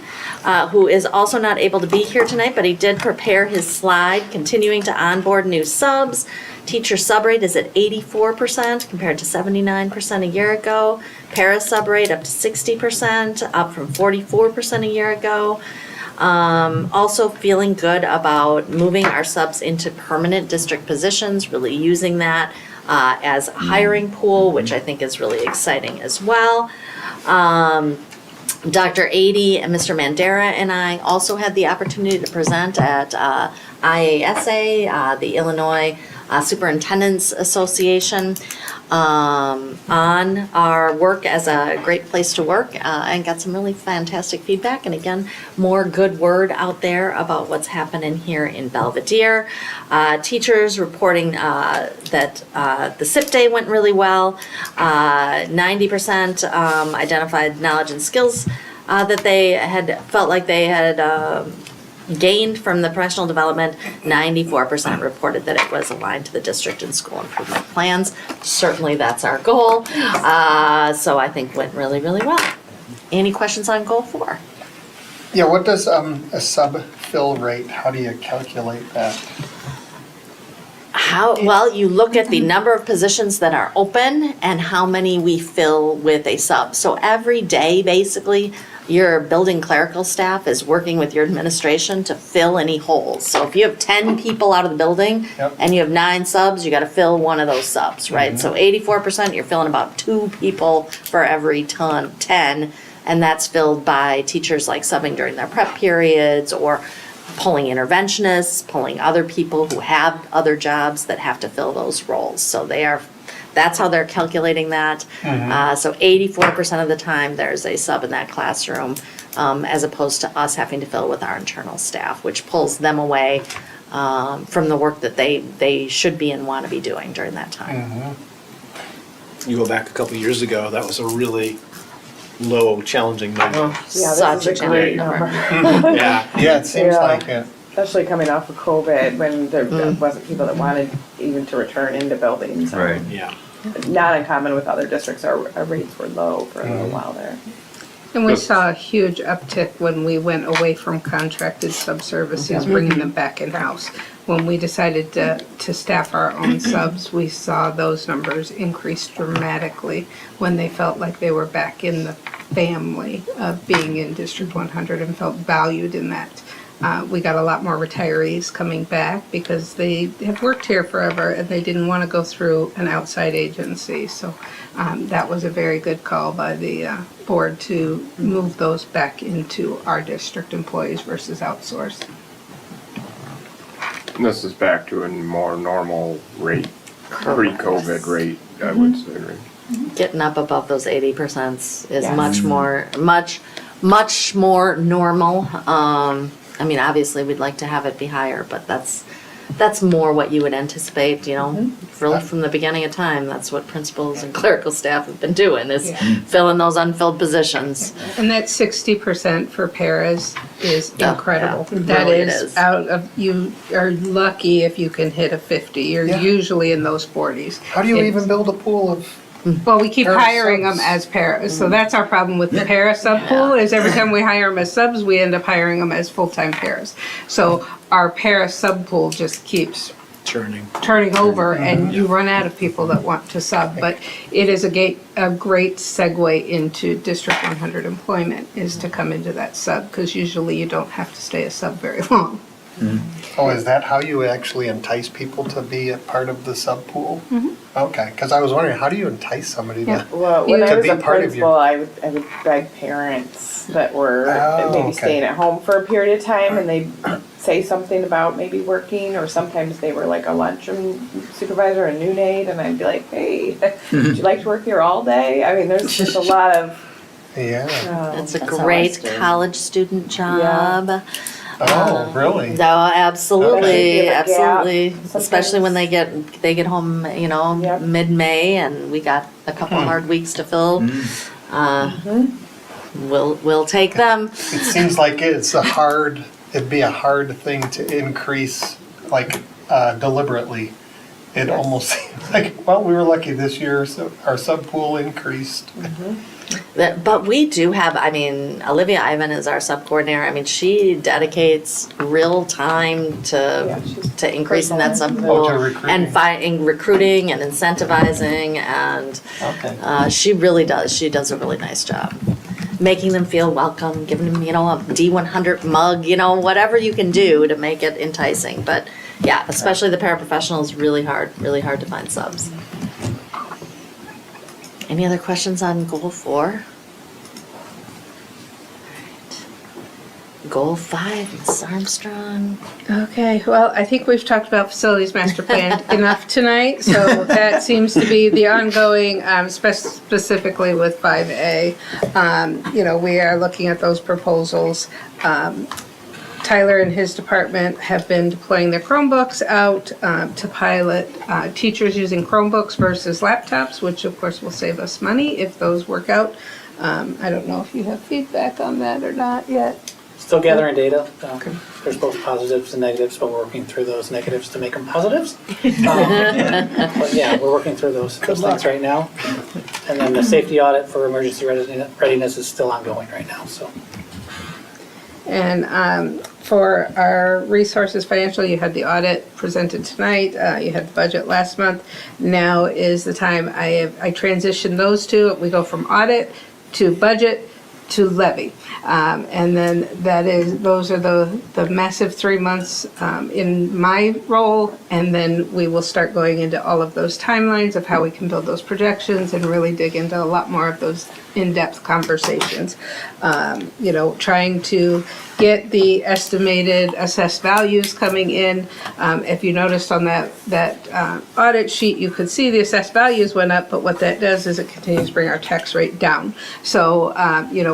who is also not able to be here tonight, but he did prepare his slide, continuing to onboard new subs. Teacher sub rate is at 84% compared to 79% a year ago. Para sub rate up to 60%, up from 44% a year ago. Also feeling good about moving our subs into permanent district positions, really using that as a hiring pool, which I think is really exciting as well. Dr. Ady and Mr. Mandera and I also had the opportunity to present at IASA, the Illinois Superintendents Association, on our work as a great place to work, and got some really fantastic feedback, and again, more good word out there about what's happening here in Belvedere. Teachers reporting that the SIP day went really well. 90% identified knowledge and skills that they had felt like they had gained from the professional development. 94% reported that it was aligned to the district and school improvement plans. Certainly that's our goal. So I think went really, really well. Any questions on goal 4? Yeah, what does a sub fill rate, how do you calculate that? Well, you look at the number of positions that are open and how many we fill with a sub. So every day, basically, your building clerical staff is working with your administration to fill any holes. So if you have 10 people out of the building and you have 9 subs, you gotta fill one of those subs, right? So 84%, you're filling about 2 people for every 10, and that's filled by teachers like subbing during their prep periods or pulling interventionists, pulling other people who have other jobs that have to fill those roles. So that's how they're calculating that. So 84% of the time, there's a sub in that classroom, as opposed to us having to fill with our internal staff, which pulls them away from the work that they should be and want to be doing during that time. You go back a couple of years ago, that was a really low, challenging number. Yeah, this Such is a a great challenging number. Yeah. Yeah, it seems Yeah. like it. Especially coming off of COVID, when there wasn't people that wanted even to return into buildings. Right. Yeah. Not uncommon with other districts, our rates were low for a little while there. And we saw a huge uptick when we went away from contracted sub-services, bringing them back in-house. When we decided to staff our own subs, we saw those numbers increase dramatically when they felt like they were back in the family of being in District 100 and felt valued in that. We got a lot more retirees coming back because they have worked here forever and they didn't want to go through an outside agency. So that was a very good call by the board to move those back into our district employees versus outsourced. And this is back to a more normal rate, pre-COVID rate, I would say, right? Getting up above those 80% is Yes. much more normal. I mean, obviously, we'd like to have it be higher, but that's more what you would anticipate, really from the beginning of time. That's what principals and clerical staff have been doing, is filling those unfilled positions. And that 60% for paras is Yeah, incredible. yeah, That really it is is. out of, you are lucky if you can hit a 50. You're usually in those 40s. How do you even build a pool of? Well, we keep Para hiring them subs. as paras, so that's our problem with the para sub pool, is every time we hire them as subs, we end up hiring them as full-time paras. So our para sub pool just keeps turning over, and you run out of people that want to sub. But it is a great segue into District 100 employment, is to come into that sub, because usually you don't have to stay a sub very long. Oh, is that how you actually entice people to be a part of the sub pool? Mhm. Okay, because I was wondering, how do you entice somebody Yeah. to, Well, when I to was be a part of principal, your? I would beg parents that were Oh, maybe okay. staying at home for a period of time, and they'd say something about maybe working, or sometimes they were like a lunchroom supervisor, a noon aide, and I'd be like, hey, would you like to work here all day? I mean, there's just a lot of. Yeah. It's a That's how I great started. college student job. Oh, really? No, absolutely, Okay. absolutely. Sometimes- Especially when they get home, mid-May, and we got a couple hard weeks to fill. We'll take them. It seems like it'd be a hard thing to increase, like deliberately. It almost seems like, well, we were lucky this year, so our sub pool increased. But we do have, Olivia Ivan is our sub-coordinator. I mean, she dedicates real time to increasing that sub Oh, pool to recruiting. and finding recruiting and incentivizing, and she really does. She does a really nice job. Making them feel welcome, giving them, a D100 mug, whatever you can do to make it enticing. But yeah, especially the paraprofessionals, really hard to find subs. Any other questions on goal 4? Goal 5, Ms. Armstrong. Okay, well, I think we've talked about facilities master plan enough tonight, so that seems to be the ongoing, specifically with 5A. We are looking at those proposals. Tyler and his department have been deploying their Chromebooks out to pilot teachers using Chromebooks versus laptops, which of course will save us money if those work out. I don't know if you have feedback on that or not yet. Still gathering data. There's both positives and negatives, but we're working through those negatives to make them positives. But yeah, we're working through those things right now. And then the safety audit for emergency readiness is still ongoing right now, so. And For our resources financial, you had the audit presented tonight, you had the budget last month. Now is the time I transitioned those two. We go from audit to budget to levy. And then those are the massive 3 months in my role. And then we will start going into all of those timelines of how we can build those projections and really dig into a lot more of those in-depth conversations. Trying to get the estimated assessed values coming in. If you noticed on that audit sheet, you could see the assessed values went up, but what that does is it continues to bring our tax rate down. So,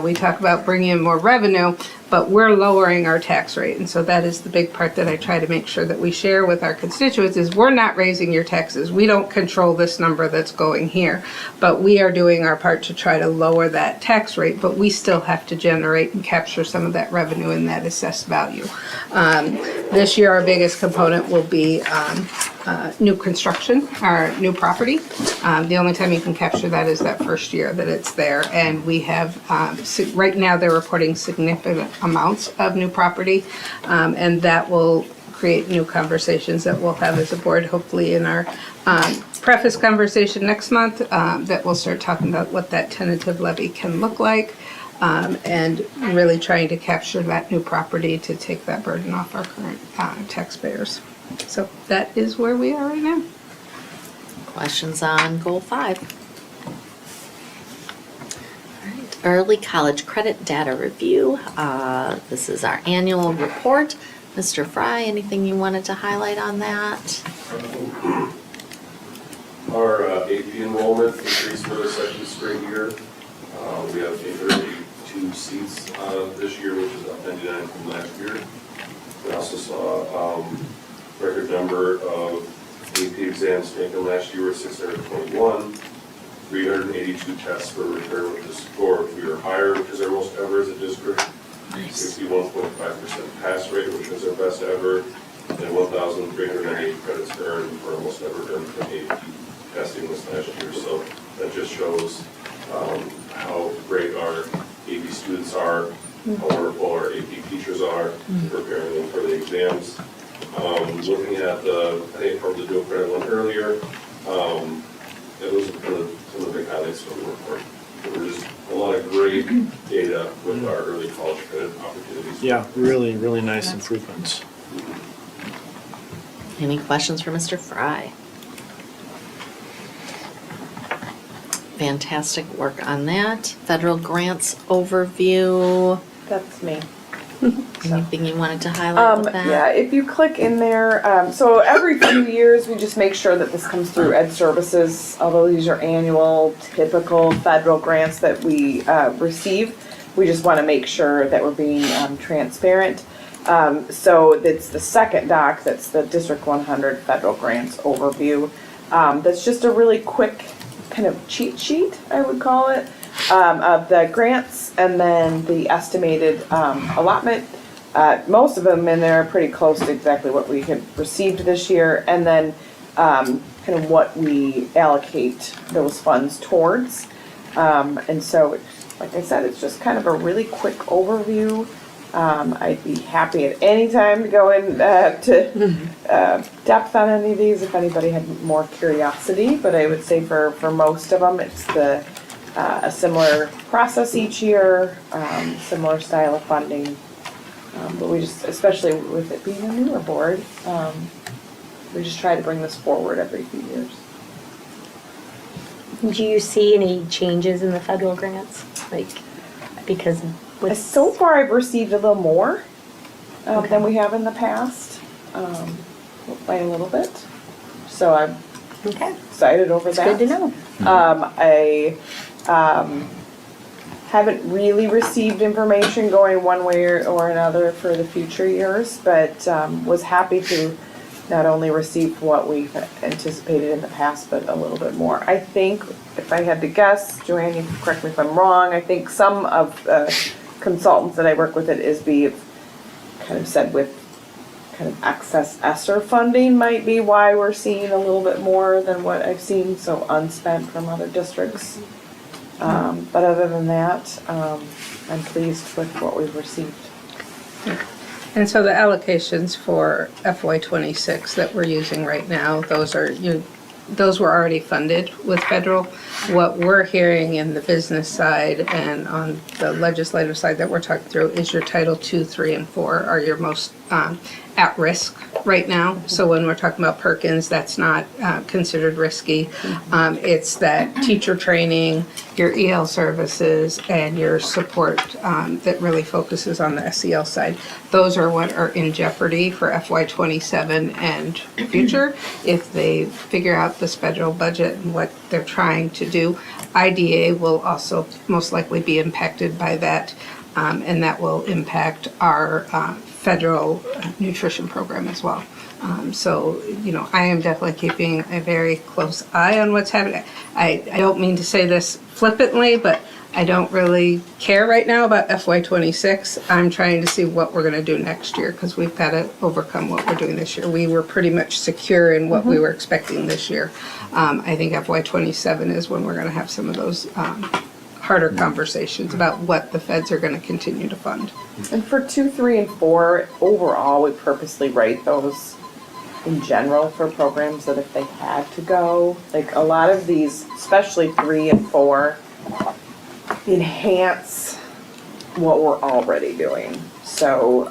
we talk about bringing in more revenue, but we're lowering our tax rate. And so that is the big part that I try to make sure that we share with our constituents is we're not raising your taxes. We don't control this number that's going here, but we are doing our part to try to lower that tax rate, but we still have to generate and capture some of that revenue in that assessed value. This year, our biggest component will be new construction, our new property. The only time you can capture that is that first year that it's there. And we have, right now, they're reporting significant amounts of new property. And that will create new conversations that we'll have as a board, hopefully in our preface conversation next month, that we'll start talking about what that tentative levy can look like. And really trying to capture that new property to take that burden off our current taxpayers. So that is where we are right now. Questions on goal 5? All right, early college credit data review. This is our annual report. Mr. Fry, anything you wanted to highlight on that? Our AP enrollment increased for the second straight year. We have 882 seats this year, which is up 99 from last year. We also saw record number of AP exams taken last year were 621, 382 tests were returned with a score of 3 or higher, which is our most ever as a district. 61.5% pass rate, which was our best ever, and 1,398 credits earned for our most ever earned from AP testing this last year. So that just shows how great our AP students are, how wonderful our AP teachers are, preparing them for the exams. Looking at I think from the dual credit one earlier, those are some of the big highlights from the report. There were just a lot of great data with our early college credit opportunities. Yeah, really, really nice improvements. Any questions for Mr. Fry? Fantastic work on that. Federal grants overview. That's me. Anything you wanted to highlight with that? Yeah, if you click in there, so every few years we just make sure that this comes through Ed Services, although these are annual, typical federal grants that we receive. We just want to make sure that we're being transparent. So it's the second doc, that's the District 100 federal grants overview. That's just a really quick kind of cheat sheet, I would call it, of the grants and then the estimated allotment. Most of them in there are pretty close to exactly what we had received this year, and then kind of what we allocate those funds towards. And so, like I said, it's just kind of a really quick overview. I'd be happy at any time to go in to depth on any of these if anybody had more curiosity, but I would say for most of them it's a similar process each year, similar style of funding, but we just, especially with it being a newer board, we just try to bring this forward every few years. Do you see any changes in the federal grants? Because so far I've received a little more than we have in the past, by a little bit. So I'm excited over It's that. good to know. I haven't really received information going one way or another for the future years, but was happy to not only receive what we've anticipated in the past, but a little bit more. I think, if I had to guess, Joanne, you can correct me if I'm wrong, I think some of the consultants that I work with at ISB have kind of said with kind of excess ESSER funding might be why we're seeing a little bit more than what I've seen, so unspent from other districts. But other than that, I'm pleased with what we've received. And so the allocations for FY '26 that we're using right now, those were already funded with federal. What we're hearing in the business side and on the legislative side that we're talking through is your Title II, 3, and 4 are your most at risk right now. So when we're talking about Perkins, that's not considered risky. It's that teacher training, your EL services, and your support that really focuses on the SEL side. Those are what are in jeopardy for FY '27 and future. If they figure out this federal budget and what they're trying to do, IDA will also most likely be impacted by that, and that will impact our federal nutrition program as well. So, I am definitely keeping a very close eye on what's happening. I don't mean to say this flippantly, but I don't really care right now about FY '26. I'm trying to see what we're going to do next year because we've got to overcome what we're doing this year. We were pretty much secure in what we were expecting this year. I think FY '27 is when we're going to have some of those harder conversations about what the feds are going to continue to fund. And for 2, 3, and 4, overall, we purposely write those in general for programs that if they had to go, like a lot of these, especially 3 and 4, enhance what we're already doing. So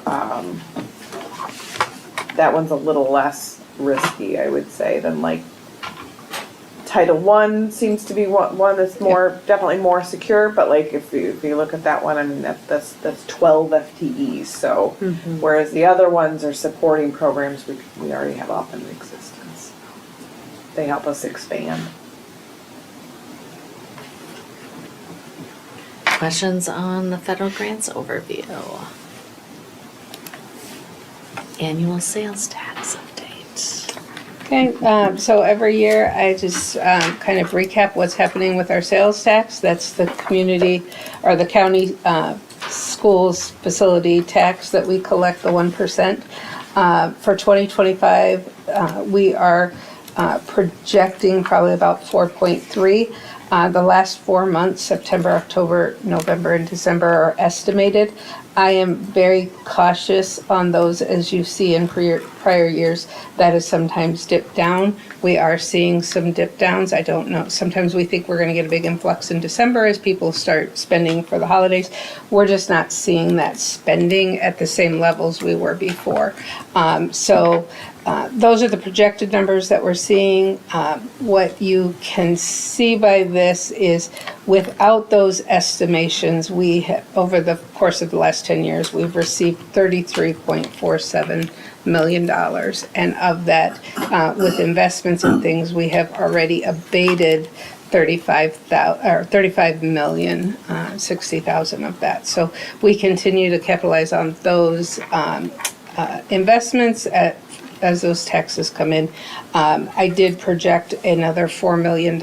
that one's a little less risky, I would say, than like Title I seems to be one that's more, definitely more secure, but like if you look at that one, I mean, that's 12 FTEs, so whereas the other ones are supporting programs we already have up in existence. They help us expand. Questions on the federal grants overview? Annual sales tax update. Okay, so every year I just kind of recap what's happening with our sales tax. That's the community or the county schools facility tax that we collect, the 1%. For 2025, we are projecting probably about 4.3. The last 4 months, September, October, November, and December are estimated. I am very cautious on those, as you see in prior years. That has sometimes dipped down. We are seeing some dip downs. I don't know. Sometimes we think we're going to get a big influx in December as people start spending for the holidays. We're just not seeing that spending at the same levels we were before. Those are the projected numbers that we're seeing. What you can see by this is without those estimations, we have, over the course of the last 10 years, we've received $33.47 million. And of that, with investments and things, we have already abated 35,060,000 of that. So we continue to capitalize on those investments as those taxes come in. I did project another $4 million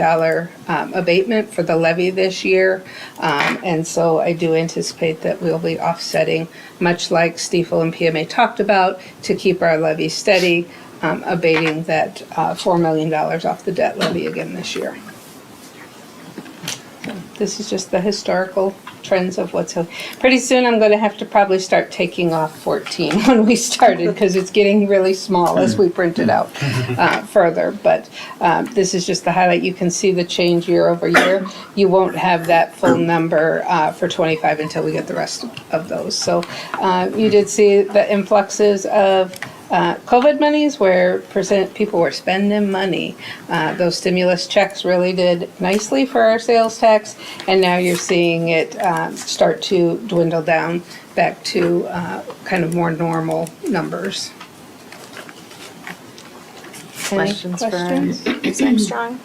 abatement for the levy this year. And so I do anticipate that we'll be offsetting, much like Stiefel and PMA talked about, to keep our levy steady, abating that $4 million off the debt levy again this year. This is just the historical trends of what's happening. Pretty soon I'm going to have to probably start taking off 14 when we started because it's getting really small as we print it out further. But this is just the highlight. You can see the change year over year. You won't have that full number for 25 until we get the rest of those. So you did see the influxes of COVID monies where people were spending money. Those stimulus checks really did nicely for our sales tax, and now you're seeing it start to dwindle down back to kind of more normal numbers. Questions for Ms. Armstrong?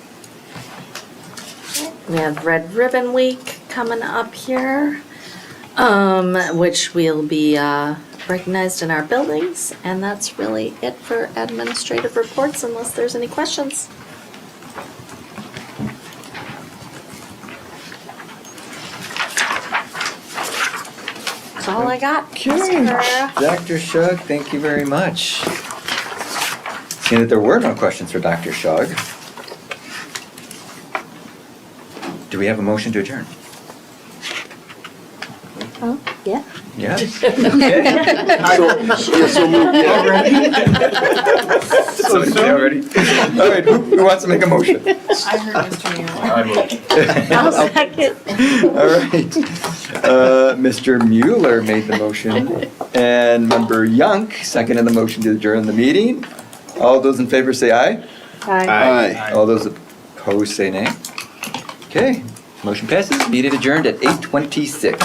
We have Red Ribbon Week coming up here, which will be recognized in our buildings, and that's really it for administrative reports unless there's any questions. That's all I got. Dr. Shug, thank you very much. Seeing that there were no questions for Dr. Shug, do we have a motion to adjourn? Oh. Yeah. Yeah. So, yeah, so moved, yeah. Somebody say already? All right, who wants to make a motion? I heard Mr. Mueller. I moved. I'll second. All right. Mr. Mueller made the motion, and Member Young seconded the motion to adjourn the meeting. All those in favor say aye. Aye. All those opposed say nay. Okay, motion passes. Meeting adjourned at 8:26.